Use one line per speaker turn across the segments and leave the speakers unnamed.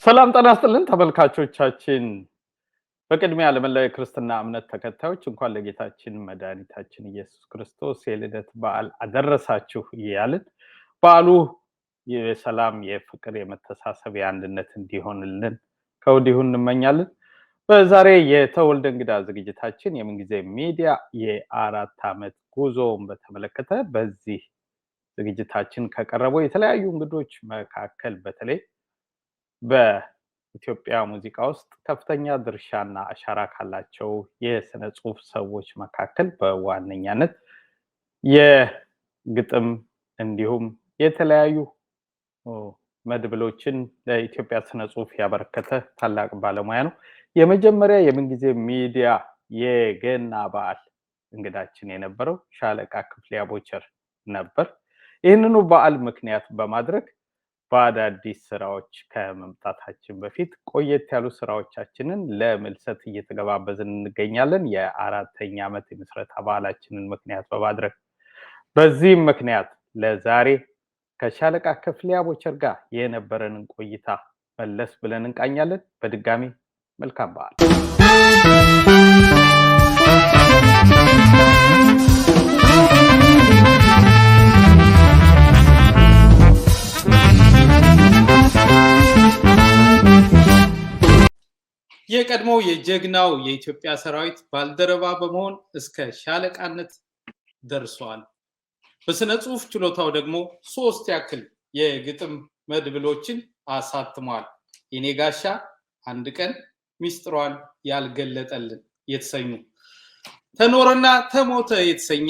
ሰላም ጤና ይስጥልን ተመልካቾቻችን። በቅድሚያ ለመላው የክርስትና እምነት ተከታዮች እንኳን ለጌታችን መድኃኒታችን ኢየሱስ ክርስቶስ የልደት በዓል አደረሳችሁ እያልን በዓሉ የሰላም፣ የፍቅር፣ የመተሳሰብ፣ የአንድነት እንዲሆንልን ከወዲሁ እንመኛለን። በዛሬ የተወልደ እንግዳ ዝግጅታችን የምንጊዜ ሚዲያ የ4 ዓመት ጉዞውን በተመለከተ በዚህ ዝግጅታችን ከቀረበው የተለያዩ እንግዶች መካከል በተለይ በኢትዮጵያ ሙዚቃ ውስጥ ከፍተኛ ድርሻና አሻራ ካላቸው የስነ ጽሁፍ ሰዎች መካከል በዋነኛነት የግጥም እንዲሁም የተለያዩ መድብሎችን ለኢትዮጵያ ስነ ጽሁፍ ያበረከተ ታላቅ ባለሙያ ነው። የመጀመሪያ የምንጊዜ ሚዲያ የገና በዓል እንግዳችን የነበረው ሻለቃ ክፍሌ አቦቸር ነበር። ይህንኑ በዓል ምክንያት በማድረግ በአዳዲስ ስራዎች ከመምጣታችን በፊት ቆየት ያሉ ስራዎቻችንን ለምልሰት እየተገባበዝን እንገኛለን። የ4ኛ ዓመት የምስረታ በዓላችንን ምክንያት በማድረግ በዚህም ምክንያት ለዛሬ ከሻለቃ ክፍሌ አቦቸር ጋር የነበረንን ቆይታ መለስ ብለን እንቃኛለን። በድጋሚ መልካም በዓል።
የቀድሞው የጀግናው የኢትዮጵያ ሰራዊት ባልደረባ በመሆን እስከ ሻለቃነት ደርሷል። በስነ ጽሁፍ ችሎታው ደግሞ 3 ያክል የግጥም መድብሎችን አሳትሟል። የኔ ጋሻ፣ አንድ ቀን፣ ሚስጥሯን ያልገለጠልን የተሰኙ ተኖረና ተሞተ የተሰኘ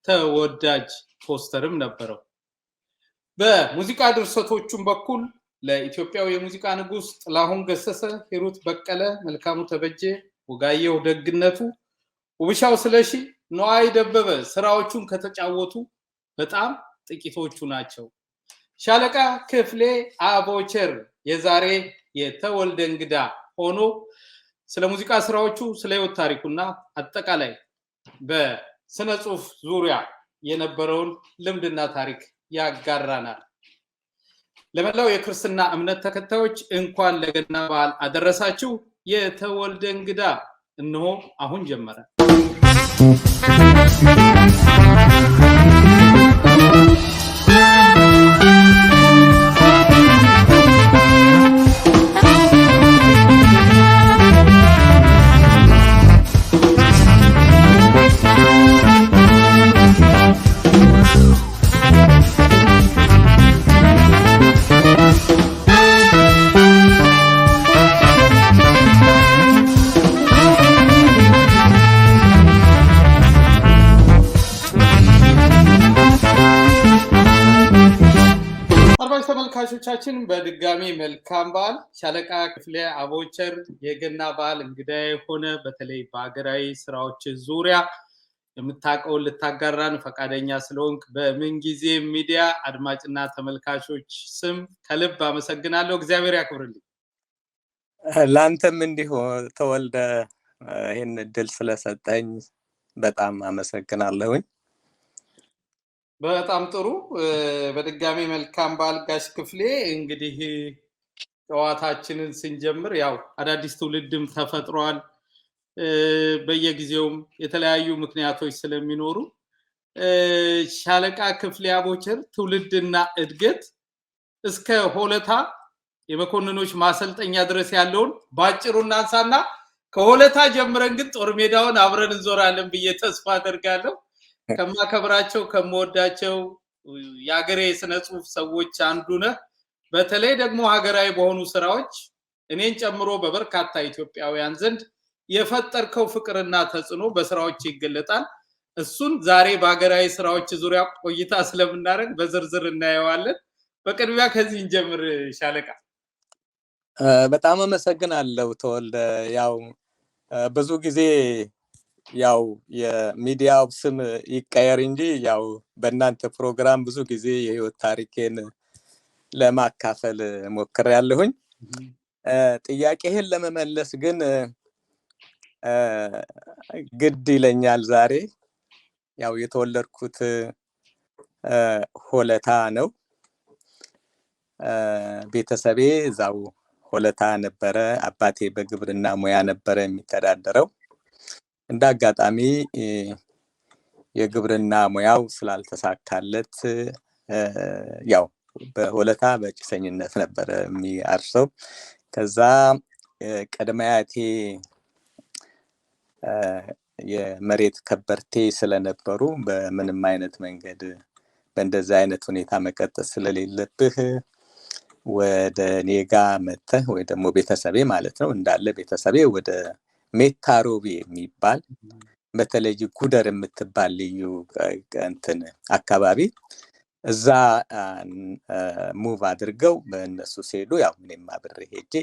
ተወዳጅ ፖስተርም ነበረው። በሙዚቃ ድርሰቶቹም በኩል ለኢትዮጵያው የሙዚቃ ንጉስ ጥላሁን ገሰሰ፣ ሂሩት በቀለ፣ መልካሙ ተበጀ፣ ወጋየሁ ደግነቱ፣ ውብሻው ስለሺ፣ ነዋይ ደበበ ስራዎቹን ከተጫወቱ በጣም ጥቂቶቹ ናቸው። ሻለቃ ክፍሌ አቦቸር የዛሬ የተወልደ እንግዳ ሆኖ ስለ ሙዚቃ ስራዎቹ፣ ስለ ህይወት ታሪኩና አጠቃላይ በስነ ጽሁፍ ዙሪያ የነበረውን ልምድና ታሪክ ያጋራናል። ለመላው የክርስትና እምነት ተከታዮች እንኳን ለገና በዓል አደረሳችሁ። የተወልደ እንግዳ እነሆ አሁን ጀመረ። ተመልካቾቻችን በድጋሚ መልካም በዓል። ሻለቃ ክፍሌ አቦቸር የገና በዓል እንግዳ የሆነ በተለይ በሀገራዊ ስራዎች ዙሪያ የምታውቀውን ልታጋራን ፈቃደኛ ስለሆንክ በምንጊዜ ሚዲያ አድማጭና ተመልካቾች ስም ከልብ አመሰግናለሁ። እግዚአብሔር ያክብርልኝ።
ላንተም እንዲሁ ተወልደ ይህን እድል ስለሰጠኝ በጣም አመሰግናለሁኝ።
በጣም ጥሩ። በድጋሚ መልካም በዓል ጋሽ ክፍሌ። እንግዲህ ጨዋታችንን ስንጀምር ያው አዳዲስ ትውልድም ተፈጥሯል። በየጊዜውም የተለያዩ ምክንያቶች ስለሚኖሩ ሻለቃ ክፍሌ አቦቸር ትውልድና እድገት እስከ ሆለታ የመኮንኖች ማሰልጠኛ ድረስ ያለውን ባጭሩ እናንሳና ከሆለታ ጀምረን ግን ጦር ሜዳውን አብረን እንዞራለን ብዬ ተስፋ አደርጋለሁ። ከማከብራቸው ከምወዳቸው የሀገሬ ስነ ጽሁፍ ሰዎች አንዱ ነህ። በተለይ ደግሞ ሀገራዊ በሆኑ ስራዎች እኔን ጨምሮ በበርካታ ኢትዮጵያውያን ዘንድ የፈጠርከው ፍቅርና ተጽዕኖ በስራዎች ይገለጣል። እሱን ዛሬ በሀገራዊ ስራዎች ዙሪያ ቆይታ ስለምናደርግ በዝርዝር እናየዋለን። በቅድሚያ ከዚህ እንጀምር ሻለቃ።
በጣም አመሰግናለሁ ተወልደ። ያው ብዙ ጊዜ ያው የሚዲያው ስም ይቀየር እንጂ ያው በእናንተ ፕሮግራም ብዙ ጊዜ የህይወት ታሪኬን ለማካፈል ሞክሬያለሁኝ። ጥያቄህን ለመመለስ ግን ግድ ይለኛል ዛሬ። ያው የተወለድኩት ሆለታ ነው። ቤተሰቤ እዛው ሆለታ ነበረ። አባቴ በግብርና ሙያ ነበረ የሚተዳደረው። እንደ አጋጣሚ የግብርና ሙያው ስላልተሳካለት ያው በሆለታ በጭሰኝነት ነበረ የሚያርሰው። ከዛ ቀድመ አያቴ የመሬት ከበርቴ ስለነበሩ በምንም አይነት መንገድ በእንደዛ አይነት ሁኔታ መቀጠል ስለሌለብህ ወደ ኔጋ መጥተህ ወይ ደግሞ ቤተሰቤ ማለት ነው እንዳለ ቤተሰቤ ወደ ሜታሮቢ የሚባል በተለይ ጉደር የምትባል ልዩ እንትን አካባቢ እዛ ሙቭ አድርገው በእነሱ ሲሄዱ ያው እኔም አብሬ ሄጄ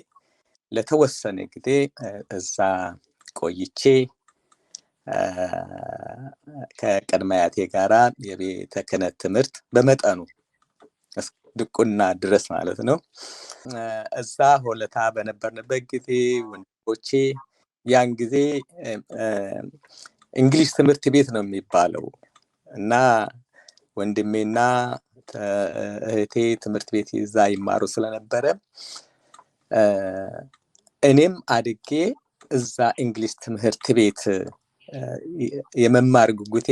ለተወሰነ ጊዜ እዛ ቆይቼ ከቀድመ አያቴ ጋራ የቤተ ክህነት ትምህርት በመጠኑ ድቁና ድረስ ማለት ነው እዛ ሆለታ በነበርንበት ጊዜ ወንድሞቼ ያን ጊዜ እንግሊዝ ትምህርት ቤት ነው የሚባለው እና ወንድሜና እህቴ ትምህርት ቤት ይዛ ይማሩ ስለነበረ እኔም አድጌ እዛ እንግሊዝ ትምህርት ቤት የመማር ጉጉቴ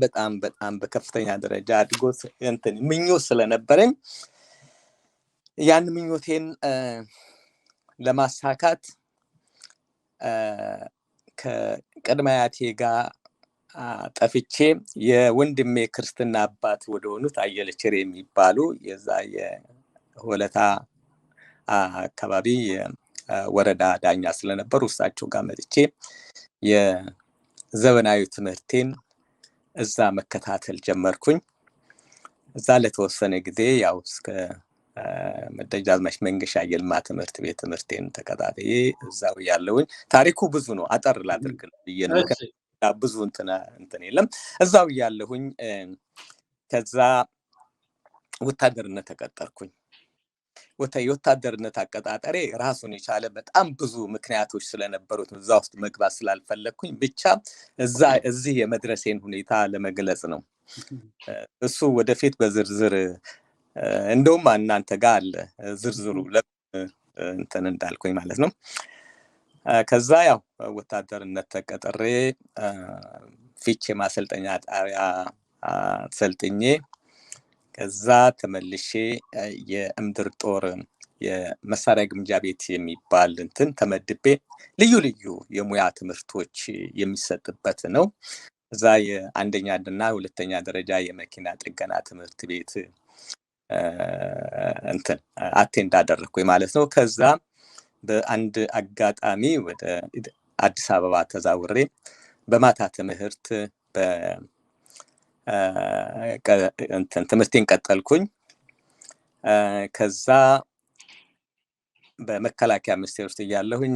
በጣም በከፍተኛ ደረጃ አድጎ እንትን ምኞት ስለነበረኝ ያን ምኞቴን ለማሳካት ከቀድመ አያቴ ጋር ጠፍቼ የወንድሜ ክርስትና አባት ወደሆኑት አየለችሬ የሚባሉ የዛ የሆለታ አካባቢ ወረዳ ዳኛ ስለነበሩ እሳቸው ጋር መጥቼ የዘመናዊ ትምህርቴን እዛ መከታተል ጀመርኩኝ። እዛ ለተወሰነ ጊዜ ያው እስከ ደጃዝማች መንገሻ የልማ ትምህርት ቤት ትምህርቴን ተከታትዬ እዛው ያለውኝ ታሪኩ ብዙ ነው። አጠር ላድርግ ብዬ ነው ብዙ እንትን የለም። እዛው ያለሁኝ ከዛ ወታደርነት ተቀጠርኩኝ። የወታደርነት አቀጣጠሬ ራሱን የቻለ በጣም ብዙ ምክንያቶች ስለነበሩት እዛ ውስጥ መግባት ስላልፈለግኩኝ ብቻ እዚህ የመድረሴን ሁኔታ ለመግለጽ ነው። እሱ ወደፊት በዝርዝር እንደውም እናንተ ጋር አለ ዝርዝሩ እንትን እንዳልኩኝ ማለት ነው። ከዛ ያው ወታደርነት ተቀጥሬ ፊቼ ማሰልጠኛ ጣቢያ ሰልጥኜ ከዛ ተመልሼ የእምድር ጦር የመሳሪያ ግምጃ ቤት የሚባል እንትን ተመድቤ ልዩ ልዩ የሙያ ትምህርቶች የሚሰጥበት ነው። እዛ የአንደኛ እና ሁለተኛ ደረጃ የመኪና ጥገና ትምህርት ቤት እንትን አቴንድ አደረኩኝ ማለት ነው። ከዛ በአንድ አጋጣሚ ወደ አዲስ አበባ ተዛውሬ በማታ ትምህርት ትምህርቴን ቀጠልኩኝ። ከዛ በመከላከያ ሚኒስቴር ውስጥ እያለሁኝ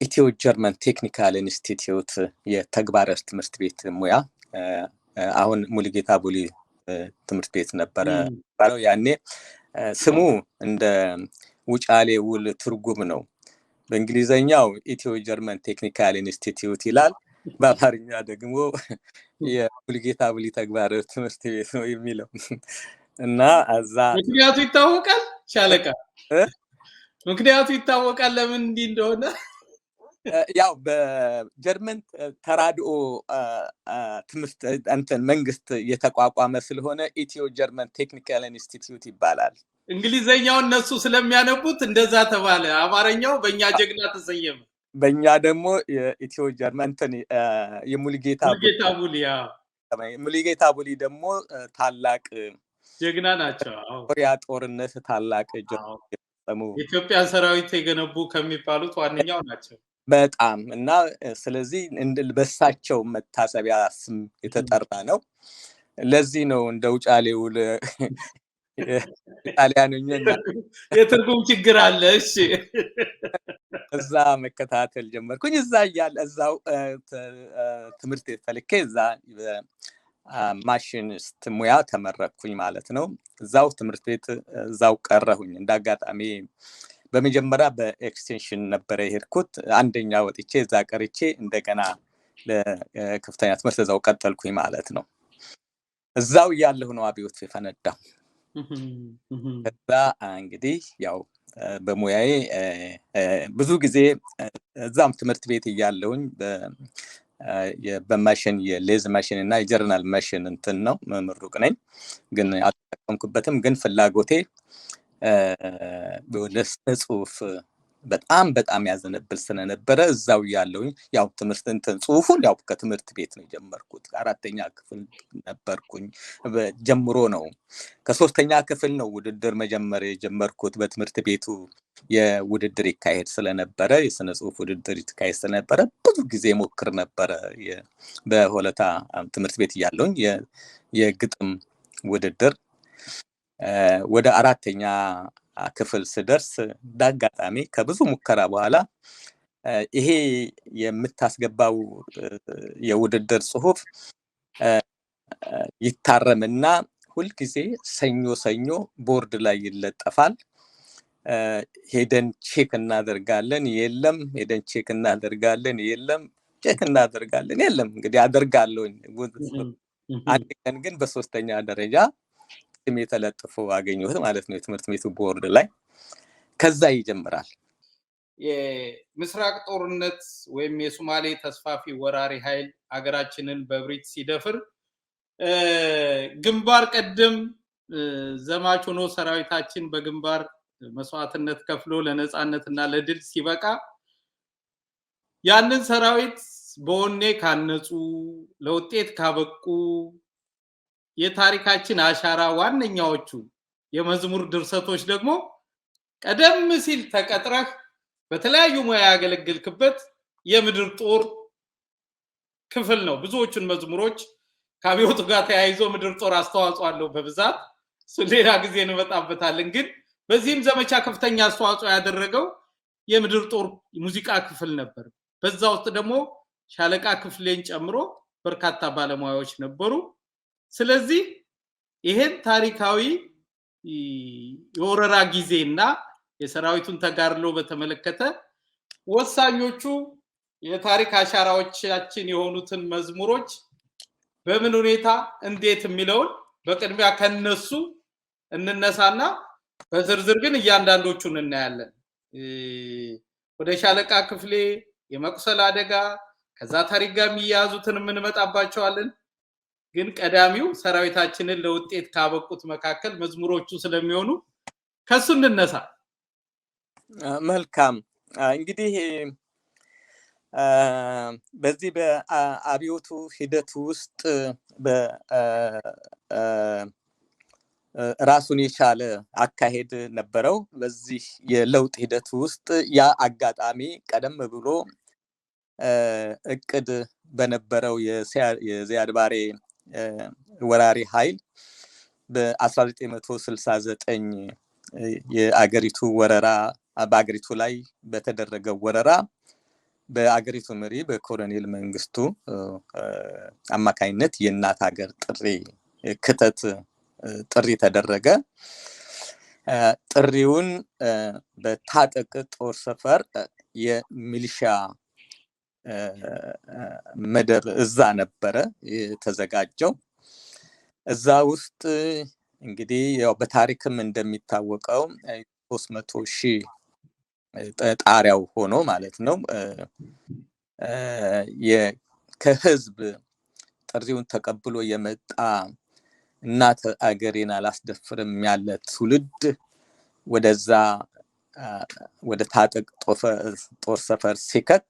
የኢትዮ ጀርመን ቴክኒካል ኢንስቲትዩት የተግባር ትምህርት ቤት ሙያ አሁን ሙሉጌታ ቡሊ ትምህርት ቤት ነበረ ባለው ያኔ ስሙ እንደ ውጫሌ ውል ትርጉም ነው። በእንግሊዘኛው ኢትዮ ጀርመን ቴክኒካል ኢንስቲትዩት ይላል። በአማርኛ ደግሞ የሙሉጌታ ቡሊ ተግባር ትምህርት ቤት ነው የሚለው እና እዛ
ምክንያቱ ይታወቃል። ሻለቃ ምክንያቱ ይታወቃል ለምን እንዲህ እንደሆነ።
ያው በጀርመን ተራድኦ ትምህርት እንትን መንግስት የተቋቋመ ስለሆነ ኢትዮ ጀርመን ቴክኒካል ኢንስቲትዩት ይባላል።
እንግሊዘኛውን እነሱ ስለሚያነቡት እንደዛ ተባለ። አማርኛው በእኛ ጀግና ተሰየመ።
በእኛ ደግሞ የኢትዮ ጀርመን የሙሉጌታ ቡሊ ደግሞ ታላቅ
ጀግና ናቸው።
ኮሪያ ጦርነት ታላቅ
የኢትዮጵያ ሰራዊት የገነቡ ከሚባሉት ዋነኛው ናቸው
በጣም እና ስለዚህ በሳቸው መታሰቢያ ስም የተጠራ ነው። ለዚህ ነው እንደ ውጫሌ ውል ጣሊያንኛ
የትርጉም ችግር አለ። እሺ
እዛ መከታተል ጀመርኩኝ። እዛው ትምህርት ተልኬ እዛ ማሽኒስት ሙያ ተመረቅኩኝ ማለት ነው። እዛው ትምህርት ቤት እዛው ቀረሁኝ። እንዳጋጣሚ በመጀመሪያ በኤክስቴንሽን ነበረ የሄድኩት። አንደኛ ወጥቼ እዛ ቀርቼ እንደገና ለከፍተኛ ትምህርት እዛው ቀጠልኩኝ ማለት ነው። እዛው ያለሁ ነው አብዮት የፈነዳው። ከዛ እንግዲህ ያው በሙያዬ ብዙ ጊዜ እዛም ትምህርት ቤት እያለሁኝ በማሽን የሌዝ ማሽን እና የጀርናል ማሽን እንትን ነው ምሩቅ ነኝ፣ ግን አልተጠቀምኩበትም። ግን ፍላጎቴ ለስነ ጽሁፍ በጣም ያዘነብል ስለነበረ እዛው ያለውኝ ያው ትምህርት እንትን ጽሁፉን ያው ከትምህርት ቤት ነው የጀመርኩት። 4ኛ ክፍል ነበርኩኝ ጀምሮ ነው። ከ3ኛ ክፍል ነው ውድድር መጀመር የጀመርኩት። በትምህርት ቤቱ የውድድር ይካሄድ ስለነበረ የስነ ጽሁፍ ውድድር ይካሄድ ስለነበረ ብዙ ጊዜ ሞክር ነበረ። በሆለታ ትምህርት ቤት ያለውኝ የግጥም ውድድር ወደ 4ኛ ክፍል ስደርስ ዳጋጣሚ ከብዙ ሙከራ በኋላ ይሄ የምታስገባው የውድድር ጽሁፍ ይታረምና ሁልጊዜ ሰኞ ቦርድ ላይ ይለጠፋል። ሄደን ቼክ እናደርጋለን፣ የለም። ሄደን ቼክ እናደርጋለን፣ የለም። ቼክ እናደርጋለን፣ የለም። እንግዲህ አደርጋለሁ። አንድ ቀን ግን በ3ኛ ደረጃ ስሜ ተለጥፎ አገኘሁት ማለት ነው የትምህርት ቤቱ ቦርድ ላይ። ከዛ ይጀምራል።
የምስራቅ ጦርነት ወይም የሶማሌ ተስፋፊ ወራሪ ኃይል ሀገራችንን በብሪት ሲደፍር ግንባር ቀደም ዘማች ሆኖ ሰራዊታችን በግንባር መስዋዕትነት ከፍሎ ለነጻነትና ለድል ሲበቃ ያንን ሰራዊት በወኔ ካነጹ ለውጤት ካበቁ የታሪካችን አሻራ ዋነኛዎቹ የመዝሙር ድርሰቶች ደግሞ ቀደም ሲል ተቀጥረህ በተለያዩ ሙያ ያገለግልክበት የምድር ጦር ክፍል ነው። ብዙዎቹን መዝሙሮች ከአብዮቱ ጋር ተያይዞ ምድር ጦር አስተዋጽኦ አለው በብዛት። ሌላ ጊዜ እንመጣበታለን። ግን በዚህም ዘመቻ ከፍተኛ አስተዋጽኦ ያደረገው የምድር ጦር ሙዚቃ ክፍል ነበር። በዛ ውስጥ ደግሞ ሻለቃ ክፍሌን ጨምሮ በርካታ ባለሙያዎች ነበሩ። ስለዚህ ይሄን ታሪካዊ የወረራ ጊዜና የሰራዊቱን ተጋድሎ በተመለከተ ወሳኞቹ የታሪክ አሻራዎቻችን የሆኑትን መዝሙሮች በምን ሁኔታ እንዴት የሚለውን በቅድሚያ ከነሱ እንነሳና በዝርዝር ግን እያንዳንዶቹን እናያለን። ወደ ሻለቃ ክፍሌ የመቁሰል አደጋ ከዛ ታሪክ ጋር የሚያያዙትን እንመጣባቸዋለን። ግን ቀዳሚው ሰራዊታችንን ለውጤት ካበቁት መካከል መዝሙሮቹ ስለሚሆኑ ከሱ እንነሳ።
መልካም። እንግዲህ በዚህ በአብዮቱ ሂደት ውስጥ ራሱን የቻለ አካሄድ ነበረው። በዚህ የለውጥ ሂደት ውስጥ ያ አጋጣሚ ቀደም ብሎ እቅድ በነበረው የዚያድ ባሬ ወራሪ ኃይል በ1969 የአገሪቱ ወረራ በአገሪቱ ላይ በተደረገው ወረራ በአገሪቱ መሪ በኮሎኔል መንግስቱ አማካይነት የእናት ሀገር ጥሪ ክተት ጥሪ ተደረገ። ጥሪውን በታጠቅ ጦር ሰፈር የሚሊሻ መደብ እዛ ነበረ የተዘጋጀው። እዛ ውስጥ እንግዲህ ያው በታሪክም እንደሚታወቀው 300,000 ጣሪያው ሆኖ ማለት ነው ከህዝብ ጥሪውን ተቀብሎ የመጣ እናት አገሬን አላስደፍርም ያለ ትውልድ ወደዛ ወደ ታጠቅ ጦር ሰፈር ሲከት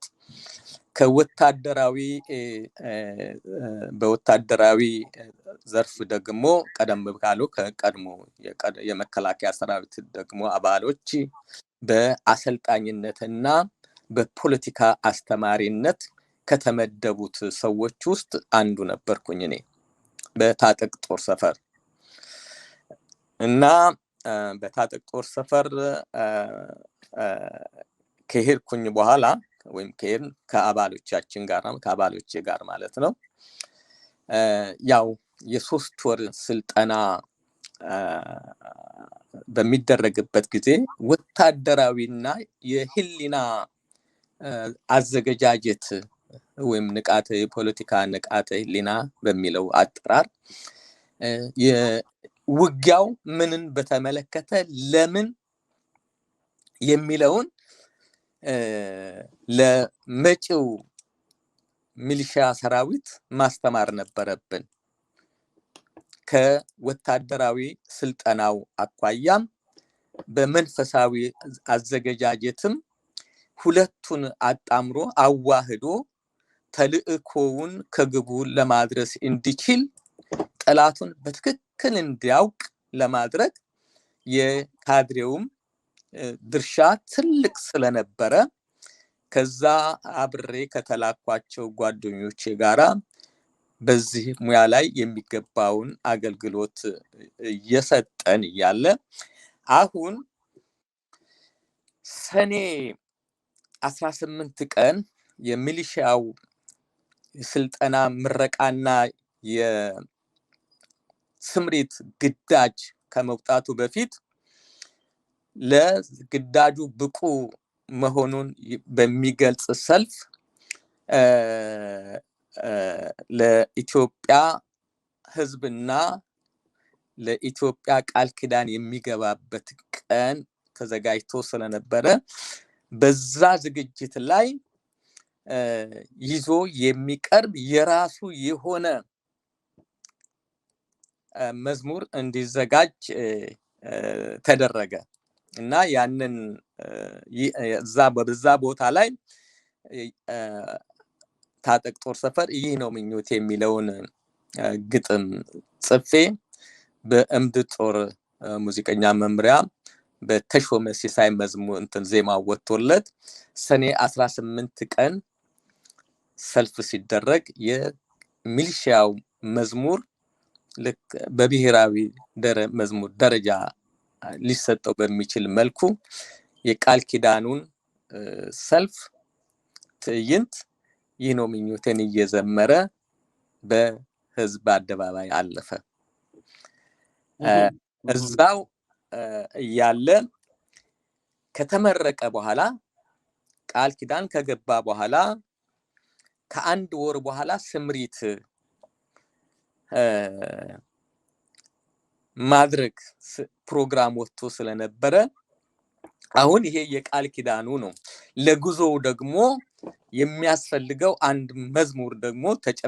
በወታደራዊ ዘርፍ ደግሞ ቀደም ብሎ ከቀድሞ የመከላከያ ሰራዊት ደግሞ አባሎች በአሰልጣኝነትና በፖለቲካ አስተማሪነት ከተመደቡት ሰዎች ውስጥ አንዱ ነበርኩኝ እኔ በታጠቅ ጦር ሰፈር። እና በታጠቅ ጦር ሰፈር ከሄድኩኝ በኋላ ወይም ከአባሎቻችን ጋር ከአባሎቼ ጋር ማለት ነው ያው የ3 ወር ስልጠና በሚደረግበት ጊዜ ወታደራዊና የህሊና አዘገጃጀት ወይም የፖለቲካ ንቃተ ህሊና በሚለው አጠራር ውጊያው ምንን በተመለከተ ለምን የሚለውን ለመጪው ሚሊሻ ሰራዊት ማስተማር ነበረብን። ከወታደራዊ ስልጠናው አኳያም በመንፈሳዊ አዘገጃጀትም ሁለቱን አጣምሮ አዋህዶ ተልእኮውን ከግቡ ለማድረስ እንዲችል ጠላቱን በትክክል እንዲያውቅ ለማድረግ የካድሬውም ድርሻ ትልቅ ስለነበረ ከዛ አብሬ ከተላኳቸው ጓደኞቼ ጋራ በዚህ ሙያ ላይ የሚገባውን አገልግሎት እየሰጠን ያለ አሁን ሰኔ 18 ቀን የሚሊሻው ስልጠና ምረቃና የስምሪት ግዳጅ ከመውጣቱ በፊት ለግዳጁ ብቁ መሆኑን በሚገልጽ ሰልፍ ለኢትዮጵያ ህዝብና ለኢትዮጵያ ቃል ኪዳን የሚገባበት ቀን ተዘጋጅቶ ስለነበረ በዛ ዝግጅት ላይ ይዞ የሚቀርብ የራሱ የሆነ መዝሙር እንዲዘጋጅ ተደረገ እና ያንን በዛ ቦታ ላይ ታጠቅ ጦር ሰፈር ይህ ነው ምኞቴ የሚለውን ግጥም ጽፌ በእምድ ጦር ሙዚቀኛ መምሪያ በተሾመ ሲሳይ መዝሙር ዜማ ወጥቶለት ሰኔ 18 ቀን ሰልፍ ሲደረግ የሚሊሻው መዝሙር ልክ በብሔራዊ መዝሙር ደረጃ ሊሰጠው በሚችል መልኩ የቃል ኪዳኑን ሰልፍ ትዕይንት ይህ ነው ምኞቴን እየዘመረ በህዝብ አደባባይ አለፈ። እዛው ያለ ከተመረቀ በኋላ ቃል ኪዳን ከገባ በኋላ ከአንድ ወር በኋላ ስምሪት ማድረግ ፕሮግራም ወጥቶ ስለነበረ አሁን ይሄ የቃል ኪዳኑ ነው። ለጉዞው ደግሞ የሚያስፈልገው አንድ መዝሙር ደግሞ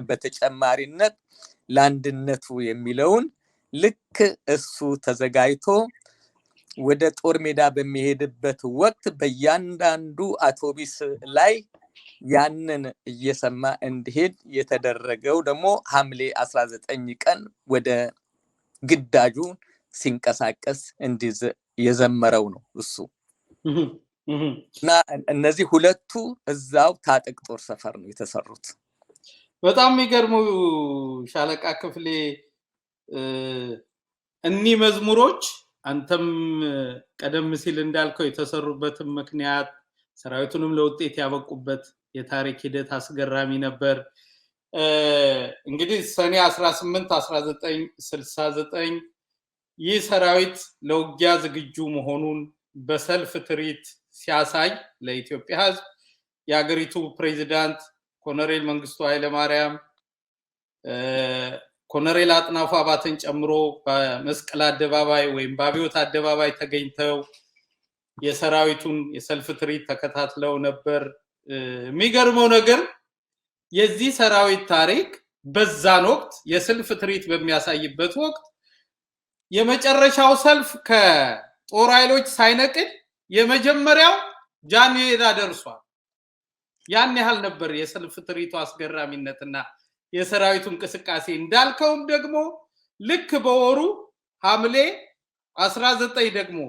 በተጨማሪነት ለአንድነቱ የሚለውን ልክ እሱ ተዘጋጅቶ ወደ ጦር ሜዳ በሚሄድበት ወቅት በእያንዳንዱ አውቶቡስ ላይ ያንን እየሰማ እንዲሄድ የተደረገው ደግሞ ሐምሌ 19 ቀን ወደ ግዳጁ ሲንቀሳቀስ የዘመረው ነው እሱ። እና እነዚህ ሁለቱ እዛው ታጠቅ ጦር ሰፈር ነው የተሰሩት።
በጣም የሚገርመው ሻለቃ ክፍሌ እኒህ መዝሙሮች አንተም ቀደም ሲል እንዳልከው የተሰሩበትም ምክንያት ሰራዊቱንም ለውጤት ያበቁበት የታሪክ ሂደት አስገራሚ ነበር። እንግዲህ ሰኔ 18 1969 ይህ ሰራዊት ለውጊያ ዝግጁ መሆኑን በሰልፍ ትርኢት ሲያሳይ ለኢትዮጵያ ህዝብ የሀገሪቱ ፕሬዝዳንት ኮሎኔል መንግስቱ ኃይለማርያም ኮሎኔል አጥናፉ አባተን ጨምሮ በመስቀል አደባባይ ወይም በአብዮት አደባባይ ተገኝተው የሰራዊቱን የሰልፍ ትርኢት ተከታትለው ነበር። የሚገርመው ነገር የዚህ ሰራዊት ታሪክ በዛን ወቅት የሰልፍ ትርኢት በሚያሳይበት ወቅት የመጨረሻው ሰልፍ ከጦር ኃይሎች ሳይነቅል የመጀመሪያው ጃንሜዳ ደርሷል። ያን ያህል ነበር የሰልፍ ትርኢቱ አስገራሚነትና የሰራዊቱ እንቅስቃሴ። እንዳልከውም ደግሞ ልክ በወሩ ሐምሌ 19 ደግሞ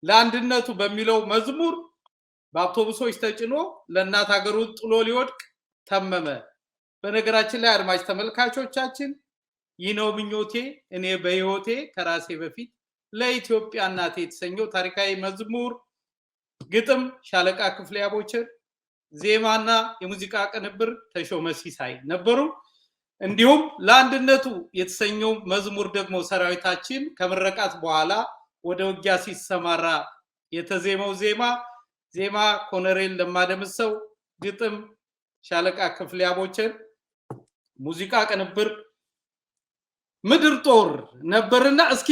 ለአንድነቱ በሚለው መዝሙር በአውቶቡሶች ተጭኖ ለእናት ሀገሩ ጥሎ ሊወድቅ ተመመ። በነገራችን ላይ አድማጭ ተመልካቾቻችን ይህ ነው ምኞቴ እኔ በህይወቴ ከራሴ በፊት ለኢትዮጵያ እናቴ የተሰኘው ታሪካዊ መዝሙር ግጥም ሻለቃ ክፍሌ አቦቸር፣ ዜማና የሙዚቃ ቅንብር ተሾመ ሲሳይ ነበሩ። እንዲሁም ለአንድነቱ የተሰኘው መዝሙር ደግሞ ሰራዊታችን ከምረቃት በኋላ ወደ ውጊያ ሲሰማራ የተዜመው ዜማ ኮሎኔል ለማደምሰው፣ ግጥም ሻለቃ ክፍሌ አቦቸር፣ ሙዚቃ ቅንብር ምድር ጦር ነበርና እስኪ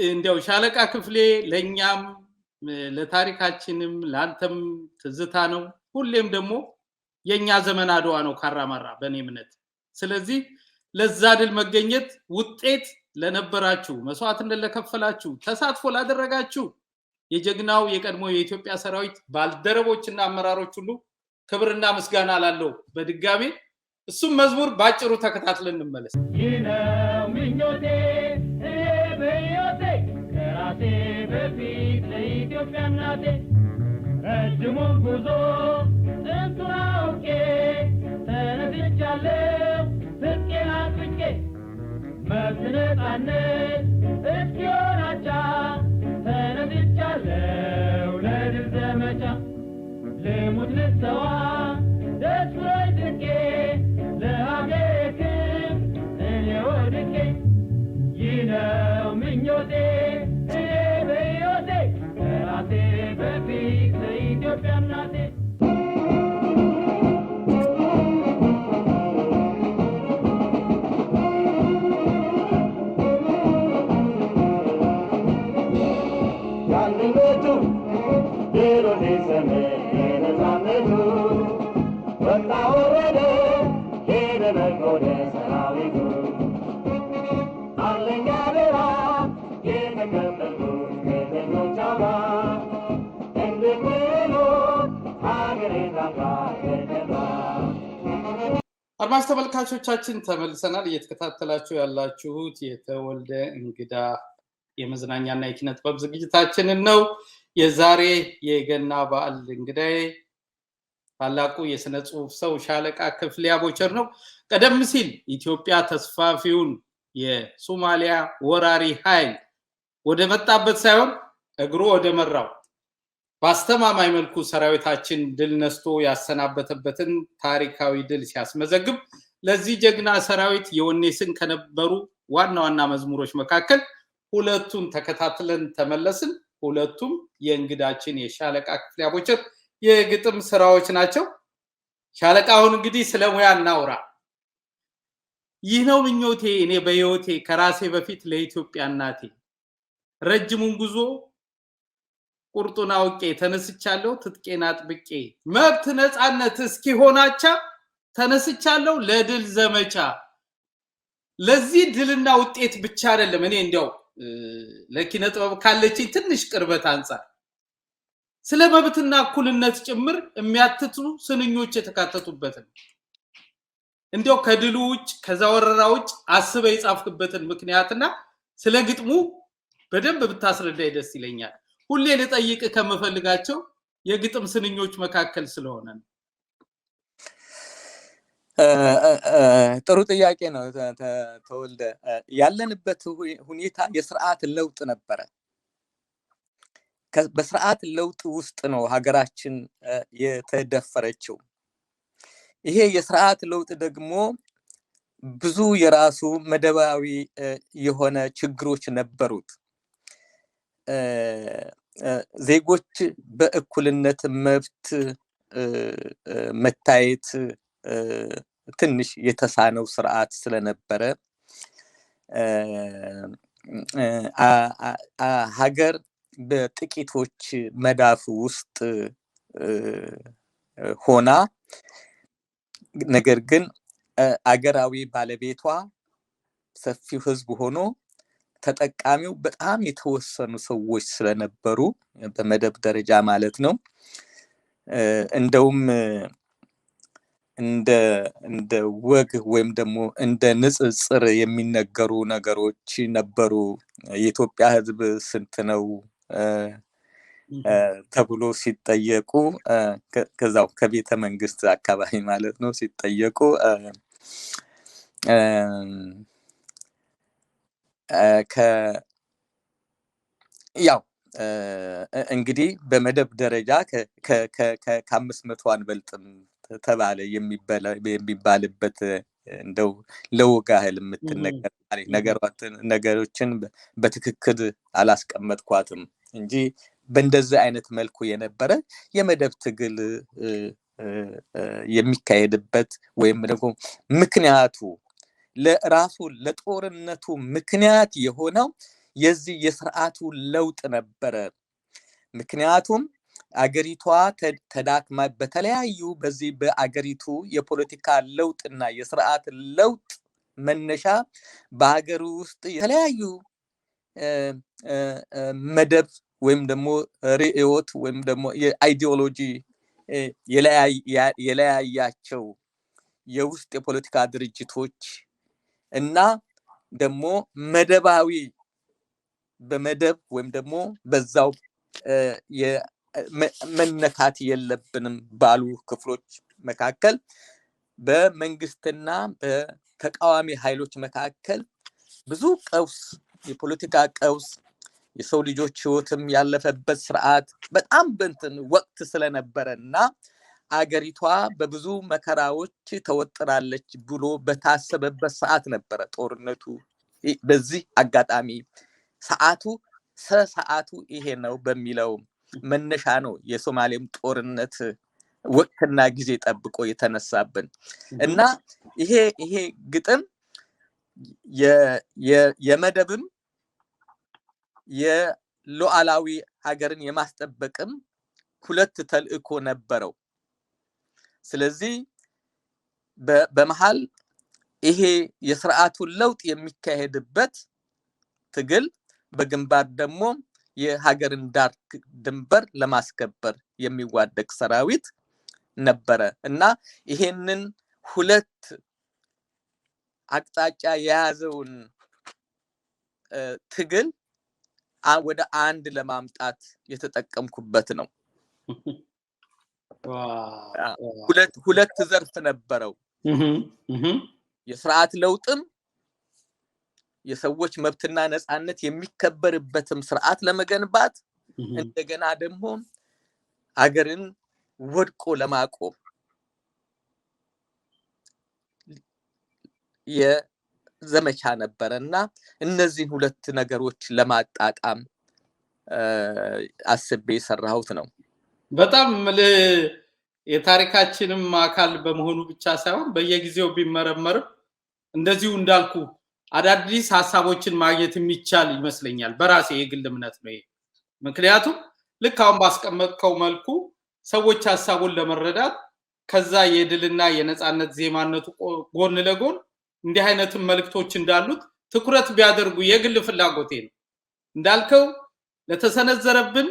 እንዲያው ሻለቃ ክፍሌ ለኛም ለታሪካችንም ላንተም ትዝታ ነው ሁሌም ደግሞ የኛ ዘመን አድዋ ነው ካራማራ በኔ እምነት ስለዚህ ለዛ ድል መገኘት ውጤት ለነበራችሁ መስዋዕትነት ለከፈላችሁ ተሳትፎ ላደረጋችሁ የጀግናው የቀድሞ የኢትዮጵያ ሰራዊት ባልደረቦችና አመራሮች ሁሉ ክብርና ምስጋና ላለው በድጋሜ እሱም መዝሙር ባጭሩ ተከታትለን እንመለስ
ይነው ምኞቴ በዮቴ ከራሴ በፊት ለኢትዮጵያ እናቴ ረጅሙን ጉዞ ስንቱን አውቄ ተነስቻለሁ ፍቄን አጥብቄ መብት ነፃነት እስኪሆን አቻ ተነስቻለሁ ለድል ዘመቻ ልሙት ልሰዋ ደስ ብሎኝ ድንቄ ለሀገሬ ክብር እኔ ወድቄ ይህ ነው ምኞቴ እኔ በሕይወቴ ከራሴ በፊት ለኢትዮጵያ እናቴ ያንነቱ ድሮ ሊሰሜ ነፃነቱ ወጣ ወረደ ሄደ በጎደ ሰራዊቱ አለኝ አደራ የተቀበልኩት ከጀግኖች አባ እንድትኖር ሀገሬ ታፍራ ተከብራ።
አድማጭ ተመልካቾቻችን ተመልሰናል እየተከታተላችሁ ያላችሁት የተወልደ እንግዳ የመዝናኛና የኪነ ጥበብ ዝግጅታችንን ነው የዛሬ የገና በዓል እንግዳዬ ታላቁ የስነ ጽሁፍ ሰው ሻለቃ ክፍሌ አቦቸር ነው ቀደም ሲል ኢትዮጵያ ተስፋፊውን የሶማሊያ ወራሪ ኃይል ወደ መጣበት ሳይሆን እግሩ ወደ መራው በአስተማማኝ መልኩ ሰራዊታችን ድል ነስቶ ያሰናበተበትን ታሪካዊ ድል ሲያስመዘግብ ለዚህ ጀግና ሰራዊት የወኔ ስን ከነበሩ ዋና ዋና መዝሙሮች መካከል ሁለቱን ተከታትለን ተመለስን ሁለቱም የእንግዳችን የሻለቃ ክፍሌ አቦቸር የግጥም ስራዎች ናቸው ሻለቃውን እንግዲህ ስለሙያ እናውራ ይህ ነው ምኞቴ እኔ በሕይወቴ ከራሴ በፊት ለኢትዮጵያ እናቴ ረጅሙን ጉዞ ቁርጡን አውቄ ተነስቻለሁ ትጥቄን አጥብቄ መብት ነፃነት እስኪሆናቻ ተነስቻለሁ ለድል ዘመቻ ለዚህ ድልና ውጤት ብቻ አይደለም እኔ እንዲያው ለኪነ ጥበብ ካለችኝ ትንሽ ቅርበት አንፃር ስለ መብትና እኩልነት ጭምር የሚያትቱ ስንኞች የተካተቱበት ነው እንዲያው ከድሉ ውጭ ከዛ ወረራ ውጭ አስበ የጻፍክበትን ምክንያትና ስለ ግጥሙ በደንብ ብታስረዳይ ደስ ይለኛል ሁሌ ልጠይቅ ከመፈልጋቸው የግጥም ስንኞች መካከል ስለሆነ ነው
ጥሩ ጥያቄ ነው ተወልደ ያለንበት ሁኔታ የሥርዓት ለውጥ ነበረ በሥርዓት ለውጥ ውስጥ ነው ሀገራችን የተደፈረችው ይሄ የሥርዓት ለውጥ ደግሞ ብዙ የራሱ መደባዊ የሆነ ችግሮች ነበሩት ዜጎች በእኩልነት መብት መታየት ትንሽ የተሳነው ስርዓት ስለነበረ ሀገር በጥቂቶች መዳፍ ውስጥ ሆና ነገር ግን አገራዊ ባለቤቷ ሰፊው ህዝብ ሆኖ ተጠቃሚው በጣም የተወሰኑ ሰዎች ስለነበሩ በመደብ ደረጃ ማለት ነው እንደውም እንደ ወግ ወይም ደግሞ እንደ ንጽጽር የሚነገሩ ነገሮች ነበሩ የኢትዮጵያ ህዝብ ስንት ነው ተብሎ ሲጠየቁ ከዛው ከቤተ መንግስት አካባቢ ማለት ነው ሲጠየቁ ያው እንግዲህ በመደብ ደረጃ ከ500 አንበልጥም ተባለ የሚባልበት እንደው ለወጋህል የምትነገር ነገሮችን በትክክል አላስቀመጥኳትም እንጂ በእንደዚህ አይነት መልኩ የነበረ የመደብ ትግል የሚካሄድበት ወይም ደግሞ ምክንያቱ ለራሱ ለጦርነቱ ምክንያት የሆነው የዚህ የሥርዓቱ ለውጥ ነበረ። ምክንያቱም አገሪቷ ተዳክማ በተለያዩ በዚህ በአገሪቱ የፖለቲካ ለውጥና የሥርዓት ለውጥ መነሻ በአገሩ ውስጥ የተለያዩ መደብ ወይም ደግሞ ርዕዮት ወይም ደግሞ የአይዲዮሎጂ የለያያቸው የውስጥ የፖለቲካ ድርጅቶች እና ደግሞ መደባዊ በመደብ ወይም ደግሞ በዛው መነካት የለብንም ባሉ ክፍሎች መካከል በመንግስትና በተቃዋሚ ኃይሎች መካከል ብዙ ቀውስ የፖለቲካ ቀውስ የሰው ልጆች ህይወትም ያለፈበት ስርዓት በጣም በእንትን ወቅት ስለነበረና አገሪቷ በብዙ መከራዎች ተወጥራለች ብሎ በታሰበበት ሰዓት ነበረ ጦርነቱ። በዚህ አጋጣሚ ሰዓቱ ይሄ ነው በሚለው መነሻ ነው የሶማሌም ጦርነት ወቅትና ጊዜ ጠብቆ የተነሳብን እና ይሄ ግጥም የመደብም የሉዓላዊ ሀገርን የማስጠበቅም ሁለት ተልእኮ ነበረው። ስለዚህ በመሃል ይሄ የሥርዓቱን ለውጥ የሚካሄድበት ትግል በግንባር ደግሞ የሀገርን ዳር ድንበር ለማስከበር የሚዋደቅ ሰራዊት ነበረ እና ይሄንን ሁለት አቅጣጫ የያዘውን ትግል ወደ አንድ ለማምጣት የተጠቀምኩበት ነው። ሁለት ዘርፍ ነበረው። የሥርዓት ለውጥም የሰዎች መብትና ነፃነት የሚከበርበትም ስርዓት ለመገንባት እንደገና ደግሞ አገርን ወድቆ ለማቆም የዘመቻ ነበረና እነዚህ ሁለት ነገሮች ለማጣጣም አስቤ የሰራሁት ነው።
በጣም የታሪካችንም አካል በመሆኑ ብቻ ሳይሆን በየጊዜው ቢመረመርም እንደዚሁ እንዳልኩ አዳዲስ ሐሳቦችን ማግኘት የሚቻል ይመስለኛል። በራሴ የግል እምነት ነው ይሄ። ምክንያቱም ልክ አሁን ባስቀመጥከው መልኩ ሰዎች ሐሳቡን ለመረዳት ከዛ የድልና የነፃነት ዜማነቱ ጎን ለጎን እንዲህ አይነት መልክቶች እንዳሉት ትኩረት ቢያደርጉ የግል ፍላጎቴ ነው። እንዳልከው ለተሰነዘረብን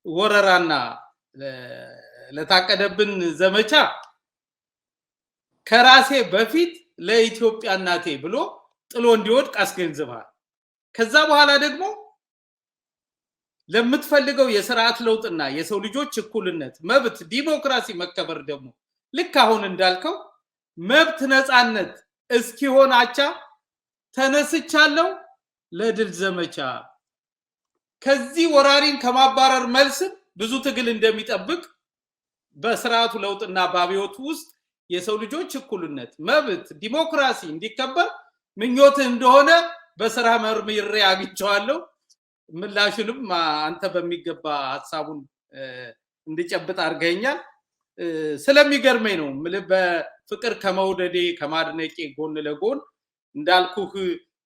ወረራና ለታቀደብን ዘመቻ ከራሴ በፊት ለኢትዮጵያ እናቴ ብሎ ጥሎ እንዲወድቅ አስገንዝባል። ከዛ በኋላ ደግሞ ለምትፈልገው የሥርዓት ለውጥና የሰው ልጆች እኩልነት፣ መብት፣ ዲሞክራሲ መከበር ደግሞ ልክ አሁን እንዳልከው መብት ነፃነት እስኪሆን አቻ ተነስቻለሁ ለድል ዘመቻ። ከዚህ ወራሪን ከማባረር መልስ ብዙ ትግል እንደሚጠብቅ በሥርዓቱ ለውጥና በአብዮቱ ውስጥ የሰው ልጆች እኩልነት፣ መብት፣ ዲሞክራሲ እንዲከበር ምኞት እንደሆነ በስራ መርምሬ አግኝቼዋለሁ። ምላሽንም አንተ በሚገባ ሐሳቡን እንድጨብጥ አድርገኛል። ስለሚገርመኝ ነው በፍቅር ከመውደዴ ከማድነቄ ጎን ለጎን እንዳልኩህ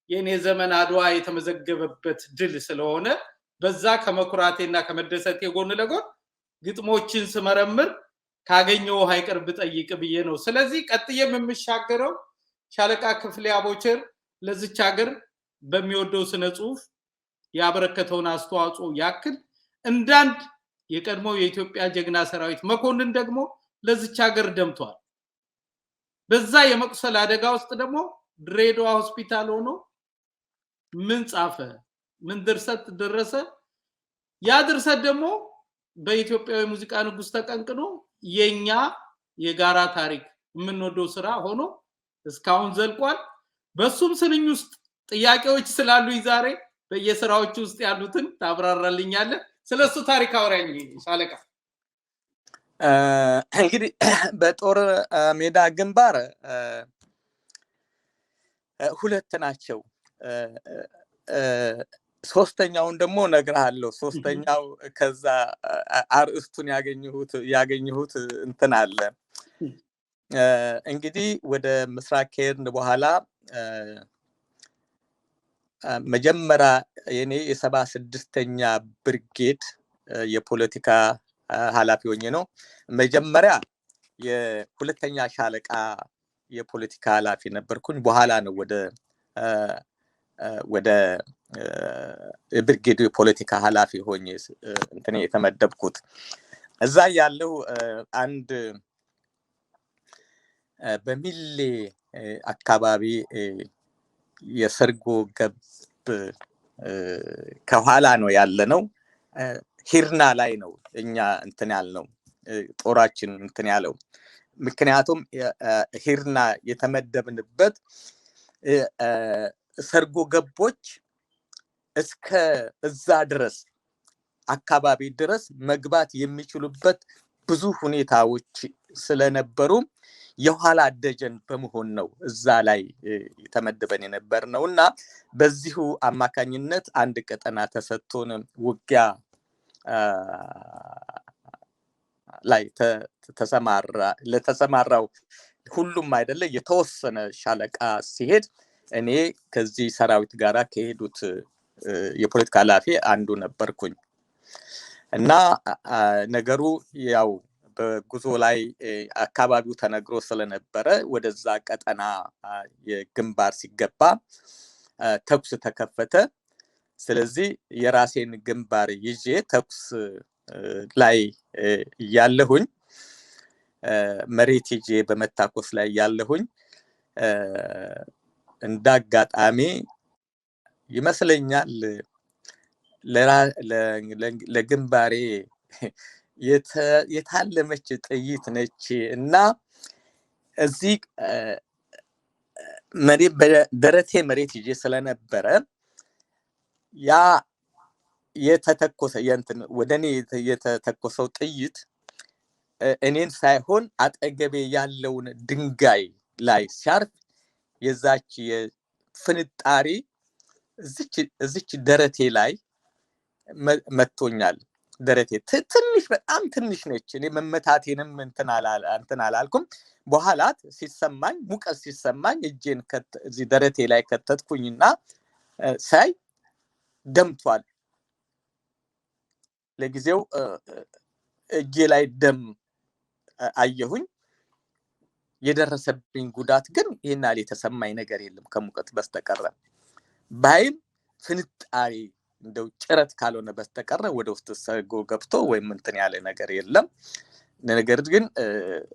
የኔ ዘመን አድዋ የተመዘገበበት ድል ስለሆነ በዛ ከመኩራቴና ከመደሰቴ ጎን ለጎን ግጥሞችን ስመረምር ካገኘው አይቀር ብጠይቅ ብዬ ነው። ስለዚህ ቀጥዬም የምሻገረው ሻለቃ ክፍሌ አቦቸር ለዚች ሀገር በሚወደው ስነ ጽሁፍ ያበረከተውን አስተዋጽኦ ያክል እንዳንድ የቀድሞ የኢትዮጵያ ጀግና ሰራዊት መኮንን ደግሞ ለዚች ሀገር ደምቷል። በዛ የመቁሰል አደጋ ውስጥ ደግሞ ድሬዳዋ ሆስፒታል ሆኖ ምን ጻፈ፣ ምን ድርሰት ደረሰ። ያ ድርሰት ደግሞ በኢትዮጵያዊ ሙዚቃ ንጉስ ተቀንቅኖ የኛ የጋራ ታሪክ የምንወደው ስራ ሆኖ እስካሁን ዘልቋል። በሱም ስንኝ ውስጥ ጥያቄዎች ስላሉ ዛሬ በየስራዎች ውስጥ ያሉትን ታብራራልኛለህ። ስለሱ ታሪክ አውራኝ ሻለቃ።
እንግዲህ በጦር ሜዳ ግንባር ሁለት ናቸው። ሶስተኛውን ደግሞ ነግርሃለሁ። ሶስተኛው ከዛ አርእስቱን ያገኘሁት እንትን አለ። እንግዲህ ወደ ምስራቅ ከሄድን በኋላ መጀመሪያ የኔ የ76ኛ ብርጌድ የፖለቲካ ኃላፊ ሆኜ ነው። መጀመሪያ የሁለተኛ ሻለቃ የፖለቲካ ኃላፊ ነበርኩኝ። በኋላ ነው ወደ ብርጌዱ የፖለቲካ ኃላፊ ሆኜ እንትን የተመደብኩት። እዛ ያለው አንድ በሚሌ አካባቢ የሰርጎ ገብ ከኋላ ነው ያለነው። ሂርና ላይ ነው እኛ እንትን ያልነው ጦራችን እንትን ያለው። ምክንያቱም ሂርና የተመደብንበት ሰርጎ ገቦች እስከ እዛ ድረስ አካባቢ ድረስ መግባት የሚችሉበት ብዙ ሁኔታዎች ስለነበሩ የኋላ ደጀን በመሆን ነው እዛ ላይ የተመደበን የነበርነው እና በዚሁ አማካኝነት አንድ ቀጠና ተሰጥቶን ውጊያ ላይ ለተሰማራው ሁሉም አይደለ የተወሰነ ሻለቃ ሲሄድ እኔ ከዚህ ሰራዊት ጋራ ከሄዱት የፖለቲካ ኃላፊ አንዱ ነበርኩኝ እና ነገሩ ያው በጉዞ ላይ አካባቢው ተነግሮ ስለነበረ ወደዛ ቀጠና የግንባር ሲገባ ተኩስ ተከፈተ። ስለዚህ የራሴን ግንባር ይዤ ተኩስ ላይ ያለሁኝ መሬት ይዤ በመታኮስ ላይ ያለሁኝ እንዳጋጣሚ ይመስለኛል ለግንባሬ የታለመች ጥይት ነች እና እዚህ ደረቴ መሬት ይዤ ስለነበረ ያ የተተኮሰ ወደኔ የተተኮሰው ጥይት እኔን ሳይሆን አጠገቤ ያለውን ድንጋይ ላይ ሲያርፍ የዛች የፍንጣሪ እዚች ደረቴ ላይ መቶኛል። ደረቴ ትንሽ በጣም ትንሽ ነች። እኔ መመታቴንም እንትን አላልኩም። በኋላ ሲሰማኝ ሙቀት ሲሰማኝ እጄን እዚህ ደረቴ ላይ ከተትኩኝና ሳይ ደምቷል። ለጊዜው እጄ ላይ ደም አየሁኝ። የደረሰብኝ ጉዳት ግን ይሄናል የተሰማኝ ነገር የለም ከሙቀት በስተቀር። ባይም ፍንጣሪ እንደው ጭረት ካልሆነ በስተቀር ወደ ውስጥ ሰርጎ ገብቶ ወይም እንትን ያለ ነገር የለም። ነገር ግን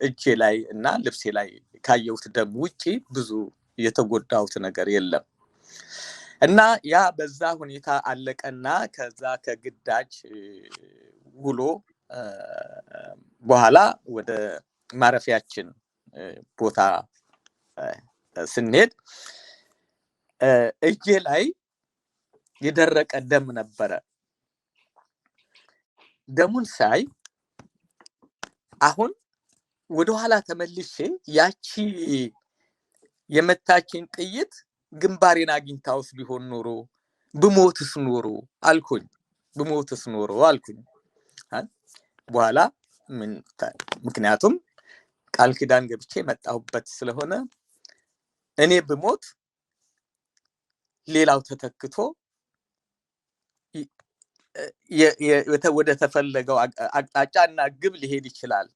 እጄ ላይ እና ልብሴ ላይ ካየሁት ደም ውጪ ብዙ የተጎዳሁት ነገር የለም እና ያ በዛ ሁኔታ አለቀና ከዛ ከግዳጅ ውሎ በኋላ ወደ ማረፊያችን ቦታ ስንሄድ እጄ ላይ የደረቀ ደም ነበረ። ደሙን ሳይ አሁን ወደ ኋላ ተመልሼ ያቺ የመታችን ጥይት ግንባሬን አግኝታውስ ቢሆን ኖሮ ብሞትስ ኖሮ አልኩኝ። በኋላ ምክንያቱም ቃል ኪዳን ገብቼ መጣሁበት ስለሆነ እኔ ብሞት ሌላው ተተክቶ ወደ ተፈለገው አቅጣጫ እና ግብ ሊሄድ ይችላል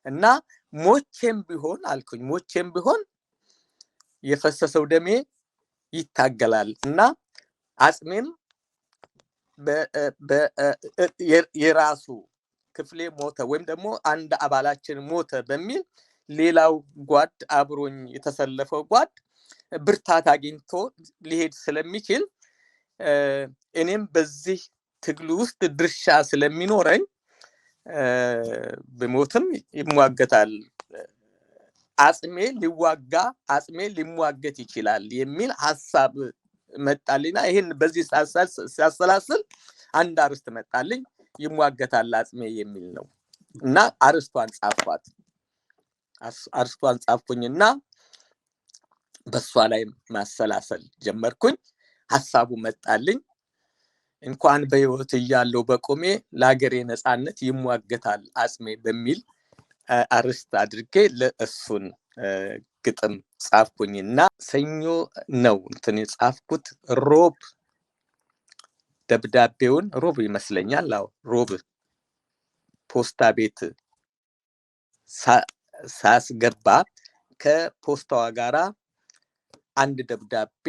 እና ሞቼም ቢሆን አልኩኝ ሞቼም ቢሆን የፈሰሰው ደሜ ይታገላል እና አጽሜም የራሱ ክፍሌ ሞተ ወይም ደግሞ አንድ አባላችን ሞተ በሚል ሌላው ጓድ አብሮኝ የተሰለፈው ጓድ ብርታት አግኝቶ ሊሄድ ስለሚችል እኔም በዚህ ትግሉ ውስጥ ድርሻ ስለሚኖረኝ በሞትም ይሟገታል አጽሜ ሊሟገት ይችላል የሚል ሐሳብ መጣልኝና ይሄን በዚህ ሲያሰላስል አንድ አርስት መጣልኝ። ይሟገታል አጽሜ የሚል ነው እና አርስቷን ጻፍኩኝና በሷ ላይ ማሰላሰል ጀመርኩኝ። ሐሳቡ መጣልኝ። እንኳን በህይወት እያለው በቆሜ ለሀገሬ ነፃነት ይሟገታል አጽሜ በሚል አርስት አድርጌ ለእሱን ግጥም ጻፍኩኝና ሰኞ ነው እንትን የጻፍኩት ሮብ ደብዳቤውን ሮብ ይመስለኛል ሮብ ፖስታ ቤት ሳስገባ ከፖስታዋ ጋራ አንድ ደብዳቤ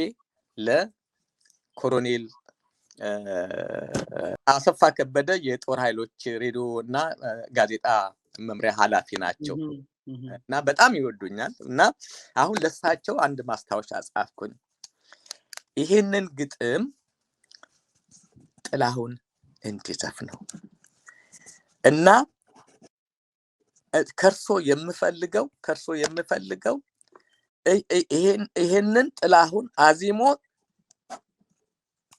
ለኮሎኔል አሰፋ ከበደ የጦር ኃይሎች ሬዲዮና ጋዜጣ መምሪያ ኃላፊ ናቸው እና በጣም ይወዱኛል እና አሁን ለሳቸው አንድ ማስታወሻ ጻፍኩኝ ይሄንን ግጥም ጥላሁን እንዲዘፍነው እና ከርሶ የምፈልገው ይሄንን ጥላሁን አዚሞ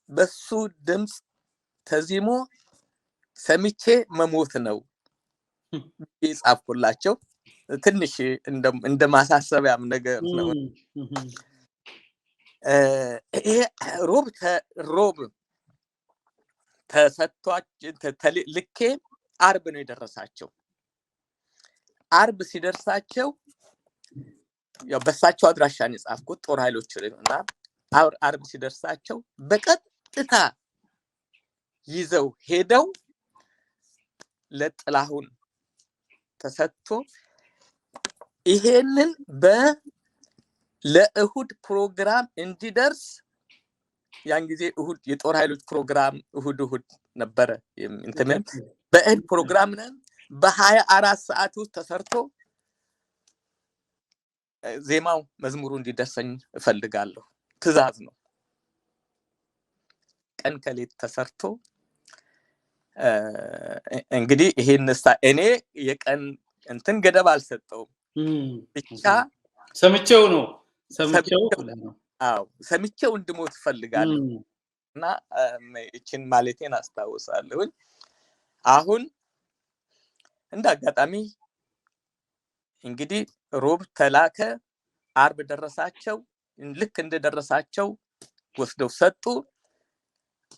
በሱ ድምጽ ተዚሞ ሰምቼ መሞት ነው ይጻፍኩላቸው ትንሽ እንደ ማሳሰቢያም ነገር ነው ሮብ ተሰጥቷቸው ልኬ አርብ ነው የደረሳቸው አርብ ሲደርሳቸው ያው በሳቸው አድራሻን የጻፍኩት ጦር ኃይሎች እና አርብ ሲደርሳቸው በቀጥታ ይዘው ሄደው ለጥላሁን ተሰጥቶ ይሄንን ለእሁድ ፕሮግራም እንዲደርስ ያን ጊዜ እሁድ የጦር ኃይሎች ፕሮግራም እሁድ ነበረ እንተመን በእሁድ ፕሮግራም ነው በ24 ሰዓት ውስጥ ተሰርቶ ዜማው መዝሙሩ እንዲደርሰኝ እፈልጋለሁ ትዕዛዝ ነው ቀን ከሌት ተሰርቶ እንግዲህ ይሄንስ እኔ የቀን እንትን ገደብ አልሰጠውም ብቻ
ሰምቼው
እንድሞት እፈልጋለሁ እና እቺን ማለቴን አስታውሳለሁ አሁን እንዳጋጣሚ እንግዲህ ሮብ ተላከ አርብ ደረሳቸው ልክ እንደደረሳቸው ወስደው ሰጡ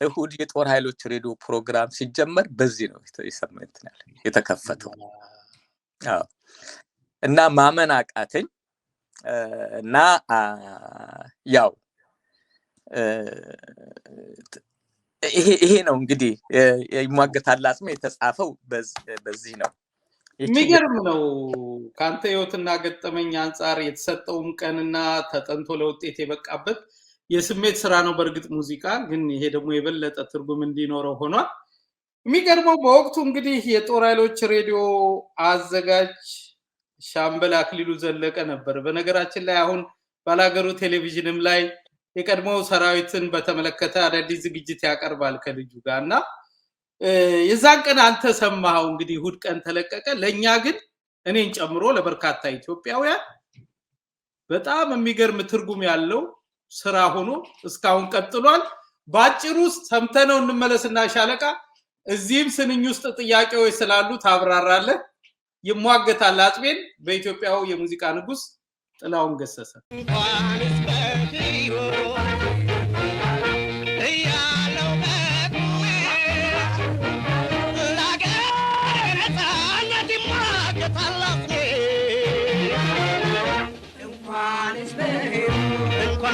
እሁድ የጦር ኃይሎች ሬዲዮ ፕሮግራም ሲጀመር በዚህ ነው የተከፈተው እና ማመን አቃተኝ እና ያው ይሄ ነው እንግዲህ ይሟገታል አጽሜ የተጻፈው በዚህ ነው
የሚገርም ነው ካንተ ህይወትና ገጠመኝ አንፃር የተሰጠውም ቀንና ተጠንቶ ለውጤት የበቃበት የስሜት ስራ ነው በርግጥ ሙዚቃ ግን ይሄ ደግሞ የበለጠ ትርጉም እንዲኖረው ሆኗል የሚገርመው በወቅቱ እንግዲህ የጦር ኃይሎች ሬዲዮ አዘጋጅ ሻምበል አክሊሉ ዘለቀ ነበር በነገራችን ላይ አሁን ባላገሩ ቴሌቪዥንም ላይ የቀድሞው ሰራዊትን በተመለከተ አዳዲስ ዝግጅት ያቀርባል ከልጁ ጋርና የዛን ቀን አንተ ሰማኸው እንግዲህ እሁድ ቀን ተለቀቀ ለኛ ግን እኔን ጨምሮ ለበርካታ ኢትዮጵያውያን በጣም የሚገርም ትርጉም ያለው ስራ ሆኖ እስካሁን ቀጥሏል ባጭሩ ሰምተነው እንመለስና ሻለቃ እዚህም ስንኝ ውስጥ ጥያቄዎች ስላሉ ታብራራለህ ይሟገታል አጽቤን በኢትዮጵያው የሙዚቃ ንጉስ ጥላሁን ገሰሰ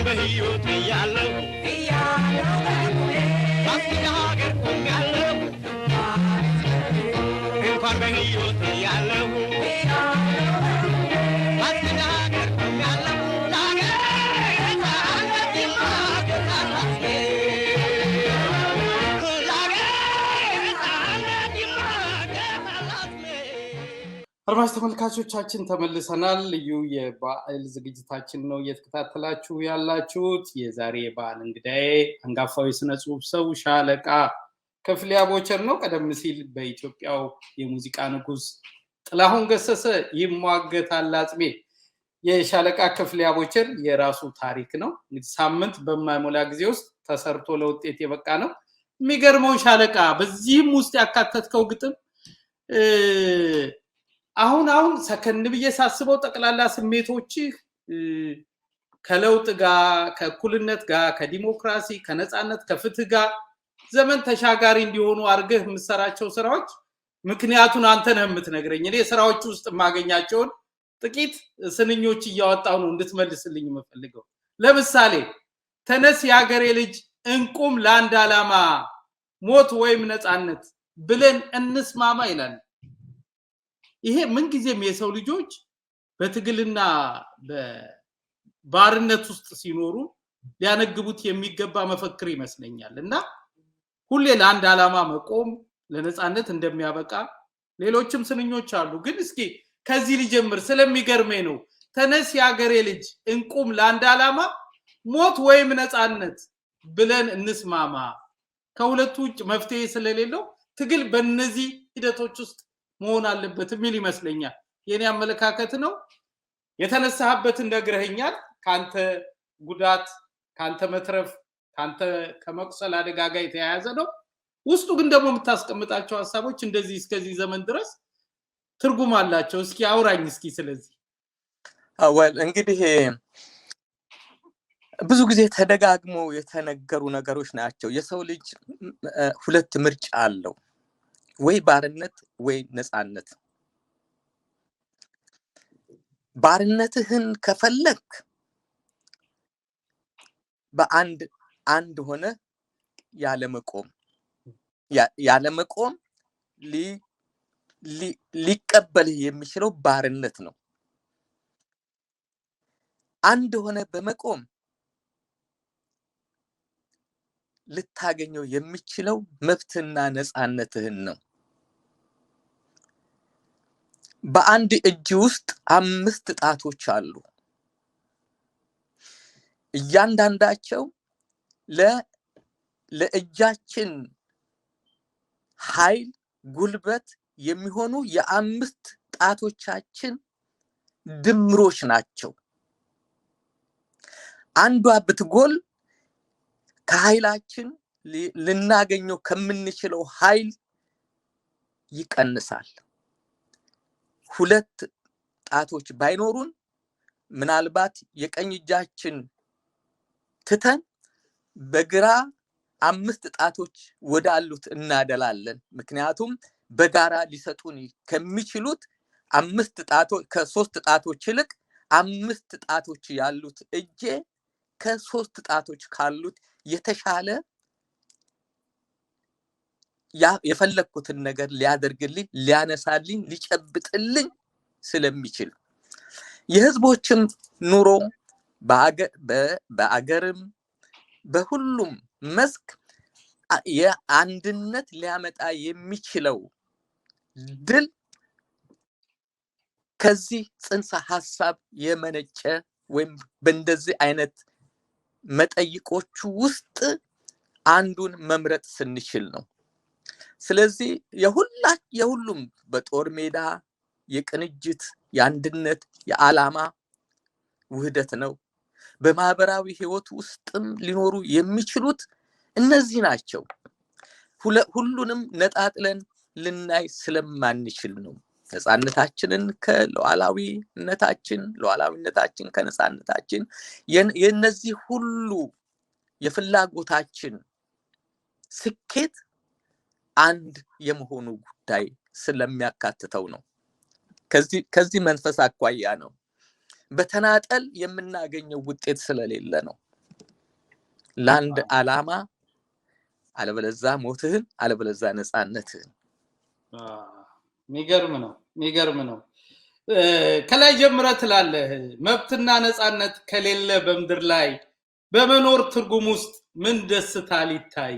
በህይወት ያለው ባስቲጋገር ቆሚያለው እንኳን በህይወት ያለው ባስቲጋገር ቆሚያለው
አድማጭ ተመልካቾቻችን ተመልሰናል ልዩ የበዓል ዝግጅታችን ነው እየተከታተላችሁ ያላችሁት የዛሬ በዓል እንግዳዬ አንጋፋው የሥነ ጽሁፍ ሰው ሻለቃ ክፍሌ አቦቸር ነው ቀደም ሲል በኢትዮጵያው የሙዚቃ ንጉስ ጥላሁን ገሰሰ ይሟገታል አጽሜ የሻለቃ ክፍሌ አቦቸር የራሱ ታሪክ ነው እንግዲህ ሳምንት በማይሞላ ጊዜ ውስጥ ተሰርቶ ለውጤት የበቃ ነው የሚገርመው ሻለቃ በዚህም ውስጥ ያካተትከው ግጥም አሁን ሰከን ብዬ ሳስበው ጠቅላላ ስሜቶች ከለውጥ ጋር ከእኩልነት ጋር ከዲሞክራሲ ከነጻነት ከፍትህ ጋር ዘመን ተሻጋሪ እንዲሆኑ አርገህ የምሰራቸው ስራዎች ምክንያቱን አንተ ነህ የምትነግረኝ። እኔ ስራዎች ውስጥ ማገኛቸውን ጥቂት ስንኞች እያወጣው ነው እንድትመልስልኝ የምፈልገው። ለምሳሌ ተነስ የሀገሬ ልጅ እንቁም ለአንድ ዓላማ ሞት ወይም ነፃነት ብለን እንስማማ ይላል። ይሄ ምንጊዜም የሰው ልጆች በትግልና በባርነት ውስጥ ሲኖሩ ሊያነግቡት የሚገባ መፈክር ይመስለኛል እና ሁሌ ለአንድ ዓላማ መቆም ለነፃነት እንደሚያበቃ ሌሎችም ስንኞች አሉ። ግን እስኪ ከዚህ ልጀምር ስለሚገርመኝ ነው። ተነስ የሀገሬ ልጅ እንቁም ለአንድ ዓላማ ሞት ወይም ነፃነት ብለን እንስማማ። ከሁለቱ ውጭ መፍትሄ ስለሌለው ትግል በእነዚህ ሂደቶች ውስጥ መሆን አለበት የሚል ይመስለኛል። የኔ አመለካከት ነው። የተነሳህበትን ነግረኸኛል። ካንተ ጉዳት፣ ካንተ መትረፍ፣ ካንተ ከመቁሰል አደጋ ጋር የተያያዘ ነው። ውስጡ ግን ደግሞ የምታስቀምጣቸው ሐሳቦች እንደዚህ እስከዚህ ዘመን ድረስ ትርጉም አላቸው። እስኪ አውራኝ እስኪ ስለዚህ።
እንግዲህ ብዙ ጊዜ ተደጋግሞ የተነገሩ ነገሮች ናቸው። የሰው ልጅ ሁለት ምርጫ አለው፣ ወይ ባርነት ወይ ነፃነት። ባርነትህን ከፈለክ በአንድ ሆነ ያለመቆም ሊቀበልህ የሚችለው ባርነት ነው። አንድ ሆነ በመቆም ልታገኘው የሚችለው መብትና ነፃነትህን ነው። በአንድ እጅ ውስጥ 5 ጣቶች አሉ። እያንዳንዳቸው ለእጃችን ኃይል ጉልበት የሚሆኑ የ5 ጣቶቻችን ድምሮች ናቸው። አንዷ ብትጎል ከኃይላችን ልናገኘው ከምንችለው ኃይል ይቀንሳል። 2 ጣቶች ባይኖሩን ምናልባት የቀኝ እጃችን ትተን በግራ 5 ጣቶች ወዳሉት እናደላለን። ምክንያቱም በጋራ ሊሰጡን ከሚችሉት 5 ጣቶች ከ3 ጣቶች ይልቅ 5 ጣቶች ያሉት እጄ ከ3 ጣቶች ካሉት የተሻለ የፈለኩትን ነገር ሊያደርግልኝ፣ ሊያነሳልኝ፣ ሊጨብጥልኝ ስለሚችል የህዝቦችም ኑሮ በአገርም በሁሉም መስክ የአንድነት ሊያመጣ የሚችለው ድል ከዚህ ጽንሰ ሐሳብ የመነጨ ወይም በእንደዚህ አይነት መጠይቆቹ ውስጥ አንዱን መምረጥ ስንችል ነው። ስለዚህ የሁሉም በጦር ሜዳ የቅንጅት፣ የአንድነት፣ የዓላማ ውህደት ነው። በማህበራዊ ህይወት ውስጥም ሊኖሩ የሚችሉት እነዚህ ናቸው። ሁሉንም ነጣጥለን ልናይ ስለማንችል ነው። ነፃነታችንን ሉዓላዊነታችን ከነፃነታችን የነዚህ ሁሉ የፍላጎታችን ስኬት አንድ የመሆኑ ጉዳይ ስለሚያካትተው ነው። ከዚህ መንፈስ አኳያ ነው። በተናጠል የምናገኘው ውጤት ስለሌለ ነው። ለአንድ ዓላማ አለበለዛ ሞትህን አለበለዛ ነፃነትህን።
የሚገርም ነው። ከላይ ጀምረህ ትላለህ መብትና ነፃነት ከሌለ በምድር ላይ በመኖር ትርጉም ውስጥ ምን ደስታ ሊታይ?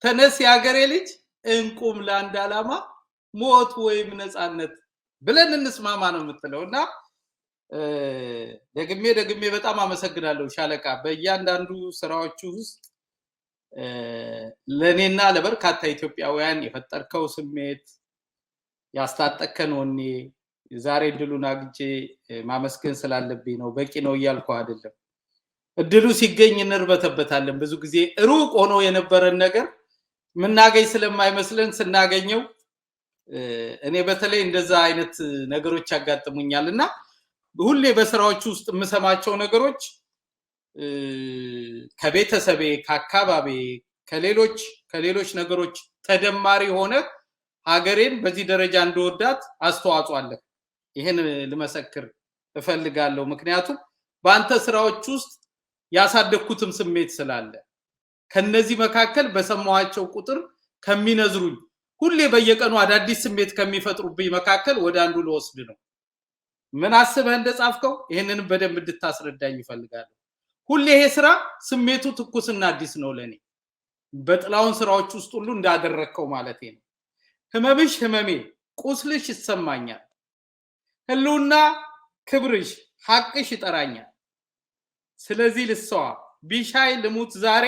ተነስ የሀገሬ ልጅ እንቁም ለአንድ ዓላማ ሞት ወይም ነፃነት ብለን እንስማማ ነው የምትለውና ደግሜ በጣም አመሰግናለሁ ሻለቃ። በእያንዳንዱ ስራዎች ውስጥ ለኔና ለበርካታ ኢትዮጵያውያን የፈጠርከው ስሜት፣ ያስታጠከን ወኔ ዛሬ እድሉን አግኝቼ ማመስገን ስላለብኝ ነው። በቂ ነው እያልኩ አይደለም። እድሉ ሲገኝ እንርበተበታለን። ብዙ ጊዜ ሩቅ ሆኖ የነበረን ነገር ምናገኝ ስለማይመስለን ስናገኘው እኔ በተለይ እንደዛ አይነት ነገሮች ያጋጥሙኛልና ሁሌ በስራዎች ውስጥ የምሰማቸው ነገሮች ከቤተሰቤ፣ ከአካባቢ፣ ከሌሎች ነገሮች ተደማሪ ሆነ ሀገሬን በዚህ ደረጃ እንደወዳት አስተዋጽኦ አለ። ይሄን ልመሰክር እፈልጋለሁ። ምክንያቱም በአንተ ስራዎች ውስጥ ያሳደግኩትም ስሜት ስላለ ከነዚህ መካከል በሰማዋቸው ቁጥር ከሚነዝሩኝ ሁሌ በየቀኑ አዳዲስ ስሜት ከሚፈጥሩብኝ መካከል ወደ አንዱ ልወስድ ነው። ምን አስበህ እንደጻፍከው ይሄንን በደንብ እንድታስረዳኝ እፈልጋለሁ። ሁሌ ይሄ ስራ ስሜቱ ትኩስና አዲስ ነው ለኔ። በጥላውን ስራዎች ውስጥ ሁሉ እንዳደረከው ማለት ነው። ህመምሽ ህመሜ፣ ቁስልሽ ይሰማኛል። ህልውና ክብርሽ፣ ሐቅሽ ይጠራኛል። ስለዚህ ልሰዋ ቢሻይ ልሙት ዛሬ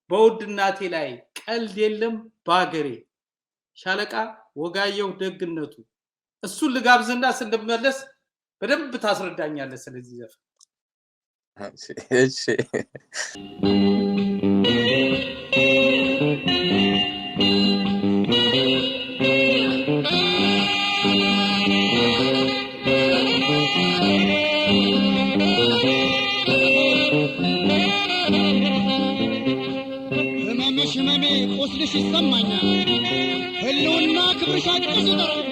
በውድ እናቴ ላይ ቀልድ የለም ባገሬ። ሻለቃ ወጋየሁ ደግነቱ እሱን ልጋብዝና ስንመለስ በደንብ ታስረዳኛለህ ስለዚህ ዘፈን።
እሺ
ህመሜ ቁስልሽ ይሰማኛል። ህልውና ክብርሽ ሐቅሽ ይጠራኛል።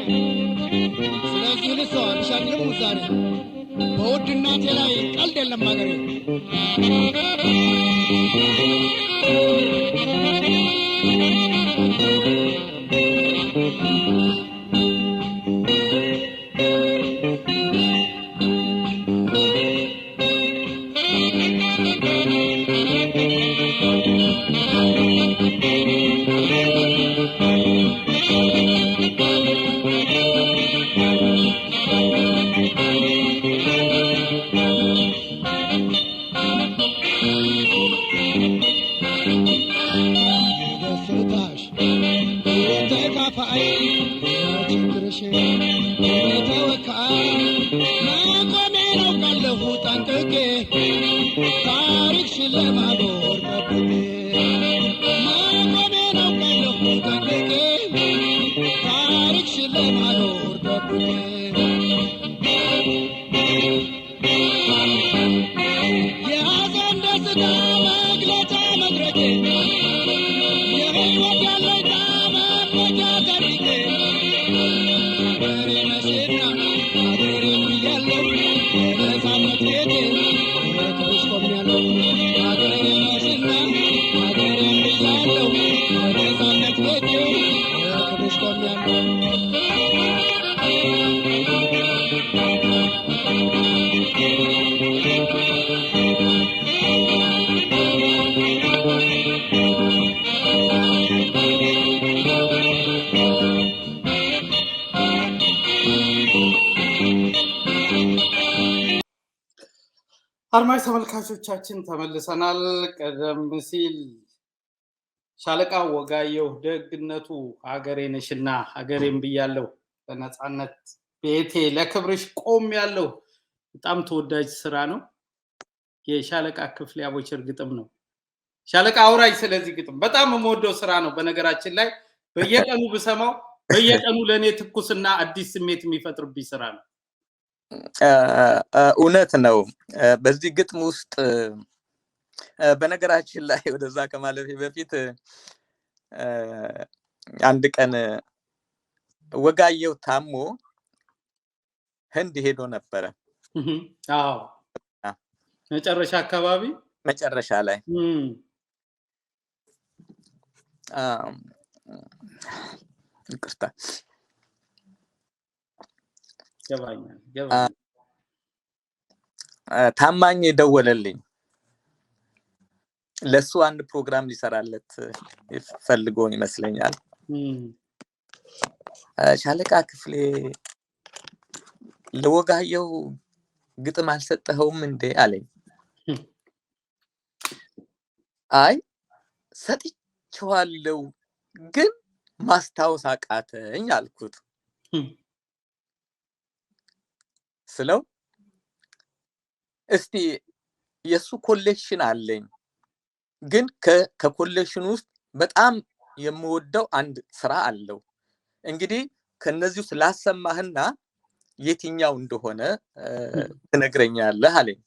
ስለዚህ ልሰዋ ቢሻይ ልሙት ዛሬ በውድ እናቴ ላይ ቀልድ የለም ባገሬ። ደስታሽ ተካፋይ ችግርሽ ተወካይ መቆሜን አውቃለሁ ጠንቅቄ ታሪክሽን ለማኖር ጠብቄ መቆሜን አውቃለሁ ጠንቅቄ ታሪክሽን ለማኖር ጠብቄ የሐዘን ደስታ መግለጫ መድረኬ የሕይወት ያለኝታ መመኪያ ታሪኬ ሀገሬ ነሽና ሀገሬ ብያለሁ በነፃነት ቤቴ በክብርሽ ቆሜያለሁ። ሀገሬ ነሽና ሀገሬ ብያለሁ በነፃነት ቤቴ በክብርሽ ቆሜያለሁ።
አድማጭ ተመልካቾቻችን ተመልሰናል። ቀደም ሲል ሻለቃ ወጋየሁ ደግነቱ ሀገሬ ነሽና ሀገሬን ብያለሁ በነፃነት ቤቴ ለክብርሽ ቆሜያለሁ በጣም ተወዳጅ ስራ ነው። የሻለቃ ክፍሌ አቦቸር ግጥም ነው። ሻለቃ አውራጅ ስለዚህ ግጥም በጣም የምወደው ስራ ነው። በነገራችን ላይ በየቀኑ ብሰማው በየቀኑ ለኔ ትኩስና አዲስ ስሜት የሚፈጥርብኝ ስራ ነው።
እውነት ነው። በዚህ ግጥም ውስጥ በነገራችን ላይ ወደዛ ከማለፌ በፊት አንድ ቀን ወጋየሁ ታሞ ህንድ ሄዶ ነበረ።
አዎ መጨረሻ አካባቢ
መጨረሻ ላይ ይቅርታ ታማኝ ደወለልኝ። ለሱ አንድ ፕሮግራም ሊሰራለት ፈልጎ ይመስለኛል። ሻለቃ ክፍሌ ለወጋየሁ ግጥም አልሰጠኸውም እንዴ አለኝ። አይ ሰጥቼዋለሁ ግን ማስታወስ አቃተኝ አልኩት። ስለው እስቲ የሱ ኮሌክሽን አለኝ ግን ከኮሌክሽን ውስጥ በጣም የምወደው አንድ ስራ አለው እንግዲህ ከነዚህ ስላሰማህና የትኛው እንደሆነ ትነግረኛለህ አለኝ።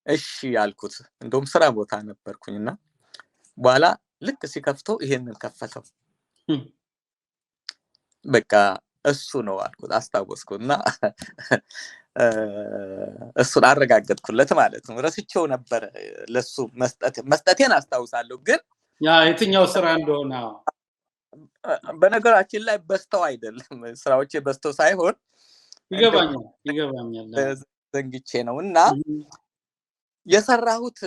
እሺ ያልኩት እንደውም ስራ ቦታ ነበርኩኝና በኋላ ልክ ሲከፍተው ይሄንን ከፈተው። በቃ እሱ ነው አልኩት አስታወስኩና እሱን አረጋገጥኩለት ማለት ነው። ረስቼው ነበር ለሱ መስጠቴን አስታውሳለሁ ግን
ያ የትኛው ስራ እንደሆነ
በነገራችን ላይ በስተው አይደለም ስራዎቼ በስተው ሳይሆን
ይገባኛል
ዘንግቼ ነውና የሰራሁት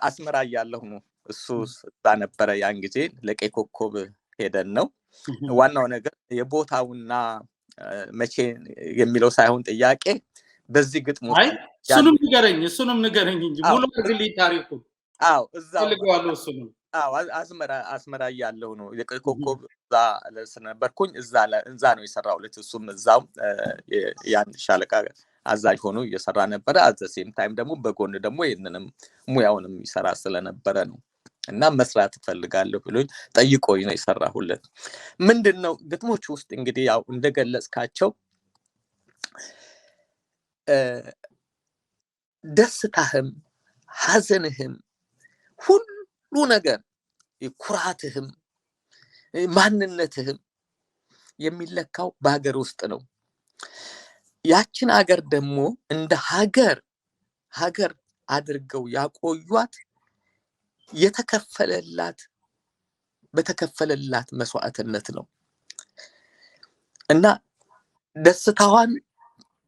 አስመራ ያያለሁ ነው። እሱ እዛ ነበረ ያን ጊዜ ለቀይ ኮከብ ሄደን ነው። ዋናው ነገር የቦታውና መቼ የሚለው ሳይሆን ጥያቄ በዚህ ግጥሙ
እሱንም ንገረኝ እንጂ ሙሉ አድርግልኝ ታሪኩ።
እዛ
ፈልገዋለሁ እሱንም።
አስመራ ያያለሁ ነው። የቀይ ኮከብ እዛ ስለነበርኩኝ እዛ ነው የሰራሁለት። እሱም እዛው ያን ሻለቃ አዛዥ ሆኖ እየሰራ ነበር። አዘሴም ታይም ደግሞ በጎን ደግሞ ይሄንንም ሙያውንም ይሰራ ስለነበረ ነው እና መስራት ፈልጋለሁ ብሎኝ ጠይቆኝ ነው የሰራሁለት። ምንድነው ግጥሞች ውስጥ እንግዲህ ያው እንደገለጽካቸው ደስታህም ሐዘንህም ሁሉ ነገር ኩራትህም ማንነትህም የሚለካው በሀገር ውስጥ ነው። ያችን ሀገር ደግሞ እንደ ሀገር አድርገው ያቆዩት በተከፈለላት መስዋዕትነት ነው እና ደስታዋን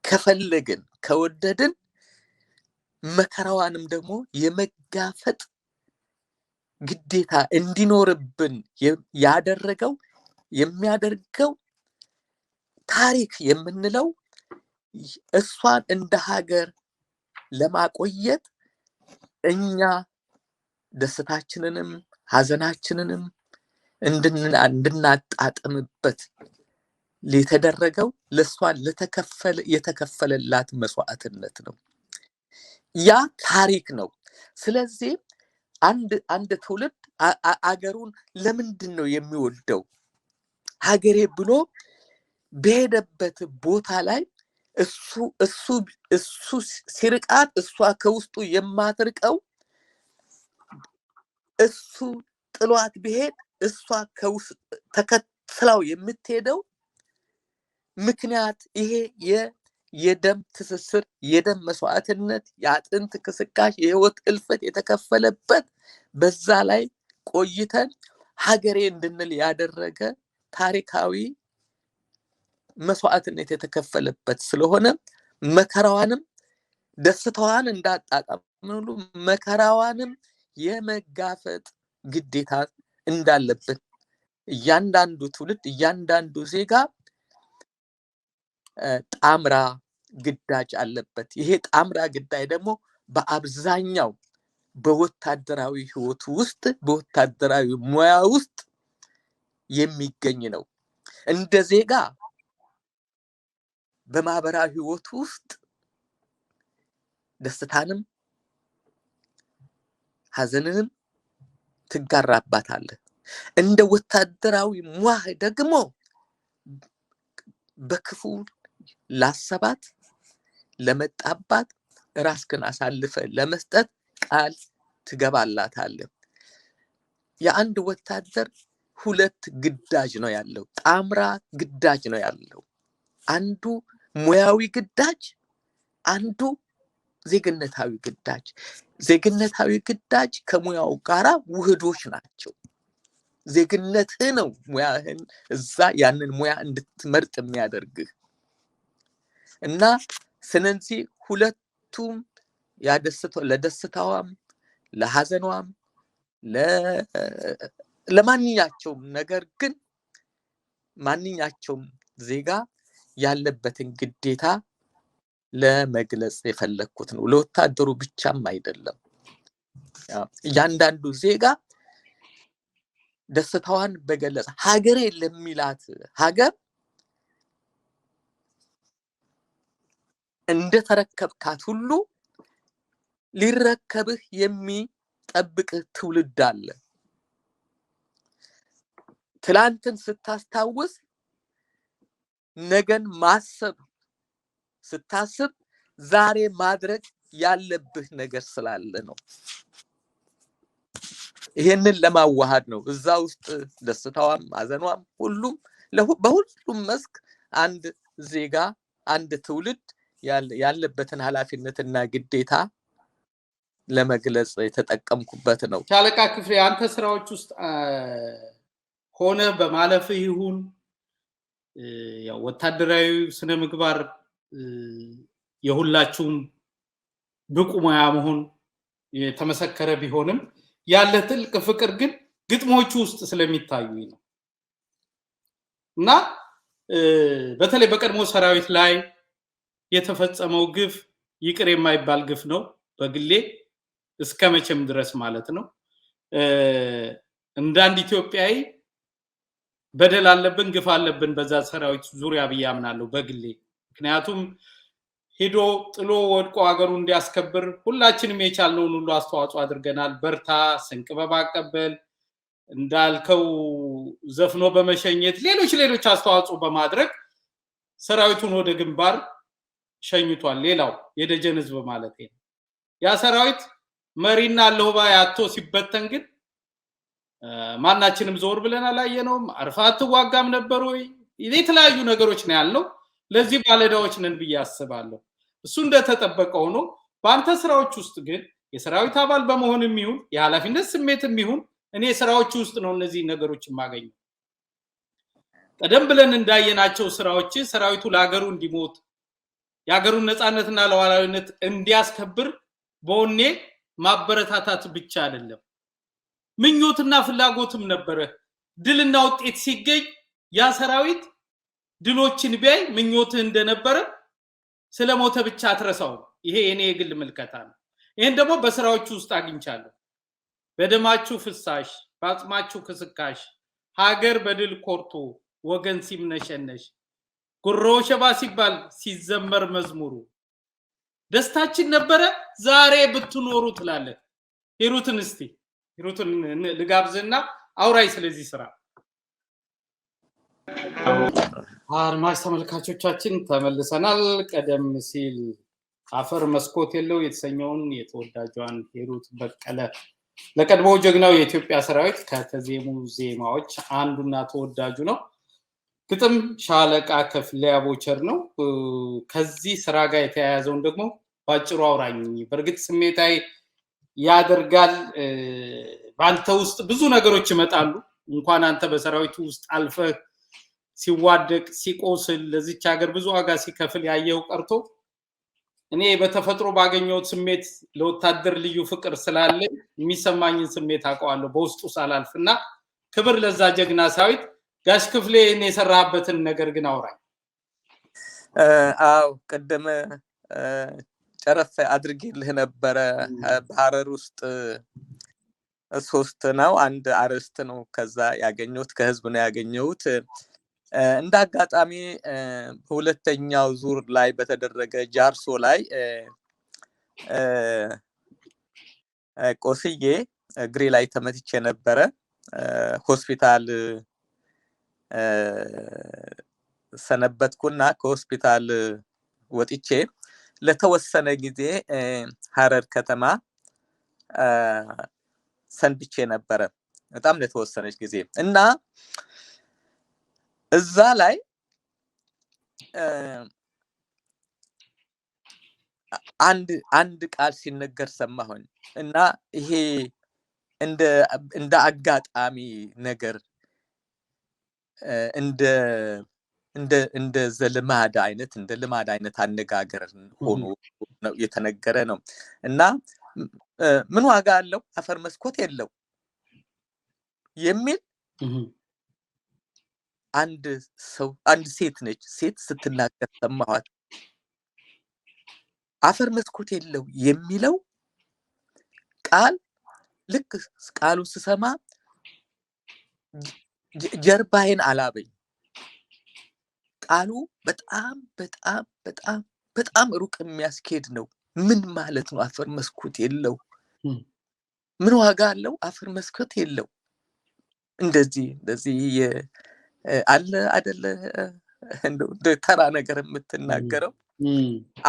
ከፈለግን ከወደድን መከራዋንም ደግሞ የመጋፈጥ ግዴታ እንዲኖርብን የሚያደርገው ታሪክ የምንለው እሷን እንደ ሀገር ለማቆየት እኛ ደስታችንንም ሐዘናችንንም እንድናጣጥምበት የተደረገው ለሷን የተከፈለላት መስዋዕትነት ነው። ያ ታሪክ ነው። ስለዚህ አንድ ትውልድ አገሩን ለምንድን ነው የሚወደው? ሀገሬ ብሎ በሄደበት ቦታ ላይ እሱ ሲርቃት እሷ ከውስጡ የማትርቀው እሱ ጥሏት ቢሄድ እሷ ከውስጥ ተከትላው የምትሄደው ምክንያት ይሄ የደም ትስስር የደም መስዋዕትነት የአጥንት ክስካሽ የህይወት እልፈት የተከፈለበት በዛ ላይ ቆይተን ሀገሬ እንድንል ያደረገ ታሪካዊ መስዋዕትነት የተከፈለበት ስለሆነ መከራዋንም ደስታዋን እንዳጣጣምሉ መከራዋንም የመጋፈጥ ግዴታ እንዳለበት እያንዳንዱ ትውልድ እያንዳንዱ ዜጋ ጣምራ ግዳጅ አለበት። ይሄ ጣምራ ግዳይ ደግሞ በአብዛኛው በወታደራዊ ህይወት ውስጥ በወታደራዊ ሙያ ውስጥ የሚገኝ ነው። እንደ ዜጋ በማህበራዊ ህይወት ውስጥ ደስታንም ሐዘንንም ትጋራባታለህ። እንደ ወታደራዊ ሙያ ደግሞ በክፉ ላሰባት ለመጣባት ራስክን አሳልፈ ለመስጠት ቃል ትገባላታለህ። የአንድ ወታደር ሁለት ግዳጅ ነው ያለው፣ ጣምራ ግዳጅ ነው ያለው። አንዱ ሙያዊ ግዳጅ፣ አንዱ ዜግነታዊ ግዳጅ። ዜግነታዊ ግዳጅ ከሙያው ጋራ ውህዶች ናቸው። ዜግነትህ ነው ሙያህን እዛ ያንን ሙያ እንድትመርጥ የሚያደርግህ እና ስለዚህ ሁለቱም ለደስታዋም ለሐዘኗም ለማንኛቸውም ነገር ግን ማንኛቸውም ዜጋ ያለበትን ግዴታ ለመግለጽ የፈለኩት ነው። ለወታደሩ ብቻም አይደለም። እያንዳንዱ ዜጋ ደስታዋን በገለጸ ሀገሬ ለሚላት ሀገር እንደተረከብካት ሁሉ ሊረከብህ የሚጠብቅህ ትውልድ አለ። ትላንትን ስታስታውስ ነገን ማሰብ ስታስብ ዛሬ ማድረግ ያለብህ ነገር ስላለ ነው። ይሄንን ለማዋሃድ ነው እዛ ውስጥ ደስታዋም አዘኗም ሁሉም በሁሉም መስክ አንድ ዜጋ አንድ ትውልድ ያለበትን ኃላፊነትና ግዴታ ለመግለጽ የተጠቀምኩበት ነው።
ሻለቃ ክፍሌ አንተ ስራዎች ውስጥ ሆነ በማለፍ ይሁን ያው ወታደራዊ ስነ ምግባር የሁላችሁም ብቁ ሙያ መሆን የተመሰከረ ቢሆንም ያለ ጥልቅ ፍቅር ግን ግጥሞቹ ውስጥ ስለሚታዩኝ ነው እና በተለይ በቀድሞ ሰራዊት ላይ የተፈጸመው ግፍ ይቅር የማይባል ግፍ ነው በግሌ እስከ መቼም ድረስ ማለት ነው። እንዳንድ ኢትዮጵያዊ በደል አለብን ግፍ አለብን በዛ ሰራዊት ዙሪያ ብያምናለሁ በግሌ። ምክንያቱም ሄዶ ጥሎ ወድቆ ሀገሩ እንዲያስከብር ሁላችንም የቻልነውን ሁሉ አስተዋጽኦ አድርገናል። በርታ ስንቅ በማቀበል እንዳልከው ዘፍኖ በመሸኘት ሌሎች አስተዋጽኦ በማድረግ ሰራዊቱን ወደ ግንባር ሸኝቷል። ሌላው የደጀን ህዝብ ማለት ነው። ያ ሰራዊት መሪና ለሆባ ያቶ ሲበተን ግን ማናችንም ዞር ብለን አላየነውም። አርፋት ዋጋም ነበር ወይ የተለያዩ ነገሮች ነው ያለው። ለዚህ ባለዳዎች ነን ብዬ አስባለሁ። እሱ እንደተጠበቀው ነው። በአንተ ስራዎች ውስጥ ግን የሰራዊት አባል በመሆንም ይሁን የኃላፊነት ስሜትም ይሁን እኔ ስራዎች ውስጥ ነው እነዚህ ነገሮች ማገኘው። ቀደም ብለን እንዳየናቸው ስራዎች ሰራዊቱ ለሀገሩ እንዲሞት የሀገሩን ነፃነትና ለዋላዊነት እንዲያስከብር በወኔ ማበረታታት ብቻ አይደለም ምኞትና ፍላጎትም ነበረ። ድልና ውጤት ሲገኝ ያ ሰራዊት ድሎችን ቢያይ ምኞትህ እንደነበረ ስለሞተ ብቻ አትረሳው። ይሄ የኔ የግል ምልከታ ነው። ይሄን ደግሞ በስራዎች ውስጥ አግኝቻለሁ። በደማችሁ ፍሳሽ ባጽማችሁ ክስካሽ ሀገር በድል ኮርቶ ወገን ሲምነሸነሽ ጉሮ ሸባ ሲባል ሲዘመር መዝሙሩ ደስታችን ነበረ ዛሬ ብትኖሩ ትላለህ። ሂሩትን እስቲ ሂሩትን ልጋብዝና አውራይ ስለዚህ ስራ። አድማጭ ተመልካቾቻችን ተመልሰናል። ቀደም ሲል አፈር መስኮት የለው የተሰኘውን የተወዳጇን ሂሩት በቀለ ለቀድሞው ጀግናው የኢትዮጵያ ሰራዊት ከተዜሙ ዜማዎች አንዱና ተወዳጁ ነው። ግጥም ሻለቃ ክፍሌ አቦቸር ነው። ከዚህ ስራ ጋር የተያያዘውን ደግሞ ባጭሩ አውራኝ። በርግጥ ስሜታዊ ያደርጋል። ባንተ ውስጥ ብዙ ነገሮች ይመጣሉ። እንኳን አንተ በሰራዊቱ ውስጥ አልፈ ሲዋደቅ ሲቆስል ለዚች ሀገር ብዙ ዋጋ ሲከፍል ያየው ቀርቶ እኔ በተፈጥሮ ባገኘው ስሜት ለወታደር ልዩ ፍቅር ስላለ የሚሰማኝን ስሜት አውቀዋለሁ በውስጡ ሳላልፍና ክብር ለዛ ጀግና ሰራዊት። ጋሽ ክፍሌ እኔ የሰራበትን ነገር ግን አውራኝ።
አው ቀደም ጨረፍ አድርጌልህ ነበረ። በሐረር ውስጥ ሶስት ነው አንድ አርዕስት ነው ከዛ ያገኘሁት ከህዝብ ነው ያገኘሁት። እንደ አጋጣሚ በሁለተኛው ዙር ላይ በተደረገ ጃርሶ ላይ ቆስዬ እግሬ ላይ ተመትቼ ነበረ። ሆስፒታል ሰነበትኩና ከሆስፒታል ወጥቼ ለተወሰነ ጊዜ ሐረር ከተማ ሰንብቼ ነበረ በጣም ለተወሰነች ጊዜ እና እዛ ላይ አንድ ቃል ሲነገር ሰማሁኝ እና ይሄ እንደ አጋጣሚ ነገር እንደ ዘልማድ አይነት አነጋገር ሆኖ ነው የተነገረ ነው እና ምን ዋጋ አለው አፈር መስኮት የለው የሚል አንድ ሴት ነች ሴት ስትናገር ሰማኋት። አፈር መስኮት የለው የሚለው ቃል ልክ ቃሉን ስሰማ ጀርባዬን አላበኝ። ቃሉ በጣም ሩቅ የሚያስኬድ ነው። ምን ማለት ነው አፈር መስኮት የለው? ምን ዋጋ አለው አፈር መስኮት የለው? እንደዚህ አለ አይደለ እንደ ተራ ነገር የምትናገረው።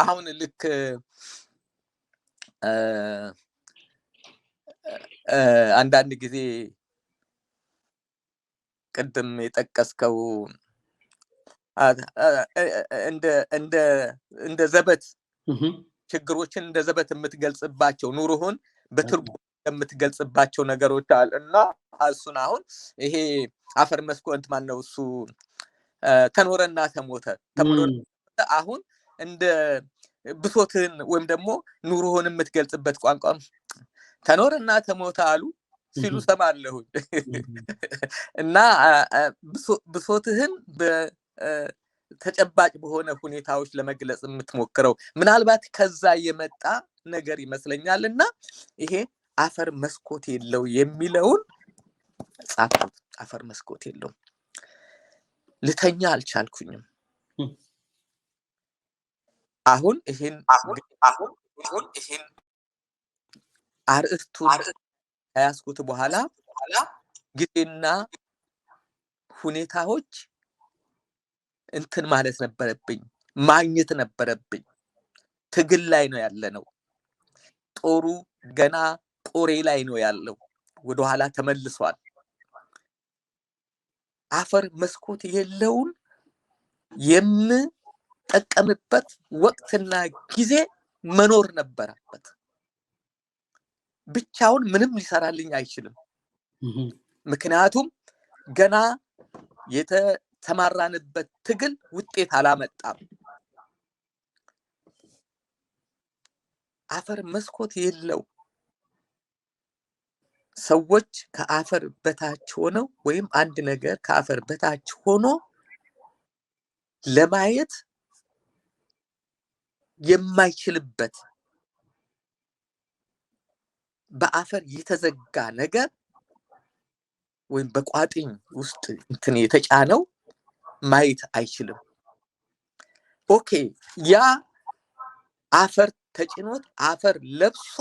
አሁን ልክ አንዳንድ ጊዜ ቅድም የጠቀስከው እንደ ዘበት ችግሮችን እንደ ዘበት የምትገልጽባቸው ኑሮህን በትርጉም የምትገልጽባቸው ነገሮች አሉ እና እሱን አሁን ይሄ አፈር መስኮት ማን ነው እሱ ተኖረና ተሞተ አሁን እንደ ብሶትን ወይም ደግሞ ኑሮህን የምትገልጽበት ቋንቋ ተኖረና ተሞተ አሉ ሲሉ ሰማለሁ እና ብሶትህን በተጨባጭ በሆነ ሁኔታዎች ለመግለጽ የምትሞክረው ምናልባት ከዛ የመጣ ነገር ይመስለኛልና ይሄ አፈር መስኮት የለው የሚለውን ጻፍኩት። አፈር መስኮት የለው ልተኛ አልቻልኩኝም። አሁን ይሄን አርእስቱን ያስኩት በኋላ ጊዜና ሁኔታዎች እንትን ማለት ነበረብኝ፣ ማግኘት ነበረብኝ። ትግል ላይ ነው ያለነው። ጦሩ ገና ቆሬ ላይ ነው ያለው፣ ወደ ኋላ ተመልሷል። አፈር መስኮት የለውን የምጠቀምበት ወቅትና ጊዜ መኖር ነበረበት። ብቻውን ምንም ሊሰራልኝ አይችልም። ምክንያቱም ገና የተማራንበት ትግል ውጤት አላመጣም። አፈር መስኮት የለው ሰዎች ከአፈር በታች ሆነው ወይም አንድ ነገር ከአፈር በታች ሆኖ ለማየት የማይችልበት በአፈር የተዘጋ ነገር ወይም በቋጥኝ ውስጥ እንትን የተጫነው ማየት አይችልም። ኦኬ ያ አፈር ተጭኖት አፈር ለብሶ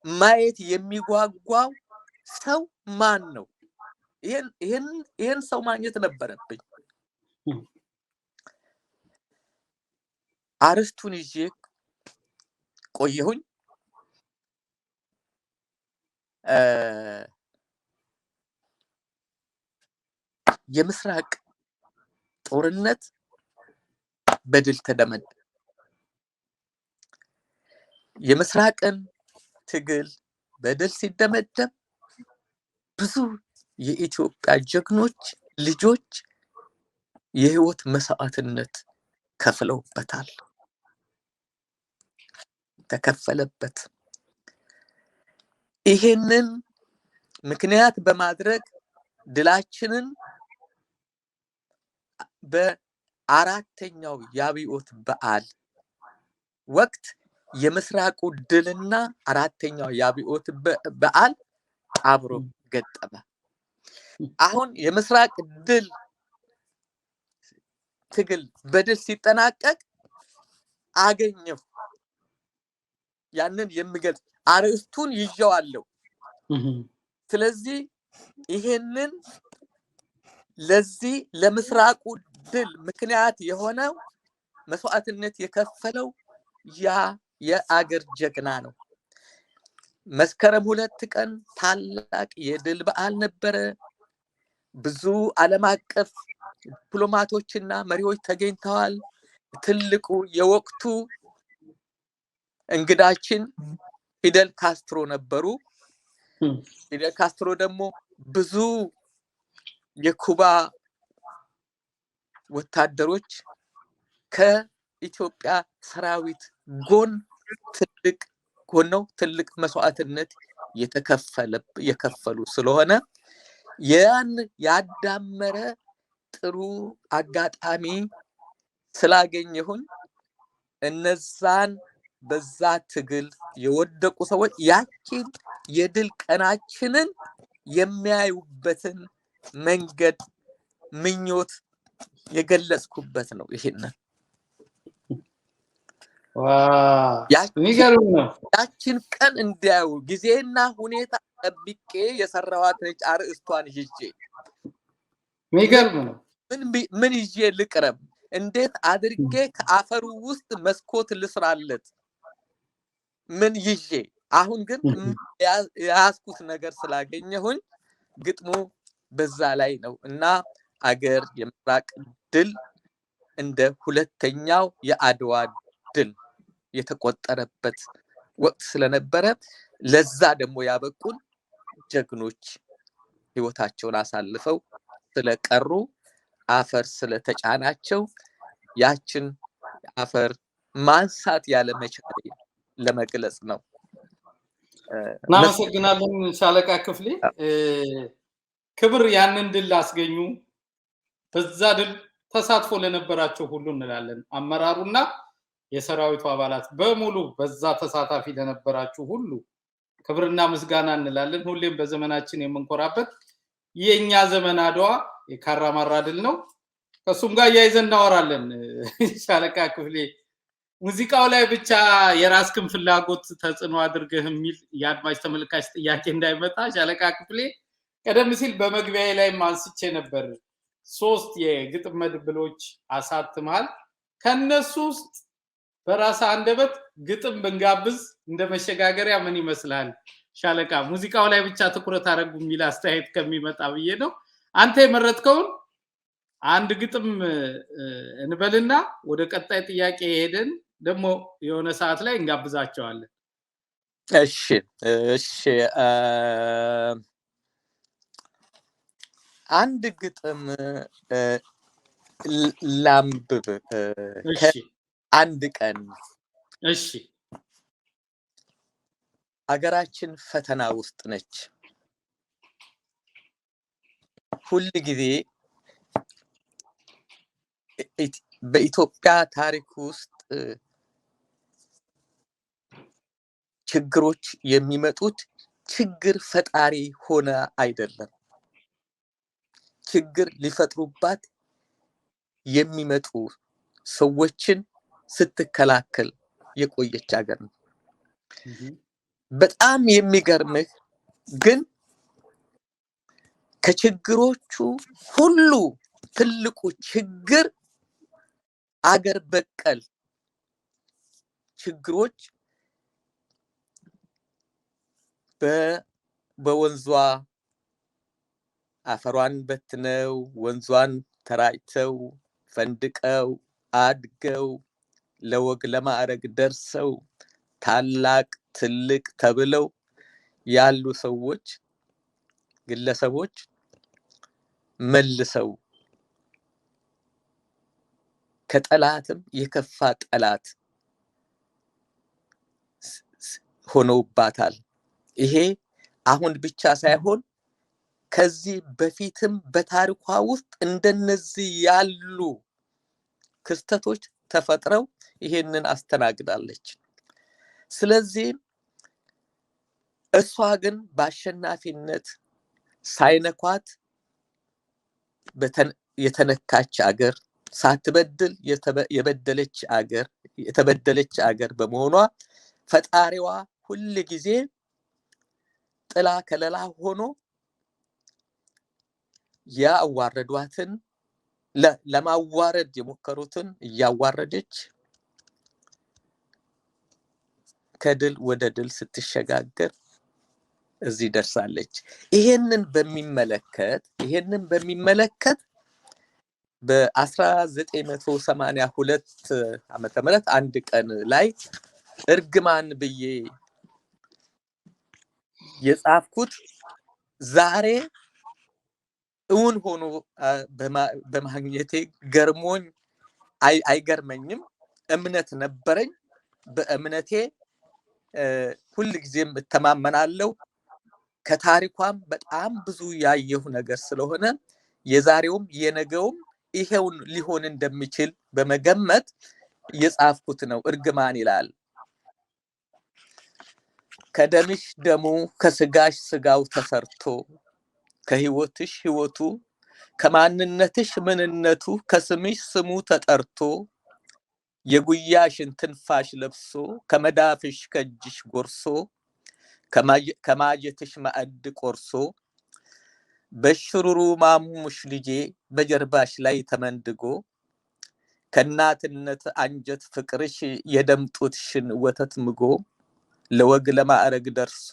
ማየት የሚጓጓው ሰው ማን ነው? ይሄን ሰው ማግኘት ነበረብኝ። አርስቱን ይዤ ቆየሁኝ። የምስራቅ ጦርነት በድል ተደመደመ። የምስራቅን ትግል በድል ሲደመደም ብዙ የኢትዮጵያ ጀግኖች ልጆች የህይወት መስዋዕትነት ከፍለውበታል፣ ተከፈለበት። ይሄንን ምክንያት በማድረግ ድላችንን በአራተኛው የአብዮት በዓል ወቅት የምስራቁ ድልና አራተኛው የአብዮት በዓል አብሮ ገጠመ። አሁን የምስራቅ ድል ትግል በድል ሲጠናቀቅ አገኘሁ ያንን የሚገልጽ አርእስቱን ይዤዋለሁ። ስለዚህ ይሄንን ለዚህ ለምስራቁ ድል ምክንያት የሆነው መስዋዕትነት የከፈለው ያ የአገር ጀግና ነው። መስከረም 2 ቀን ታላቅ የድል በዓል ነበረ። ብዙ ዓለም አቀፍ ዲፕሎማቶችና መሪዎች ተገኝተዋል። ትልቁ የወቅቱ እንግዳችን ፊደል ካስትሮ ነበሩ። ፊደል ካስትሮ ደግሞ ብዙ የኩባ ወታደሮች ከኢትዮጵያ ሰራዊት ጎን ትልቅ መስዋዕትነት የከፈሉ ስለሆነ ያን ያዳመረ ጥሩ አጋጣሚ ስላገኘሁን እነዛን በዛ ትግል የወደቁ ሰዎች ያቺን የድል ቀናችንን የሚያዩበትን መንገድ ምኞት የገለጽኩበት ነው። ይሄንን ያችን ቀን እንዲያዩ ጊዜና ሁኔታ ጠብቄ የሰራዋት ነች። አርእስቷን ይዤ
የሚገርም ነው።
ምን ይዤ ልቅረብ? እንዴት አድርጌ ከአፈሩ ውስጥ መስኮት ልስራለት? ምን ይዤ አሁን ግን ያስኩት ነገር ስላገኘሁኝ ግጥሙ በዛ ላይ ነው እና አገር የምስራቅ ድል እንደ ሁለተኛው የአድዋ ድል የተቆጠረበት ወቅት ስለነበረ ለዛ ደግሞ ያበቁን ጀግኖች ህይወታቸውን አሳልፈው ስለቀሩ አፈር ስለተጫናቸው ያችን አፈር ማንሳት ያለ መቻል ለመግለጽ ነው።
እናመሰግናለን ሻለቃ ክፍሌ። ክብር ያንን ድል ላስገኙ በዛ ድል ተሳትፎ ለነበራቸው ሁሉ እንላለን። አመራሩና የሰራዊቱ አባላት በሙሉ በዛ ተሳታፊ ለነበራችሁ ሁሉ ክብርና ምስጋና እንላለን። ሁሌም በዘመናችን የምንኮራበት የኛ ዘመን አድዋ የካራማራ ድል ነው። ከሱም ጋር ያይዘን እናወራለን። ሻለቃ ክፍሌ ሙዚቃው ላይ ብቻ የራስክን ፍላጎት ተጽዕኖ አድርገህ የሚል የአድማጭ ተመልካች ጥያቄ እንዳይመጣ ሻለቃ ክፍሌ ቀደም ሲል በመግቢያ ላይ ማንስቼ ነበር 3 የግጥም መድብሎች አሳትመሃል። ከነሱ ውስጥ በራስ አንደበት ግጥም ብንጋብዝ እንደ መሸጋገሪያ ምን ይመስላል? ሻለቃ ሙዚቃው ላይ ብቻ ትኩረት አደረጉ የሚል አስተያየት ከሚመጣ ብዬ ነው። አንተ የመረጥከውን አንድ ግጥም እንበልና ወደ ቀጣይ ጥያቄ ሄደን ደግሞ የሆነ ሰዓት ላይ እንጋብዛቸዋለን።
እሺ አንድ ግጥም ላምብብ። አንድ ቀን
እሺ
አገራችን ፈተና ውስጥ ነች። ሁሉ ጊዜ በኢትዮጵያ ታሪክ ውስጥ ችግሮች የሚመጡት ችግር ፈጣሪ ሆነ አይደለም። ችግር ሊፈጥሩባት የሚመጡ ሰዎችን ስትከላከል የቆየች ሀገር ነው። በጣም የሚገርምህ ግን ከችግሮቹ ሁሉ ትልቁ ችግር አገር በቀል ችግሮች በወንዟ አፈሯን በትነው ወንዟን ተራጭተው ፈንድቀው አድገው ለወግ ለማዕረግ ደርሰው ታላቅ ትልቅ ተብለው ያሉ ሰዎች ግለሰቦች መልሰው ከጠላትም የከፋ ጠላት ሆነውባታል። ይሄ አሁን ብቻ ሳይሆን ከዚህ በፊትም በታሪኳ ውስጥ እንደነዚህ ያሉ ክስተቶች ተፈጥረው ይሄንን አስተናግዳለች። ስለዚህ እሷ ግን በአሸናፊነት ሳይነኳት የተነካች አገር ሳትበድል የተበደለች አገር በመሆኗ ፈጣሪዋ ሁሉ ጊዜ ጥላ ከለላ ሆኖ ያዋረዷትን ለማዋረድ የሞከሩትን እያዋረደች ከድል ወደ ድል ስትሸጋገር እዚህ ደርሳለች። ይሄንን በሚመለከት በ1982 ዓመተ ምህረት አንድ ቀን ላይ እርግማን ብዬ የጻፍኩት ዛሬ እውን ሆኖ በማግኘቴ ገርሞኝ አይገርመኝም። እምነት ነበረኝ። በእምነቴ ሁሉ ጊዜም እተማመናለሁ። ከታሪኳም በጣም ብዙ ያየሁ ነገር ስለሆነ የዛሬውም የነገውም ይሄውን ሊሆን እንደሚችል በመገመት የጻፍኩት ነው። እርግማን ይላል። ከደምሽ ደሙ ከስጋሽ ስጋው ተሰርቶ ከህይወትሽ ህይወቱ ከማንነትሽ ምንነቱ ከስምሽ ስሙ ተጠርቶ የጉያሽን ትንፋሽ ለብሶ ከመዳፍሽ ከእጅሽ ጎርሶ ከማጀትሽ ማዕድ ቆርሶ በሽሩሩ ማሙሽ ልጄ በጀርባሽ ላይ ተመንድጎ ከናትነት አንጀት ፍቅርሽ የደምጡትሽን ወተት ምጎ ለወግ ለማዕረግ ደርሶ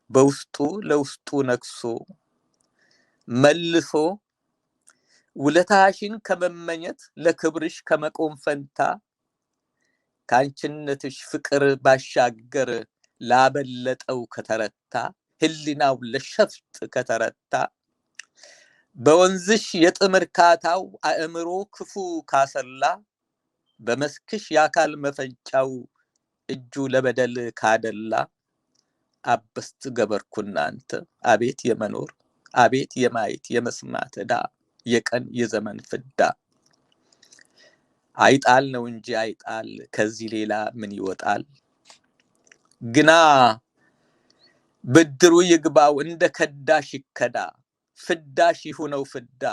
በውስጡ ለውስጡ ነክሶ መልሶ ውለታሽን ከመመኘት ለክብርሽ ከመቆም ፈንታ ካንቺነትሽ ፍቅር ባሻገር ላበለጠው ከተረታ ህሊናው ለሸፍጥ ከተረታ በወንዝሽ የጥምርካታው አእምሮ ክፉ ካሰላ በመስክሽ ያካል መፈንጫው እጁ ለበደል ካደላ አበስት ገበርኩና አንተ አቤት የመኖር አቤት የማየት የመስማት ዕዳ የቀን የዘመን ፍዳ አይጣል ነው እንጂ አይጣል ከዚህ ሌላ ምን ይወጣል ግና ብድሩ ይግባው እንደ ከዳሽ ይከዳ ፍዳሽ ይሁነው ፍዳ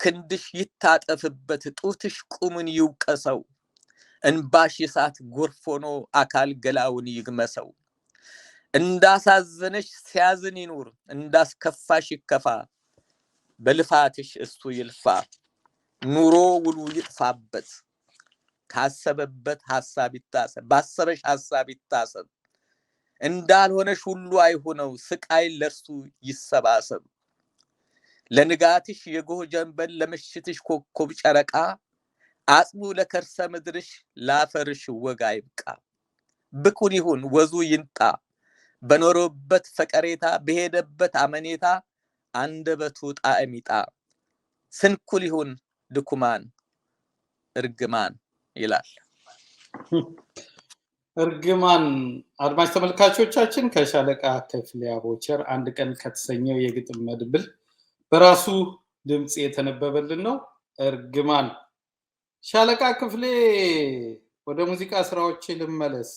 ክንድሽ ይታጠፍበት ጡትሽ ቁምን ይውቀሰው እንባሽ እሳት ጎርፍ ሆኖ አካል ገላውን ይግመሰው እንዳሳዘነሽ ሲያዝን ይኑር እንዳስከፋሽ ይከፋ በልፋትሽ እሱ ይልፋ ኑሮ ውሉ ይጥፋበት ካሰበበት ሐሳብ ይታሰብ ባሰበሽ ሐሳብ ይታሰብ እንዳልሆነሽ ሁሉ አይሆነው ስቃይ ለርሱ ይሰባሰብ ለንጋትሽ የጎህ ጀንበል ለምሽትሽ ኮከብ ጨረቃ አጽሙ ለከርሰ ምድርሽ ላፈርሽ ወጋ ይብቃ ብኩን ይሁን ወዙ ይንጣ በኖሮበት ፈቀሬታ በሄደበት አመኔታ አንደበቱ ጣዕሚጣ ስንኩል ይሁን ድኩማን እርግማን ይላል።
እርግማን አድማጭ ተመልካቾቻችን ከሻለቃ ክፍሌ አቦቸር አንድ ቀን ከተሰኘው የግጥም መድብል በራሱ ድምጽ የተነበበልን ነው። እርግማን ሻለቃ ክፍሌ ወደ ሙዚቃ ስራዎች ልመለስ።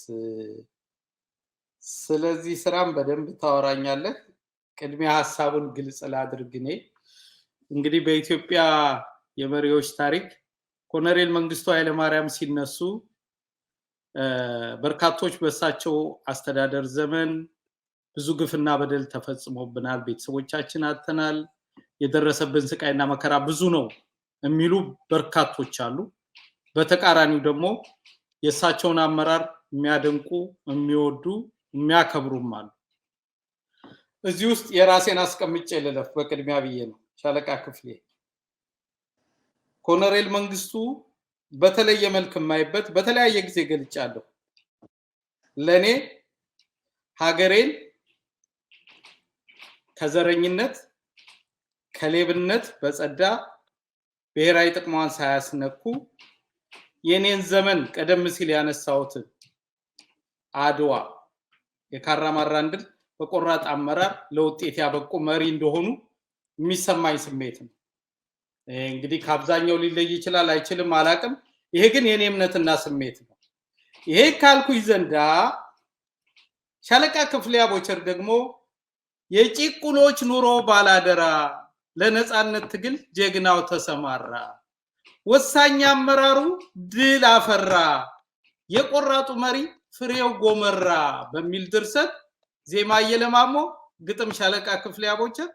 ስለዚህ ስራም በደንብ ታወራኛለህ። ቅድሚያ ሐሳቡን ግልጽ ላድርግ። እኔ እንግዲህ በኢትዮጵያ የመሪዎች ታሪክ ኮሎኔል መንግስቱ ኃይለማርያም ሲነሱ በርካቶች በሳቸው አስተዳደር ዘመን ብዙ ግፍና በደል ተፈጽሞብናል፣ ቤተሰቦቻችን አጥተናል፣ የደረሰብን ስቃይና መከራ ብዙ ነው የሚሉ በርካቶች አሉ። በተቃራኒው ደግሞ የሳቸውን አመራር የሚያደንቁ የሚወዱ የሚያከብሩም አሉ። እዚህ ውስጥ የራሴን አስቀምጬ ልለፍ በቅድሚያ ብዬ ነው። ሻለቃ ክፍሌ ኮሎኔል መንግስቱ በተለየ መልክ የማይበት በተለያየ ጊዜ ገልጫለሁ። ለኔ ሀገሬን ከዘረኝነት ከሌብነት በጸዳ ብሔራዊ ጥቅሟን ሳያስነኩ የኔን ዘመን ቀደም ሲል ያነሳሁት አድዋ የካራማራን ድል በቆራጥ አመራር ለውጤት ያበቁ መሪ እንደሆኑ የሚሰማኝ ስሜት ነው። እንግዲህ ከአብዛኛው ሊለይ ይችላል አይችልም አላቅም። ይሄ ግን የኔ እምነትና ስሜት ነው። ይሄ ካልኩኝ ዘንዳ ሻለቃ ክፍሌ አቦቸር ደግሞ የጭቁኖች ኑሮ ባላደራ ለነጻነት ትግል ጀግናው ተሰማራ ወሳኝ አመራሩ ድል አፈራ የቆራጡ መሪ ፍሬው ጎመራ በሚል ድርሰት ዜማ የለማሞ ግጥም ሻለቃ ክፍሌ አቦቸር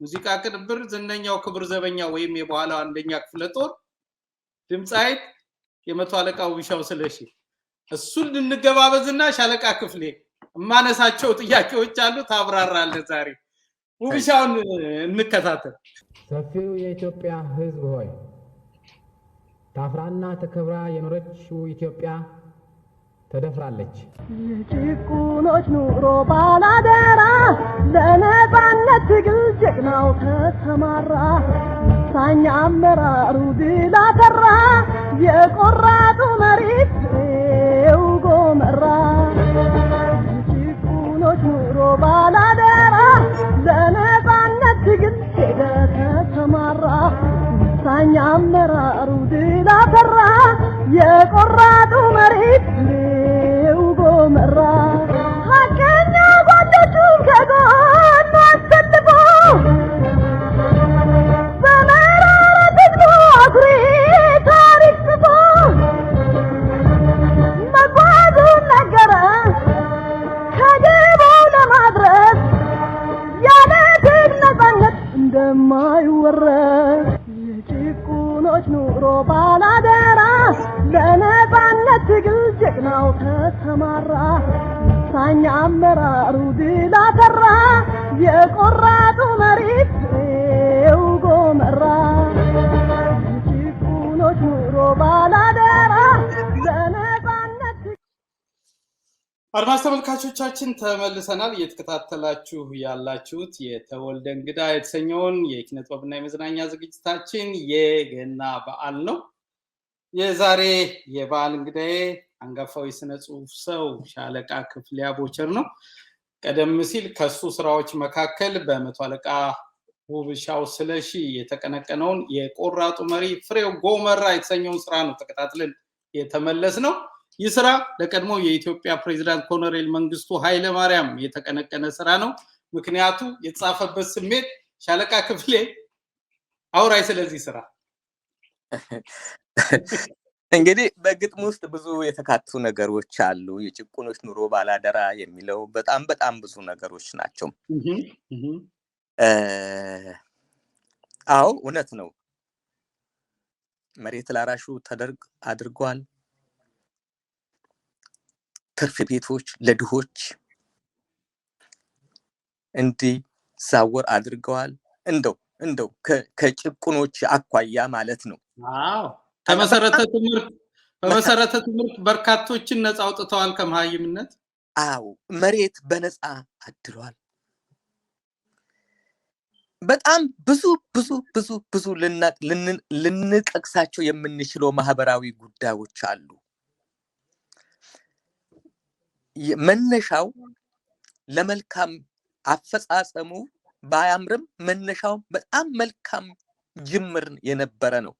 ሙዚቃ ቅንብር ዝነኛው ክብር ዘበኛ ወይም የበኋላው አንደኛ ክፍለ ጦር ድምጻይት የመቶ አለቃው ውብሻው ስለሺ እሱን እንገባበዝና ሻለቃ ክፍሌ ማነሳቸው ጥያቄዎች አሉ ታብራራለህ። ዛሬ ውብሻውን እንከታተል።
ሰፊው የኢትዮጵያ ሕዝብ ሆይ ታፍራና ተከብራ የኖረችው ኢትዮጵያ ተደፍራለች።
የጭቁኖች ኑሮ ባላደራ ለነጻነት ትግል ጀግናው ተሰማራ ወሳኝ አመራሩ ድል አፈራ የቆራጡ መሪ ፍሬው ጎመራ የጭቁኖች ኑሮ ባላደራ ለነጻነት ትግል ሄደ ተሰማራ ወሳኝ አመራሩ ድል አፈራ የቆራጡ መሪ ፍሬው ጎመራ ሀቀኛ ጓዶቹን ከጎኑ አሰልፎ በመራራ ትግሉ አኩሪ ታሪክ ጽፎ መጓዙን ነገረ ከግቡ ለማድረስ ያለ ትግል ነጻነት እንደ የማይወረድ የጭቁኖች ኑሮ ባላደራ ለነጻነት ትግል ጀግናው ተሰማራ ሳኛ አመራሩ ድል አፈራ የቆራጡ መሬት ፍሬው ጎመራ የጭቁኖች ኑሮ ባላደራ ለነጻነት
አድማጭ ተመልካቾቻችን ተመልሰናል። እየተከታተላችሁ ያላችሁት የተወልደ እንግዳ የተሰኘውን የኪነ ጥበብና የመዝናኛ ዝግጅታችን የገና በዓል ነው። የዛሬ የበዓል እንግዳዬ አንጋፋው የስነ ጽሁፍ ሰው ሻለቃ ክፍሌ አቦቸር ነው። ቀደም ሲል ከሱ ስራዎች መካከል በመቶ አለቃ ውብሻው ስለሺ የተቀነቀነውን የቆራጡ መሪ ፍሬው ጎመራ የተሰኘውን ስራ ነው ተከታትለን የተመለስ ነው። ይህ ስራ ለቀድሞ የኢትዮጵያ ፕሬዝዳንት ኮሎኔል መንግስቱ ኃይለ ማርያም የተቀነቀነ ስራ ነው። ምክንያቱ የተጻፈበት ስሜት ሻለቃ ክፍሌ አውራይ ስለዚህ ስራ።
እንግዲህ በግጥም ውስጥ ብዙ የተካተቱ ነገሮች አሉ። የጭቁኖች ኑሮ ባላደራ የሚለው በጣም ብዙ ነገሮች ናቸው። አዎ እውነት ነው። መሬት ላራሹ ተደርግ አድርጓል። ትርፍ ቤቶች ለድሆች እንዲዛወር አድርገዋል። እንደው ከጭቁኖች አኳያ ማለት ነው።
አዎ በመሰረተ ትምህርት በርካቶችን ነፃ አውጥተዋል ከመሃይምነት።
አዎ መሬት በነፃ አድሏል። በጣም ብዙ ልንጠቅሳቸው የምንችለው ማህበራዊ ጉዳዮች አሉ። መነሻው ለመልካም አፈጻጸሙ ባያምርም መነሻው በጣም መልካም ጅምር የነበረ ነው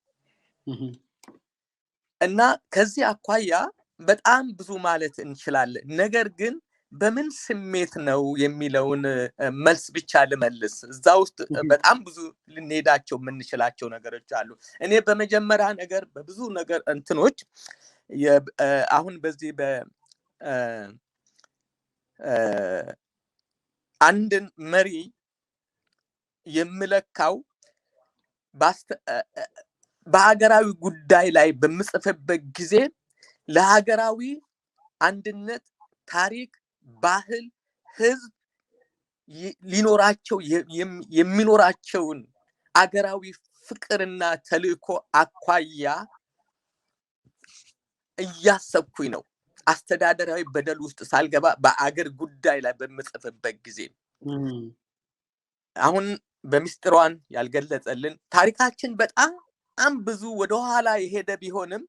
እና ከዚህ አኳያ በጣም ብዙ ማለት እንችላለን። ነገር ግን በምን ስሜት ነው የሚለውን መልስ ብቻ ልመልስ። እዛ ውስጥ በጣም ብዙ ልንሄዳቸው የምንችላቸው ነገሮች አሉ። እኔ በመጀመሪያ ነገር በብዙ ነገር እንትኖች አሁን በዚህ አንድን መሪ የምለካው በሀገራዊ ጉዳይ ላይ በምጽፍበት ጊዜ ለሀገራዊ አንድነት፣ ታሪክ፣ ባህል፣ ህዝብ ሊኖራቸው የሚኖራቸውን አገራዊ ፍቅርና ተልእኮ አኳያ እያሰብኩኝ ነው። አስተዳደራዊ በደል ውስጥ ሳልገባ በአገር ጉዳይ ላይ በምጽፍበት ጊዜ አሁን በሚስጥሯን ያልገለጸልን ታሪካችን በጣም ብዙ ወደኋላ የሄደ ቢሆንም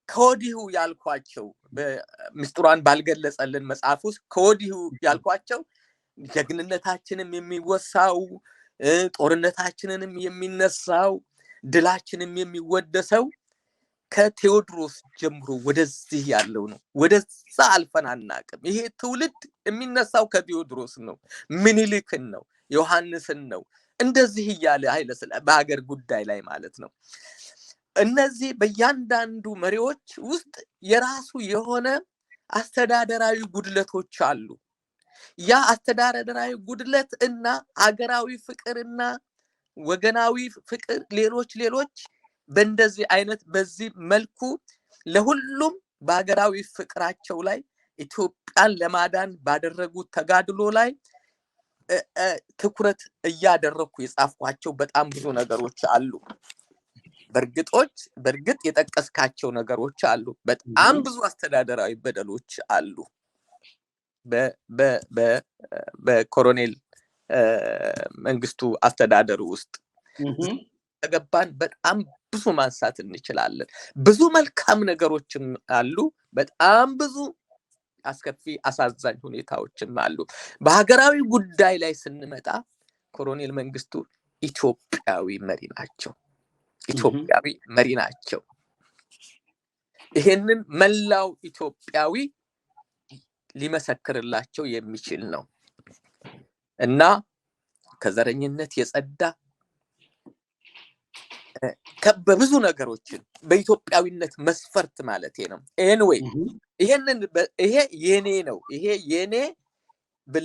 ከወዲሁ ያልኳቸው በሚስጥሯን ባልገለጸልን መጽሐፍ ውስጥ ከወዲሁ ያልኳቸው ጀግንነታችንም የሚወሳው ጦርነታችንንም የሚነሳው ድላችንም የሚወደሰው ከቴዎድሮስ ጀምሮ ወደዚህ ያለው ነው። ወደዛ አልፈን አናቅም። ይሄ ትውልድ የሚነሳው ከቴዎድሮስ ነው፣ ምኒልክን ነው፣ ዮሐንስን ነው። እንደዚህ እያለ በአገር ጉዳይ ላይ ማለት ነው። እነዚህ በእያንዳንዱ መሪዎች ውስጥ የራሱ የሆነ አስተዳደራዊ ጉድለቶች አሉ። ያ አስተዳደራዊ ጉድለት እና አገራዊ ፍቅርና ወገናዊ ፍቅር ሌሎች በእንደዚህ አይነት በዚህ መልኩ ለሁሉም በአገራዊ ፍቅራቸው ላይ ኢትዮጵያን ለማዳን ባደረጉት ተጋድሎ ላይ ትኩረት እያደረኩ የጻፍኳቸው በጣም ብዙ ነገሮች አሉ። በእርግጥ የጠቀስካቸው ነገሮች አሉ። በጣም ብዙ አስተዳደራዊ በደሎች አሉ። በኮሎኔል መንግስቱ አስተዳደር ውስጥ ተገባን በጣም ብዙ ማንሳት እንችላለን። ብዙ መልካም ነገሮችም አሉ። በጣም ብዙ አስከፊ አሳዛኝ ሁኔታዎችም አሉ። በሀገራዊ ጉዳይ ላይ ስንመጣ ኮሎኔል መንግስቱ ኢትዮጵያዊ መሪ ናቸው። ይሄንን መላው ኢትዮጵያዊ ሊመሰክርላቸው የሚችል ነው እና ከዘረኝነት የጸዳ በብዙ ነገሮችን በኢትዮጵያዊነት መስፈርት ማለት ነው። ኤኒዌይ ይሄ የኔ ነው። ይሄ የኔ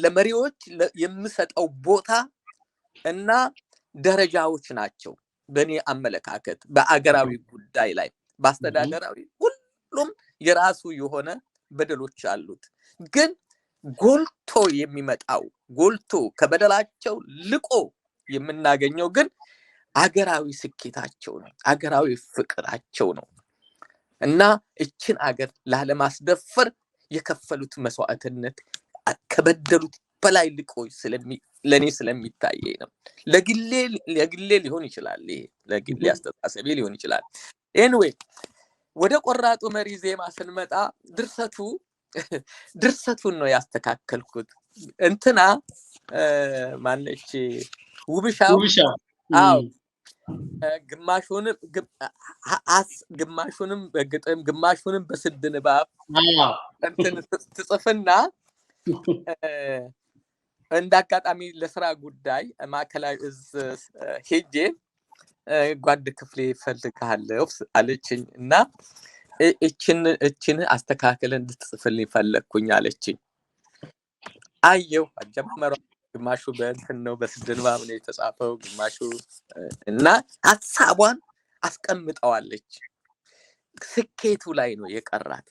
ለመሪዎች የምሰጠው ቦታ እና ደረጃዎች ናቸው በእኔ አመለካከት በአገራዊ ጉዳይ ላይ በአስተዳደራዊ ሁሉም የራሱ የሆነ በደሎች አሉት ግን ጎልቶ የሚመጣው ጎልቶ ከበደላቸው ልቆ የምናገኘው ግን አገራዊ ስኬታቸው ነው አገራዊ ፍቅራቸው ነው እና እችን አገር ላለማስደፈር የከፈሉት መስዋዕትነት ከበደሉት በላይ ልቆ ለኔ ስለሚታየኝ ነው ለግሌ ሊሆን ይችላል ይሄ ለግሌ አስተሳሰቤ ሊሆን ይችላል anyway ወደ ቆራጡ መሪ ዜማ ስንመጣ ድርሰቱን ነው ያስተካከልኩት እንትና ማነች ውብሻው አው ግማሹንም በግጥም ግማሹንም በስድ ንባብ እንትን ትጽፍና እንዳጋጣሚ ለስራ ጉዳይ ማከላይ ሄጄ ጓድ ክፍሌ ፈልካለሁ አለችኝ እና እችን አስተካክለን እንድትጽፍልኝ ፈለኩኝ አለችኝ አየው አጀማመሩ ግማሹ በእንትን ነው በስድ ንባብ ነው የተጻፈው ግማሹ እና ሐሳቧን አስቀምጣዋለች ስኬቱ ላይ ነው የቀራት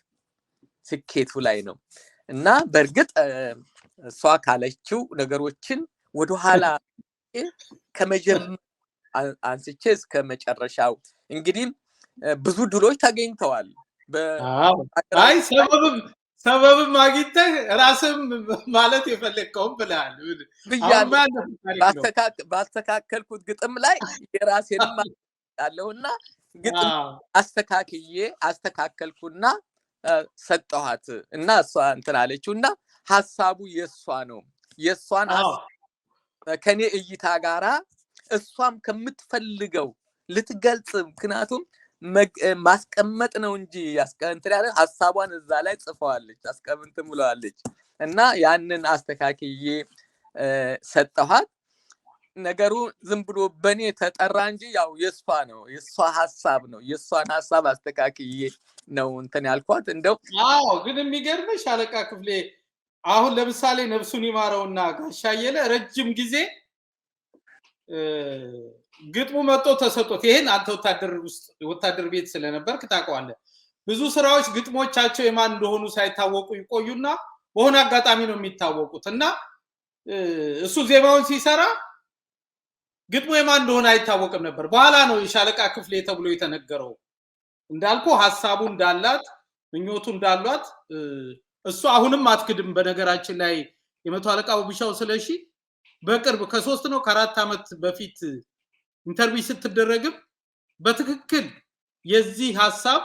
ስኬቱ ላይ ነው እና በርግጥ እሷ ካለችው ነገሮችን ወደ ኋላ ከመጀመሪያ አንስቼ እስከ መጨረሻው እንግዲህ ብዙ ድሎች ተገኝተዋል
አይ ሰበብ ማግኝተህ ራስም ማለት የፈለከው ብለሃል
ባስተካከልኩት ግጥም ላይ የራሴን ያለውና ግጥም አስተካከልኩና ሰጠኋት እና እሷ እንትን አለችውና ሐሳቡ የሷ ነው የሷን ከኔ እይታ ጋራ እሷም ከምትፈልገው ልትገልጽ ምክንያቱም ማስቀመጥ ነው እንጂ ያስቀንተር ያለ ሐሳቧን እዛ ላይ ጽፈዋለች አስቀምጥ ብለዋለች እና ያንን አስተካክዬ ሰጠኋት ነገሩ ዝም ብሎ በኔ ተጠራ እንጂ ያው የሷ ነው የሷ ሐሳብ ነው የሷን ሐሳብ አስተካክዬ ነው እንትን ያልኳት እንደው
አዎ ግን የሚገርምሽ አለቃ ክፍሌ አሁን ለምሳሌ ነፍሱን ይማረውና ጋሻየለ ረጅም ጊዜ ግጥሙ መጥቶ ተሰጥቶት ይሄን አንተ ወታደር ቤት ስለነበርክ ታውቀዋለህ ብዙ ስራዎች ግጥሞቻቸው የማን እንደሆኑ ሳይታወቁ ይቆዩና በሆነ አጋጣሚ ነው የሚታወቁትና እሱ ዜማውን ሲሰራ ግጥሙ የማን እንደሆነ አይታወቅም ነበር በኋላ ነው የሻለቃ ክፍሌ ተብሎ የተነገረው እንዳልኩ ሐሳቡ እንዳላት ምኞቱ እንዳሏት እሱ አሁንም አትክድም በነገራችን ላይ የመቶ አለቃ ውብሻው ስለሺ በቅርብ ከ3 ነው ከ4 አመት በፊት ኢንተርቪው ስትደረግም በትክክል የዚህ ሐሳብ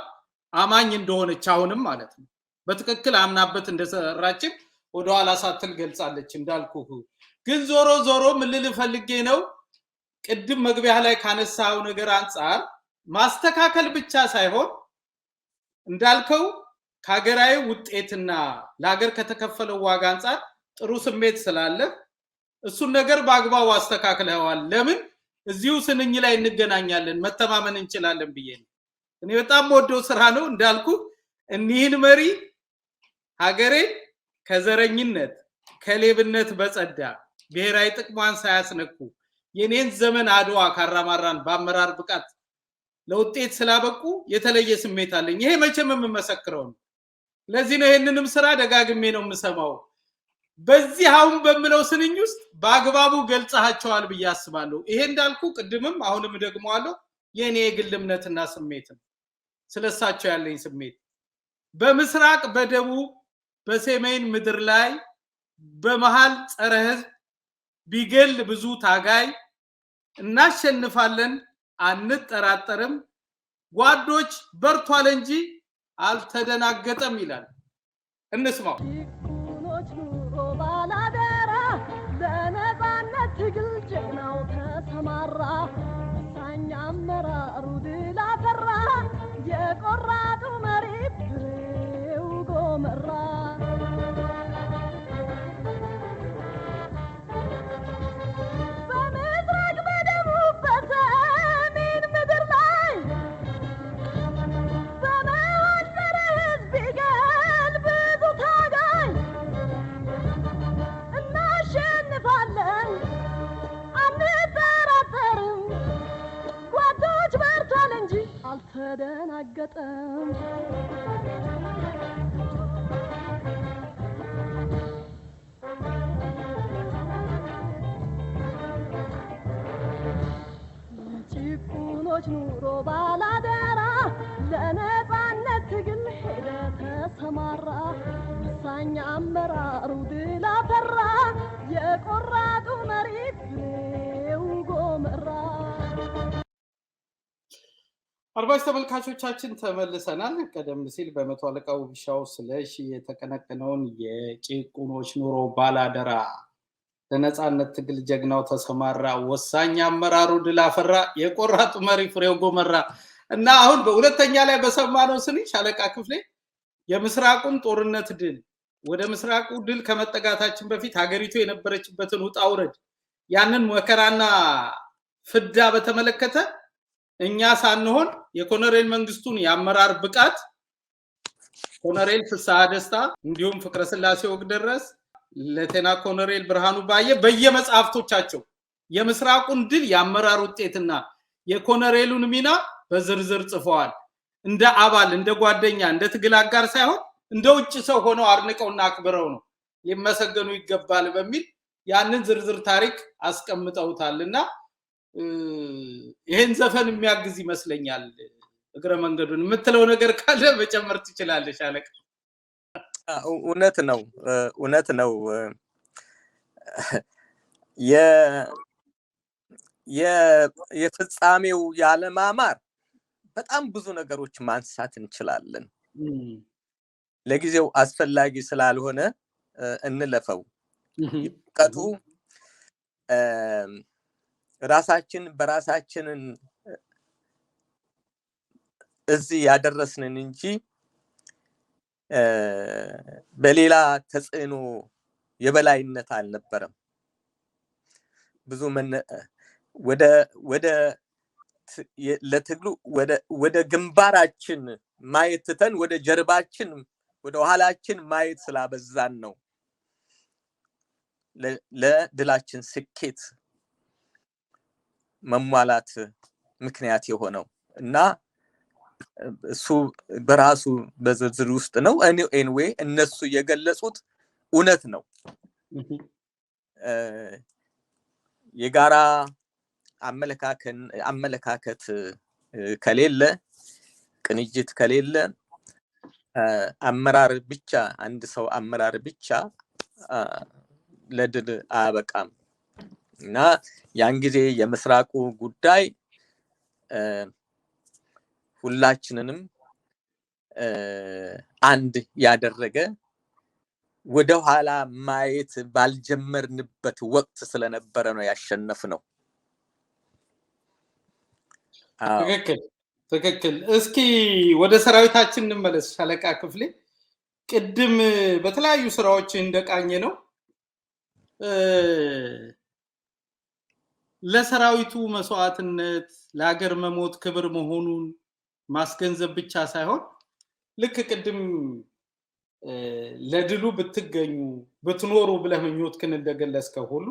አማኝ እንደሆነች አሁንም ማለት ነው በትክክል አምናበት እንደሰራች ወደ ኋላ ሳትል ገልጻለች እንዳልኩ ግን ዞሮ ምን ልል ፈልጌ ነው ቅድም መግቢያ ላይ ካነሳው ነገር አንፃር ማስተካከል ብቻ ሳይሆን እንዳልከው ከሀገራዊ ውጤትና ለሀገር ከተከፈለው ዋጋ አንፃር ጥሩ ስሜት ስላለ እሱን ነገር በአግባቡ አስተካክለዋል ለምን እዚሁ ስንኝ ላይ እንገናኛለን መተማመን እንችላለን ብዬ ነው እኔ በጣም ወደው ስራ ነው እንዳልኩ እኒህን መሪ ሀገሬ ከዘረኝነት ከሌብነት በጸዳ ብሔራዊ ጥቅሟን ሳያስነኩ የኔን ዘመን አድዋ ካራማራን በአመራር ብቃት ለውጤት ስላበቁ የተለየ ስሜት አለኝ ይሄ መቼም የምመሰክረው ነው ለዚህ ነው ይሄንንም ስራ ደጋግሜ ነው የምሰማው በዚህ አሁን በመለው ስንኝ ውስጥ በአግባቡ ገልጻቸዋል ብዬ አስባለሁ ይሄ እንዳልኩ ቅድምም አሁንም ደግሞአለሁ የኔ የግል እምነትና ስሜት ስለሳቸው ያለኝ ስሜት በምስራቅ በደቡብ በሰሜን ምድር ላይ በመሃል ጸረ ህዝብ ቢገል ብዙ ታጋይ እናሸንፋለን አንጠራጠርም ጓዶች በርቷል እንጂ አልተደናገጠም ይላል እንስማው ትግል ጀግናው ተሰማራ ሳኛ አመራሩ ድል አፈራ የቆራጡ መሪ ፍሬው ጎመራ በምስራቅ በደቡብ በሰሜን ምድር ላይ በመሃል ጸረ ህዝብ ይገል ብዙ ታጋይ እናሸንፋለን
አልተደናገጠም። ጭቁኖች ኑሮ ባላደራ ለነጻነት ትግል ሄደ ተሰማራ። ወሳኝ አመራሩ ድል አፈራ የቆራጡ መሪ ፍሬው ጎመራ።
አድማጭ ተመልካቾቻችን ተመልሰናል። ቀደም ሲል በመቶ አለቃው ቢሻው ስለሺ የተቀነቀነውን የጭቁኖች ኑሮ ባላደራ ለነጻነት ትግል ጀግናው ተሰማራ ወሳኝ አመራሩ ድል አፈራ የቆራጡ መሪ ፍሬው ጎመራ እና አሁን በሁለተኛ ላይ በሰማነው ስኒ ሻለቃ ክፍሌ የምስራቁን ጦርነት ድል ወደ ምስራቁ ድል ከመጠጋታችን በፊት ሀገሪቱ የነበረችበትን ውጣ ውረድ ያንን መከራና ፍዳ በተመለከተ እኛ ሳንሆን የኮሎኔል መንግስቱን የአመራር ብቃት ኮሎኔል ፍስሐ ደስታ እንዲሁም ፍቅረ ስላሴ ወግደረስ ለቴና ኮሎኔል ብርሃኑ ባየ በየመጽሐፍቶቻቸው የምስራቁን ድል የአመራር ውጤትና የኮሎኔሉን ሚና በዝርዝር ጽፈዋል። እንደ አባል እንደ ጓደኛ እንደ ትግል አጋር ሳይሆን እንደ ውጭ ሰው ሆነው አድንቀውና አክብረው ነው ሊመሰገኑ ይገባል በሚል ያንን ዝርዝር ታሪክ አስቀምጠውታልና ይሄን ዘፈን የሚያግዝ ይመስለኛል። እግረ መንገዱን የምትለው ነገር ካለ መጨመር ትችላለሽ አለቃ።
እውነት ነው። የፍጻሜው ያለማማር በጣም ብዙ ነገሮች ማንሳት እንችላለን። ለጊዜው አስፈላጊ ስላልሆነ እንለፈው። ቀጡ ራሳችን በራሳችንን እዚህ ያደረስንን እንጂ በሌላ ተጽዕኖ የበላይነት አልነበረም። ብዙ ወደ ለትግሉ ወደ ግንባራችን ማየት ትተን ወደ ጀርባችን ወደ ኋላችን ማየት ስላበዛን ነው ለድላችን ስኬት መሟላት ምክንያት የሆነው እና እሱ በራሱ በዝርዝር ውስጥ ነው። ኤኒዌይ እነሱ የገለጹት እውነት ነው። የጋራ አመለካከት ከሌለ ቅንጅት ከሌለ አመራር ብቻ አንድ ሰው አመራር ብቻ ለድል አያበቃም እና ያን ጊዜ የምስራቁ ጉዳይ ሁላችንንም አንድ ያደረገ ወደ ኋላ ማየት ባልጀመርንበት ወቅት ስለነበረ ነው ያሸነፍነው።
ትክክል። እስኪ ወደ ሰራዊታችን እንመለስ ሻለቃ ክፍሌ። ቅድም በተለያዩ ስራዎች እንደቃኘ ነው ለሰራዊቱ መስዋዕትነት ለሀገር መሞት ክብር መሆኑን ማስገንዘብ ብቻ ሳይሆን ልክ ቅድም ለድሉ ብትገኙ ብትኖሩ ብለህ ምኞትክን እንደገለጽከው ሁሉ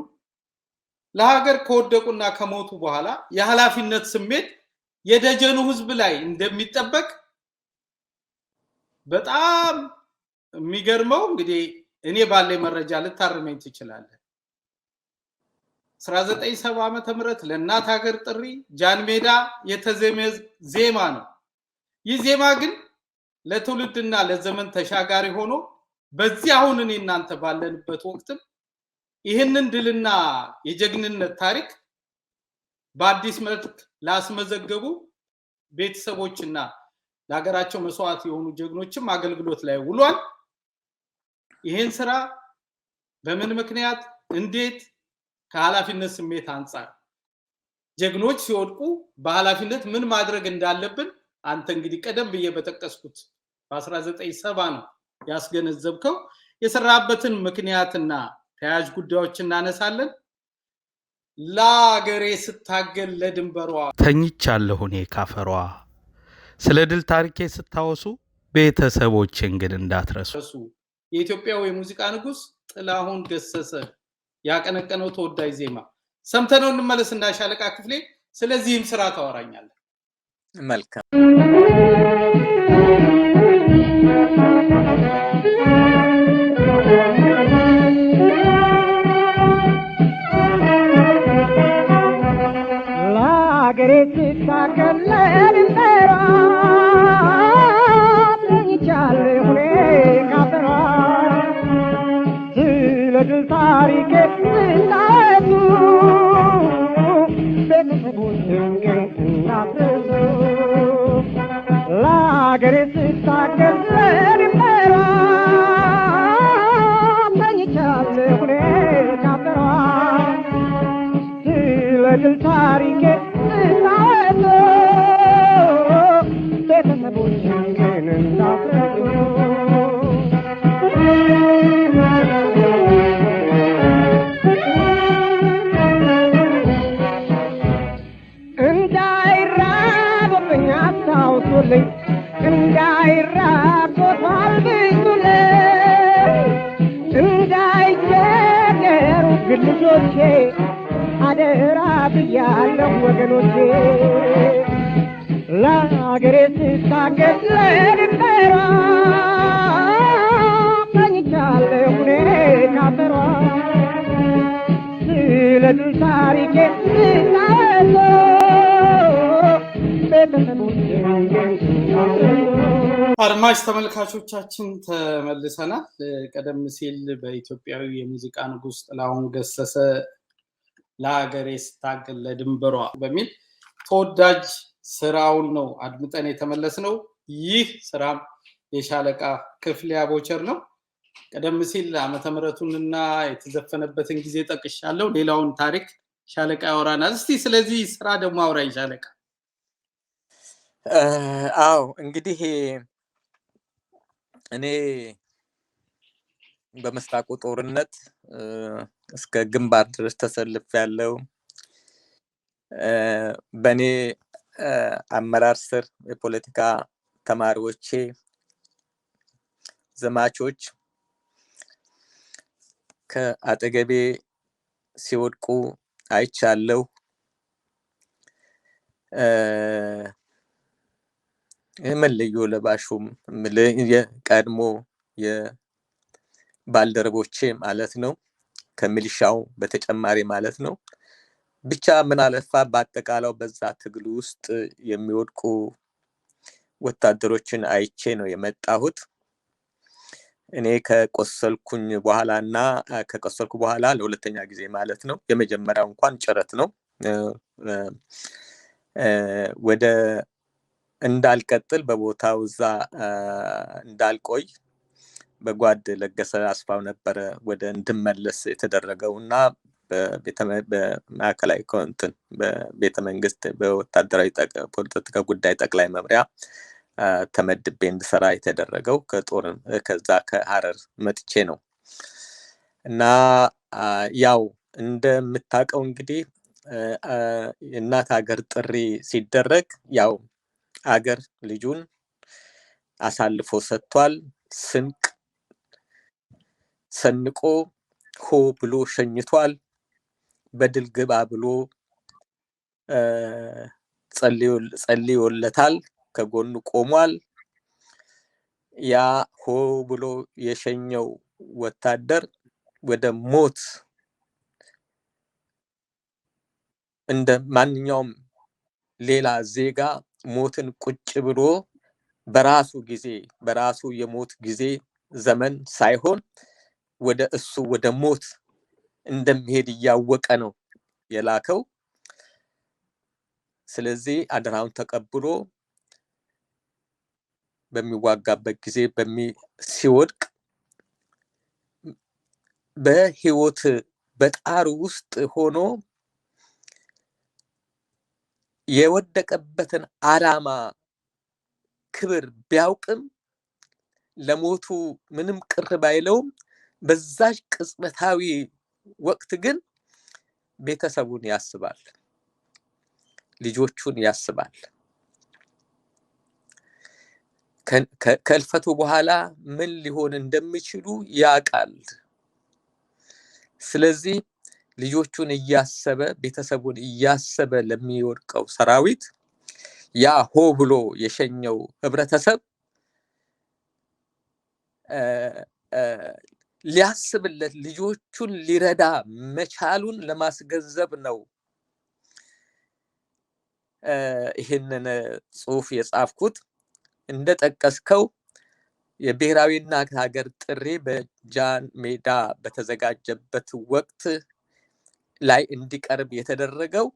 ለሀገር ከወደቁና ከሞቱ በኋላ የኃላፊነት ስሜት የደጀኑ ህዝብ ላይ እንደሚጠበቅ በጣም የሚገርመው እንግዲህ እኔ ባለኝ መረጃ ልታርመኝ ትችላለህ። 1970 ዓመተ ምህረት ለእናት ሀገር ጥሪ ጃን ሜዳ የተዘመ ዜማ ነው። ይህ ዜማ ግን ለትውልድና ለዘመን ተሻጋሪ ሆኖ በዚህ አሁን እኔ እናንተ ባለንበት ወቅትም ይህንን ድልና የጀግንነት ታሪክ በአዲስ መልክ ላስመዘገቡ ቤተሰቦችና ለሀገራቸው መስዋዕት የሆኑ ጀግኖችም አገልግሎት ላይ ውሏል። ይህን ስራ በምን ምክንያት እንዴት ከኃላፊነት ስሜት አንፃር ጀግኖች ሲወድቁ በኃላፊነት ምን ማድረግ እንዳለብን አንተ እንግዲህ ቀደም ብዬ በተቀስኩት በ1970 ነው ያስገነዘብከው። የሰራበትን ምክንያትና ተያያዥ ጉዳዮችን እናነሳለን። ለአገሬ ስታገል ለድንበሯ
ተኝቻለሁ እኔ ካፈሯ ስለ ድል ታሪኬ ስታወሱ ቤተሰቦችን ግን እንዳትረሱ።
የኢትዮጵያው የሙዚቃ ንጉስ ጥላሁን ገሰሰ ያቀነቀነው ተወዳጅ ዜማ ሰምተነው እንመለስ። እንዳሻለቃ ክፍሌ ስለዚህም ስራ ታወራኛለህ።
መልካም
ለአገሬ ስታገል ለድንበሯ ተኝቻለሁ እኔ ካፈሯ ስለ ድል ታሪኬ ስናቱ ቤተሰቦቼን ግን እናፍርሱ ለአገሬ ስታገል ለድንበሯ ተኝቻለሁ እኔ ካፈሯ ስለ ድል ታሪኬ ስናቱ ቤተሰቦቼን ግን እናፍርሱ እንዳይራብብኝ አስታውሱልኝ እንዳይራቦታል ብዙልኝ እንዳይቸገሩ ግን ልጆቼ አደራ ብያለሁ ወገኖቼ ለአገሬ ስታገል ለድንበሯ ተኝቻለሁ እኔ ካፈሯ ስለ ድል ታሪኬ ስናወራ ቤተሰቦቼን ግን
አድማጭ ተመልካቾቻችን ተመልሰናል። ቀደም ሲል በኢትዮጵያዊ የሙዚቃ ንጉስ ጥላሁን ገሰሰ ለሀገሬ ስታገል ለድንበሯ በሚል ተወዳጅ ስራውን ነው አድምጠን የተመለስነው። ይህ ስራም የሻለቃ ክፍሌ አቦቸር ነው። ቀደም ሲል ዓመተ ምሕረቱንና የተዘፈነበትን ጊዜ ጠቅሻለሁ። ሌላውን ታሪክ ሻለቃ ያወራናል። እስቲ ስለዚህ ስራ ደግሞ አውራኝ ሻለቃ።
አዎ እንግዲህ እኔ በምስራቁ ጦርነት እስከ ግንባር ድረስ ተሰልፌያለሁ። በኔ አመራር ስር የፖለቲካ ተማሪዎቼ ዘማቾች ከአጠገቤ ሲወድቁ አይቻለሁ። መለዮ ለባሹም የቀድሞ የባልደረቦቼ ማለት ነው ከሚሊሻው በተጨማሪ ማለት ነው። ብቻ ምን አለፋ በአጠቃላው በዛ ትግል ውስጥ የሚወድቁ ወታደሮችን አይቼ ነው የመጣሁት። እኔ ከቆሰልኩኝ በኋላና ከቆሰልኩ በኋላ ለሁለተኛ ጊዜ ማለት ነው። የመጀመሪያው እንኳን ጭረት ነው። ወደ እንዳልቀጥል በቦታው እዛ እንዳልቆይ በጓድ ለገሰ አስፋው ነበረ ወደ እንድመለስ የተደረገውና በማዕከላዊ ኮንትን በቤተ መንግስት በወታደራዊ ፖለቲካ ጉዳይ ጠቅላይ መምሪያ ተመድቤ እንድሰራ የተደረገው ከዛ ከሐረር መጥቼ ነው። እና ያው እንደምታውቀው እንግዲህ እናት ሀገር ጥሪ ሲደረግ ያው ሀገር ልጁን አሳልፎ ሰጥቷል። ስንቅ ሰንቆ ሆ ብሎ ሸኝቷል። በድል ግባ ብሎ ጸልዮለታል። ከጎኑ ቆሟል። ያ ሆ ብሎ የሸኘው ወታደር ወደ ሞት እንደ ማንኛውም ሌላ ዜጋ ሞትን ቁጭ ብሎ በራሱ የሞት ጊዜ ዘመን ሳይሆን ወደ እሱ ወደ ሞት እንደሚሄድ እያወቀ ነው የላከው። ስለዚህ አደራውን ተቀብሎ በሚዋጋበት ጊዜ ሲወድቅ በህይወት በጣር ውስጥ ሆኖ የወደቀበትን ዓላማ ክብር ቢያውቅም ለሞቱ ምንም ቅር ባይለውም በዛች ቅጽበታዊ ወቅት ግን ቤተሰቡን ያስባል፣ ልጆቹን ያስባል። ከልፈቱ በኋላ ምን ሊሆን እንደሚችሉ ያውቃል። ስለዚህ ልጆቹን እያሰበ ቤተሰቡን እያሰበ ለሚወድቀው ሰራዊት ያ ሆ ብሎ የሸኘው ህብረተሰብ ሊያስብለት ልጆቹን ሊረዳ መቻሉን ለማስገንዘብ ነው ይህንን ጽሁፍ የጻፍኩት። እንደጠቀስከው የብሔራዊና ሀገር ጥሪ በጃን ሜዳ በተዘጋጀበት ወቅት ላይ እንዲቀርብ የተደረገው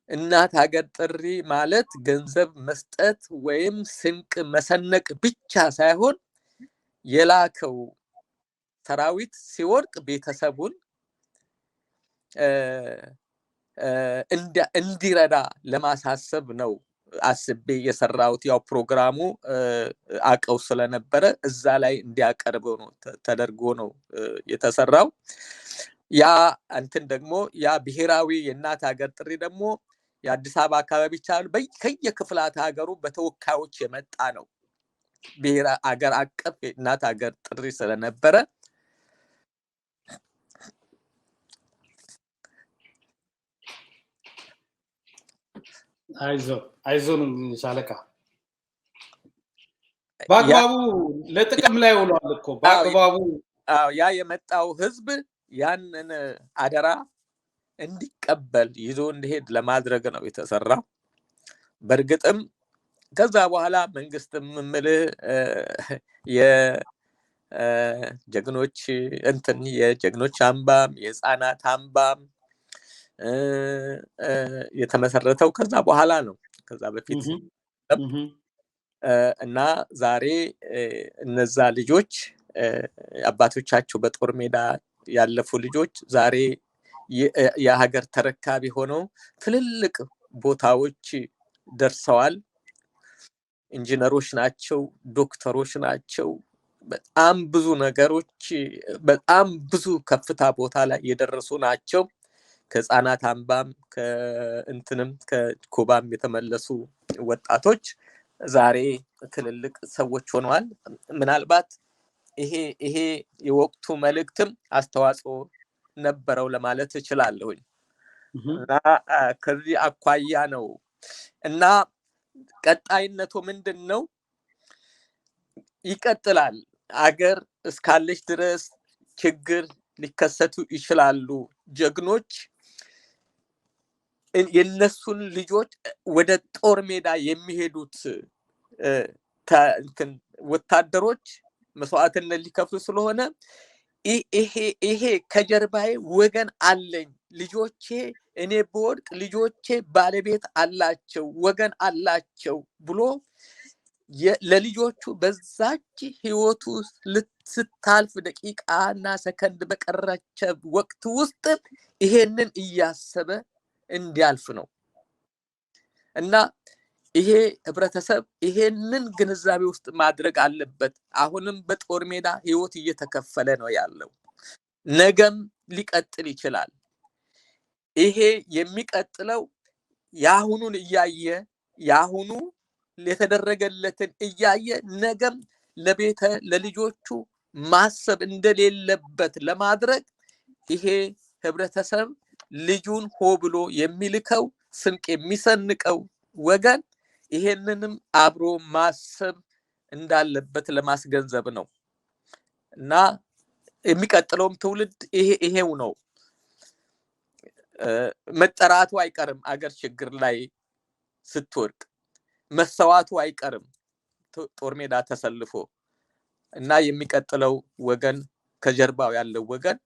እናት ሀገር ጥሪ ማለት ገንዘብ መስጠት ወይም ስንቅ መሰነቅ ብቻ ሳይሆን የላከው ሰራዊት ሲወድቅ ቤተሰቡን እንዲረዳ ለማሳሰብ ነው አስቤ የሰራሁት። ያው ፕሮግራሙ አቀው ስለነበረ እዛ ላይ እንዲያቀርበው ነው ተደርጎ ነው የተሰራው። ያ እንትን ደግሞ ያ ብሔራዊ የእናት ሀገር ጥሪ ደግሞ የአዲስ አበባ አካባቢ ይቻላል ከየክፍላት ሀገሩ በተወካዮች የመጣ ነው። ብሔራዊ ሀገር አቀፍ የእናት ሀገር ጥሪ ስለነበረ
አይዞን ሻለቃ በአግባቡ ለጥቅም ላይ ውሏል እኮ በአግባቡ።
ያ የመጣው ህዝብ ያንን አደራ እንዲቀበል ይዞ እንዲሄድ ለማድረግ ነው የተሰራው። በእርግጥም ከዛ በኋላ መንግስትም ምልህ የጀግኖች እንትን የጀግኖች አምባም የህፃናት አምባም የተመሰረተው ከዛ በኋላ ነው። ከዛ በፊት እና ዛሬ እነዛ ልጆች አባቶቻቸው በጦር ሜዳ ያለፉ ልጆች ዛሬ የሀገር ተረካቢ ሆነው ትልልቅ ቦታዎች ደርሰዋል። ኢንጂነሮች ናቸው፣ ዶክተሮች ናቸው። በጣም ብዙ ነገሮች በጣም ብዙ ከፍታ ቦታ ላይ የደረሱ ናቸው። ከህፃናት አምባም ከእንትንም ከኩባም የተመለሱ ወጣቶች ዛሬ ትልልቅ ሰዎች ሆነዋል። ምናልባት ይሄ የወቅቱ መልእክትም አስተዋጽኦ ነበረው ለማለት እችላለሁኝ። እና ከዚህ አኳያ ነው እና ቀጣይነቱ ምንድነው? ይቀጥላል። አገር እስካለች ድረስ ችግር ሊከሰቱ ይችላሉ። ጀግኖች የነሱን ልጆች ወደ ጦር ሜዳ የሚሄዱት ወታደሮች መስዋዕትነት ሊከፍሉ ስለሆነ ይሄ ከጀርባዬ ወገን አለኝ፣ ልጆቼ እኔ በወድቅ ልጆቼ ባለቤት አላቸው፣ ወገን አላቸው ብሎ ለልጆቹ በዛች ህይወቱ ስታልፍ ደቂቃና ሰከንድ በቀረች ወቅት ውስጥ ይሄንን እያሰበ እንዲያልፍ ነው። እና ይሄ ህብረተሰብ ይሄንን ግንዛቤ ውስጥ ማድረግ አለበት። አሁንም በጦር ሜዳ ህይወት እየተከፈለ ነው ያለው፣ ነገም ሊቀጥል ይችላል። ይሄ የሚቀጥለው ያሁኑን እያየ ያሁኑ የተደረገለትን እያየ ነገም ለልጆቹ ማሰብ እንደሌለበት ለማድረግ ይሄ ህብረተሰብ ልጁን ሆ ብሎ የሚልከው ስንቅ የሚሰንቀው ወገን ይሄንንም አብሮ ማሰብ እንዳለበት ለማስገንዘብ ነው። እና የሚቀጥለውም ትውልድ ይሄው ነው። መጠራቱ አይቀርም። አገር ችግር ላይ ስትወድቅ መሰዋቱ አይቀርም ጦር ሜዳ ተሰልፎ። እና የሚቀጥለው ወገን ከጀርባው ያለው ወገን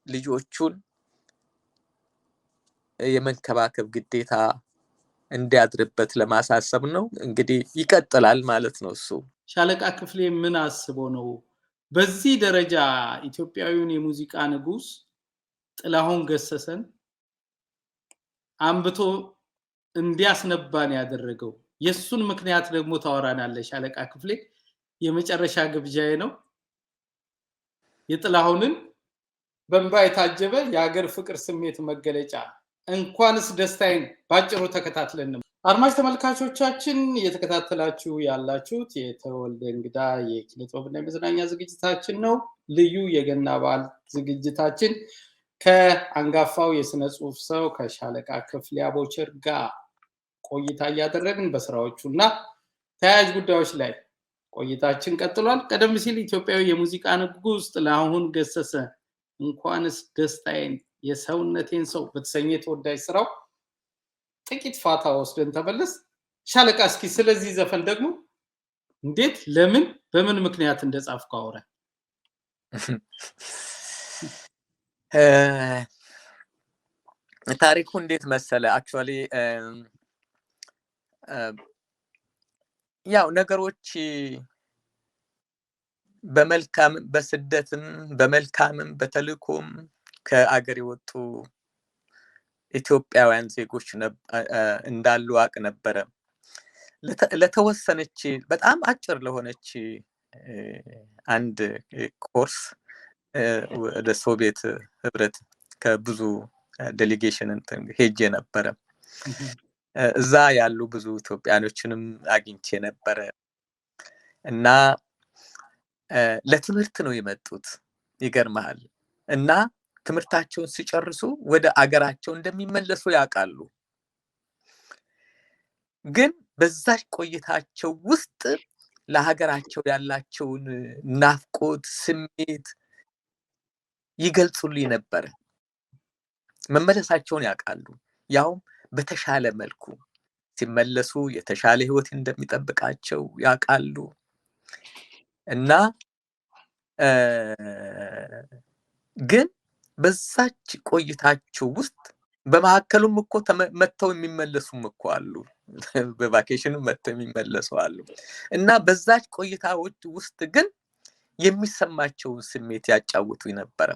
ልጆቹን የመንከባከብ ግዴታ እንዲያድርበት ለማሳሰብ ነው። እንግዲህ ይቀጥላል ማለት ነው። እሱ
ሻለቃ ክፍሌ ምን አስቦ ነው በዚህ ደረጃ ኢትዮጵያዊውን የሙዚቃ ንጉስ ጥላሁን ገሰሰን አንብቶ እንዲያስነባን ያደረገው? የሱን ምክንያት ደግሞ ታወራናለህ ሻለቃ ክፍሌ። የመጨረሻ ግብዣዬ ነው። የጥላሁንን በእንባ የታጀበ የሀገር ፍቅር ስሜት መገለጫ እንኳንስ ደስታዬን ባጭሩ ተከታትለን። አድማጭ ተመልካቾቻችን እየተከታተላችሁ ያላችሁት የተወልደ እንግዳ የኪነ ጥበብና የመዝናኛ ዝግጅታችን ነው። ልዩ የገና በዓል ዝግጅታችን ከአንጋፋው የስነ ጽሁፍ ሰው ከሻለቃ ክፍሌ አቦቸር ጋር ቆይታ እያደረግን በስራዎቹና ተያያዥ ጉዳዮች ላይ ቆይታችን ቀጥሏል። ቀደም ሲል ኢትዮጵያዊ የሙዚቃ ንጉስ ጥላሁን ገሰሰ እንኳንስ ደስታዬን የሰውነቴን ሰው በተሰኘ ተወዳጅ ስራው ጥቂት ፋታ ወስደን ተመለስ። ሻለቃ እስኪ ስለዚህ ዘፈን ደግሞ እንዴት ለምን በምን ምክንያት እንደጻፍከው አውራ።
ታሪኩ እንዴት መሰለ አክቹአሊ ያው ነገሮች በመልካም በስደትም በመልካምም በተልኮም ከአገር የወጡ ኢትዮጵያውያን ዜጎች እንዳሉ አቅ ነበረ። ለተወሰነች በጣም አጭር ለሆነች አንድ ኮርስ ወደ ሶቪየት ህብረት ከብዙ ዴሊጌሽን ሄጄ ነበረ። እዛ ያሉ ብዙ ኢትዮጵያኖችንም አግኝቼ ነበረ እና ለትምህርት ነው የመጡት ይገርማል። እና ትምህርታቸውን ሲጨርሱ ወደ አገራቸው እንደሚመለሱ ያውቃሉ። ግን በዛች ቆይታቸው ውስጥ ለሀገራቸው ያላቸውን ናፍቆት ስሜት ይገልጹልኝ ነበር። መመለሳቸውን ያውቃሉ። ያውም በተሻለ መልኩ ሲመለሱ የተሻለ ህይወት እንደሚጠብቃቸው ያውቃሉ። እና ግን በዛች ቆይታቸው ውስጥ በመሐከሉም እኮ መተው የሚመለሱም እኮ አሉ። በቫኬሽንም መተው የሚመለሱ አሉ። እና በዛች ቆይታዎች ውስጥ ግን የሚሰማቸውን ስሜት ያጫውቱኝ ነበር።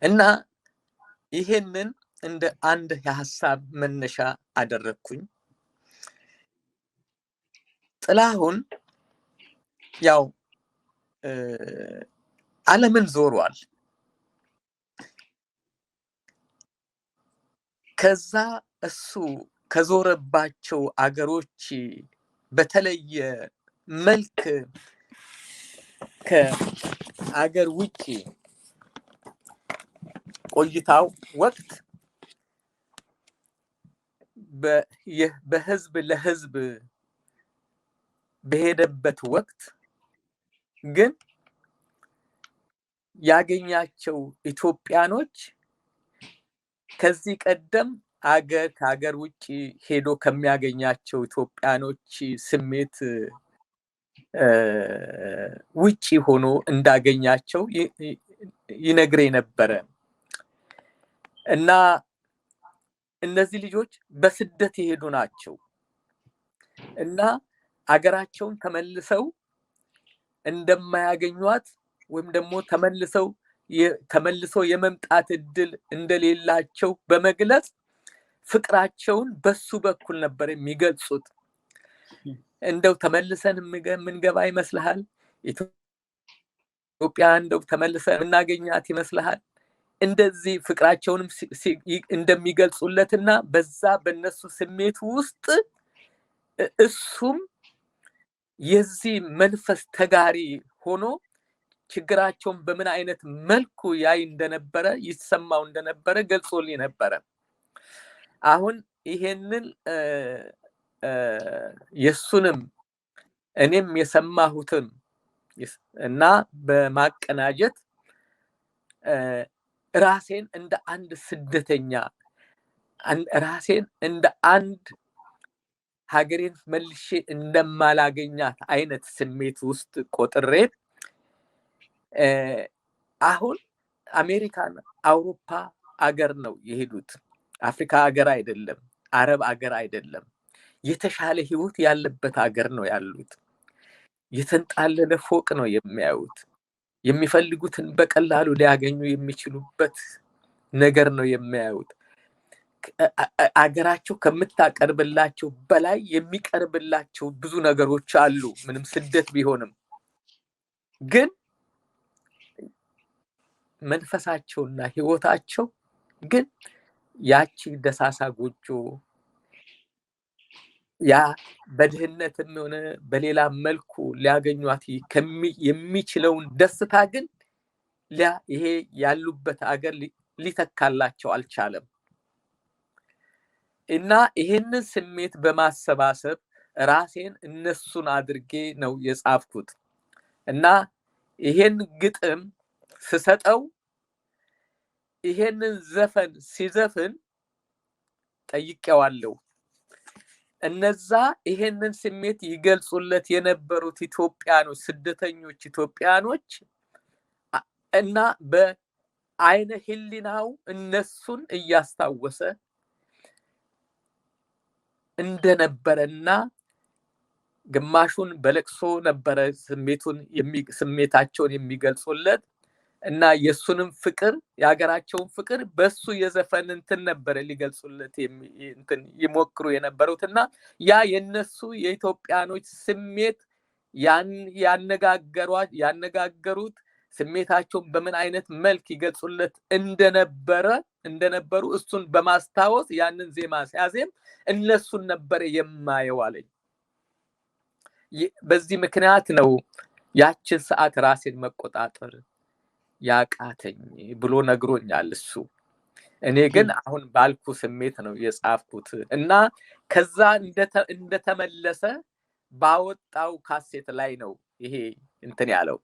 እና ይሄንን እንደ አንድ የሐሳብ መነሻ አደረኩኝ። ጥላሁን ያው ዓለምን ዞሯል። ከዛ እሱ ከዞረባቸው አገሮች በተለየ መልክ ከአገር ውጪ ቆይታው ወቅት በህዝብ ለህዝብ በሄደበት ወቅት ግን ያገኛቸው ኢትዮጵያኖች ከዚህ ቀደም ከሀገር ውጪ ሄዶ ከሚያገኛቸው ኢትዮጵያኖች ስሜት ውጪ ሆኖ እንዳገኛቸው ይነግረኝ ነበረ። እና እነዚህ ልጆች በስደት የሄዱ ናቸው እና አገራቸውን እንደማያገኟት ወይም ደግሞ ተመልሰው የመምጣት እድል እንደሌላቸው በመግለጽ ፍቅራቸውን በሱ በኩል ነበር የሚገልጹት። እንደው ተመልሰን ምንገባ ይመስልሃል? ኢትዮጵያ እንደው ተመልሰን እናገኛት ይመስልሃል? እንደዚህ ፍቅራቸውንም እንደሚገልጹለትና በዛ በነሱ ስሜት ውስጥ እሱም የዚህ መንፈስ ተጋሪ ሆኖ ችግራቸውን በምን አይነት መልኩ ያይ እንደነበረ ይሰማው እንደነበረ ገልጾልኝ ነበረ። አሁን ይሄንን የሱንም እኔም የሰማሁትን እና በማቀናጀት ራሴን እንደ አንድ ስደተኛ ራሴን እንደ አንድ ሀገሬን መልሼ እንደማላገኛት አይነት ስሜት ውስጥ ቆጥሬ አሁን አሜሪካን አውሮፓ አገር ነው የሄዱት። አፍሪካ አገር አይደለም፣ አረብ አገር አይደለም። የተሻለ ህይወት ያለበት አገር ነው ያሉት። የተንጣለለ ፎቅ ነው የሚያዩት። የሚፈልጉትን በቀላሉ ሊያገኙ የሚችሉበት ነገር ነው የሚያዩት። አገራቸው ከምታቀርብላቸው በላይ የሚቀርብላቸው ብዙ ነገሮች አሉ። ምንም ስደት ቢሆንም ግን መንፈሳቸውና ህይወታቸው ግን ያቺ ደሳሳ ጎጆ ያ በድህነትም ሆነ በሌላ መልኩ ሊያገኟት የሚችለውን ደስታ ግን ይሄ ያሉበት አገር ሊተካላቸው አልቻለም። እና ይሄንን ስሜት በማሰባሰብ ራሴን እነሱን አድርጌ ነው የጻፍኩት እና ይሄን ግጥም ስሰጠው ይሄንን ዘፈን ሲዘፍን ጠይቄዋለሁ እነዛ ይሄንን ስሜት ይገልጹለት የነበሩት ኢትዮጵያኖች ስደተኞች ኢትዮጵያኖች እና በአይነ ህሊናው እነሱን እያስታወሰ እንደነበረና ግማሹን በለቅሶ ነበር ስሜታቸውን የሚገልጹለት እና የሱንም ፍቅር ያገራቸውን ፍቅር በሱ የዘፈን እንትን ነበር ሊገልጹለት እንትን ይሞክሩ የነበሩትና ያ የነሱ የኢትዮጵያኖች ስሜት ያነጋገሩት ስሜታቸውን በምን አይነት መልክ ይገልጹለት እንደነበሩ እሱን በማስታወስ ያንን ዜማ ሲያዜም እነሱን ነበር የማየው አለኝ በዚህ ምክንያት ነው ያችን ሰዓት ራሴን መቆጣጠር ያቃተኝ ብሎ ነግሮኛል እሱ እኔ ግን አሁን ባልኩ ስሜት ነው የጻፍኩት እና ከዛ እንደተመለሰ ባወጣው ካሴት ላይ ነው ይሄ እንትን ያለው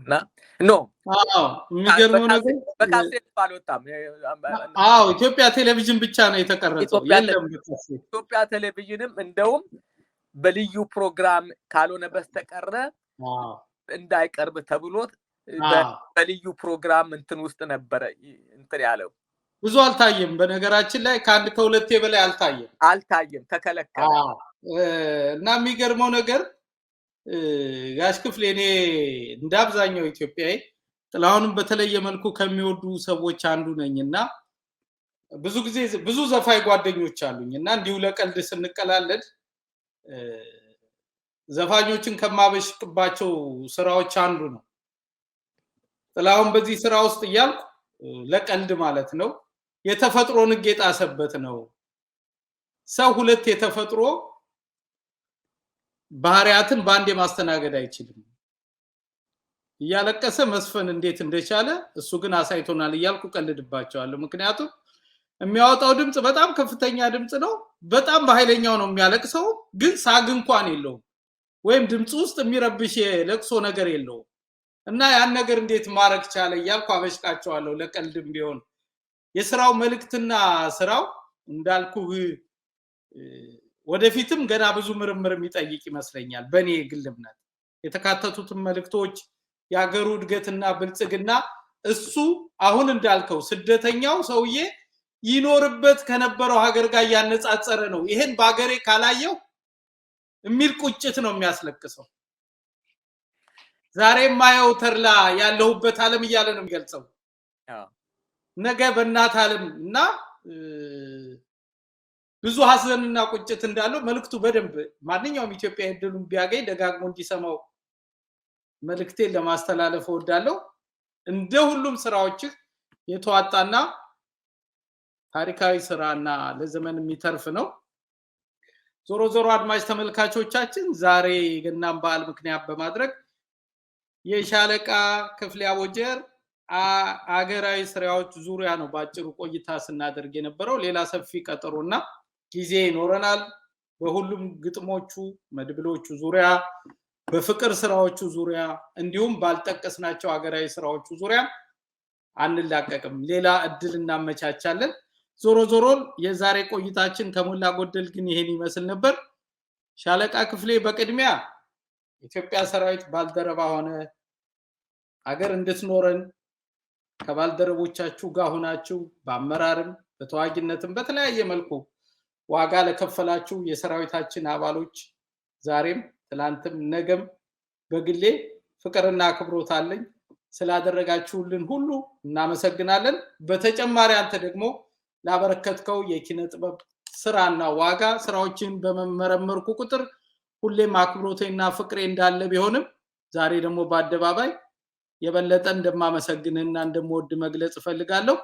እና ኖ
የሚገርመው ነገር
በካሴት ባልወጣም
ኢትዮጵያ ቴሌቪዥን ብቻ ነው የተቀረጸው
ኢትዮጵያ ቴሌቪዥንም እንደውም በልዩ ፕሮግራም ካልሆነ በስተቀረ እንዳይቀርብ ተብሎት በልዩ ፕሮግራም እንትን ውስጥ ነበር እንትን ያለው
ብዙ አልታየም በነገራችን ላይ ከአንድ ከሁለቴ በላይ
አልታየም ተከለከለ
እና የሚገርመው ነገር ጋሽ ክፍሌ እኔ እንዳብዛኛው ኢትዮጵያዊ ጥላሁንም በተለየ መልኩ ከሚወዱ ሰዎች አንዱ ነኝና ብዙ ጊዜ ብዙ ዘፋኝ ጓደኞች አሉኝና እንዲሁ ለቀልድ ስንቀላለድ ዘፋኞችን ከማበሽቅባቸው ስራዎች አንዱ ነው ጥላሁን በዚህ ስራ ውስጥ ይያልኩ ለቀልድ ማለት ነው የተፈጥሮን ሕግ የጣሰበት ነው ሰው ሁለት የተፈጥሮ ባህሪያትን ባንዴ ማስተናገድ አይችልም ያለቀሰ መስፈን እንዴት እንደቻለ እሱ ግን አሳይቶናል ይያልኩ ቀልድባቸዋለሁ ምክንያቱም የሚያወጣው ድምጽ በጣም ከፍተኛ ድምጽ ነው በጣም በኃይለኛው ነው የሚያለቅሰው ግን ሳግ እንኳን የለውም ወይም ድምጽ ውስጥ የሚረብሽ ለቅሶ ነገር የለውም እና ያን ነገር እንዴት ማረክ ቻለ ይያልኩ አበሽቃቸዋለሁ ለቀልድም ቢሆን የሥራው መልእክትና ስራው እንዳልኩ ወደፊትም ገና ብዙ ምርምር የሚጠይቅ ይመስለኛል በኔ ግልምነት የተካተቱት መልእክቶች ያገሩ እድገትና ብልጽግና እሱ አሁን እንዳልከው ስደተኛው ሰውዬ ይኖርበት ከነበረው ሀገር ጋር ያነጻጸረ ነው ይሄን ባገሬ ካላየው የሚል ቁጭት ነው የሚያስለቅሰው ዛሬ ማየው ተርላ ያለሁበት ዓለም ይያለ ነው የሚገልጸው ነገ በእናት ዓለም እና ብዙ ሐዘንና ቁጭት እንዳለው መልእክቱ በደንብ ማንኛውም ኢትዮጵያ እድሉን ቢያገኝ ደጋግሞ እንዲሰማው መልእክቴን ለማስተላለፍ ወዳለው እንደ ሁሉም ስራዎች የተዋጣና ታሪካዊ ስራና ለዘመን የሚተርፍ ነው ዞሮ ዞሮ አድማጭ ተመልካቾቻችን ዛሬ ገናን በዓል ምክንያት በማድረግ የሻለቃ ክፍሌ አቦጀር አገራዊ ስራዎች ዙሪያ ነው ባጭሩ ቆይታ ስናደርግ የነበረው ሌላ ሰፊ ቀጠሮና ጊዜ ይኖረናል በሁሉም ግጥሞቹ መድብሎቹ ዙሪያ በፍቅር ስራዎቹ ዙሪያ እንዲሁም ባልጠቀስናቸው አገራዊ ስራዎቹ ዙሪያ አንላቀቅም ሌላ እድል እናመቻቻለን ዞሮ ዞሮ የዛሬ ቆይታችን ከሞላ ጎደል ግን ይሄን ይመስል ነበር ሻለቃ ክፍሌ በቅድሚያ ኢትዮጵያ ሰራዊት ባልደረባ ሆነ አገር እንድትኖረን ከባልደረቦቻችሁ ጋር ሆናችሁ በአመራርም በተዋጊነትም በተለያየ መልኩ ዋጋ ለከፈላችሁ የሰራዊታችን አባሎች ዛሬም ትላንትም ነገም በግሌ ፍቅርና አክብሮት አለኝ ስላደረጋችሁልን ሁሉ እናመሰግናለን በተጨማሪ አንተ ደግሞ ላበረከትከው የኪነ ጥበብ ስራና ዋጋ ስራዎችን በመመረመርኩ ቁጥር ሁሌም አክብሮቴና ፍቅሬ እንዳለ ቢሆንም ዛሬ ደግሞ በአደባባይ የበለጠ እንደማመሰግንህና እንደምወድ መግለጽ ፈልጋለሁ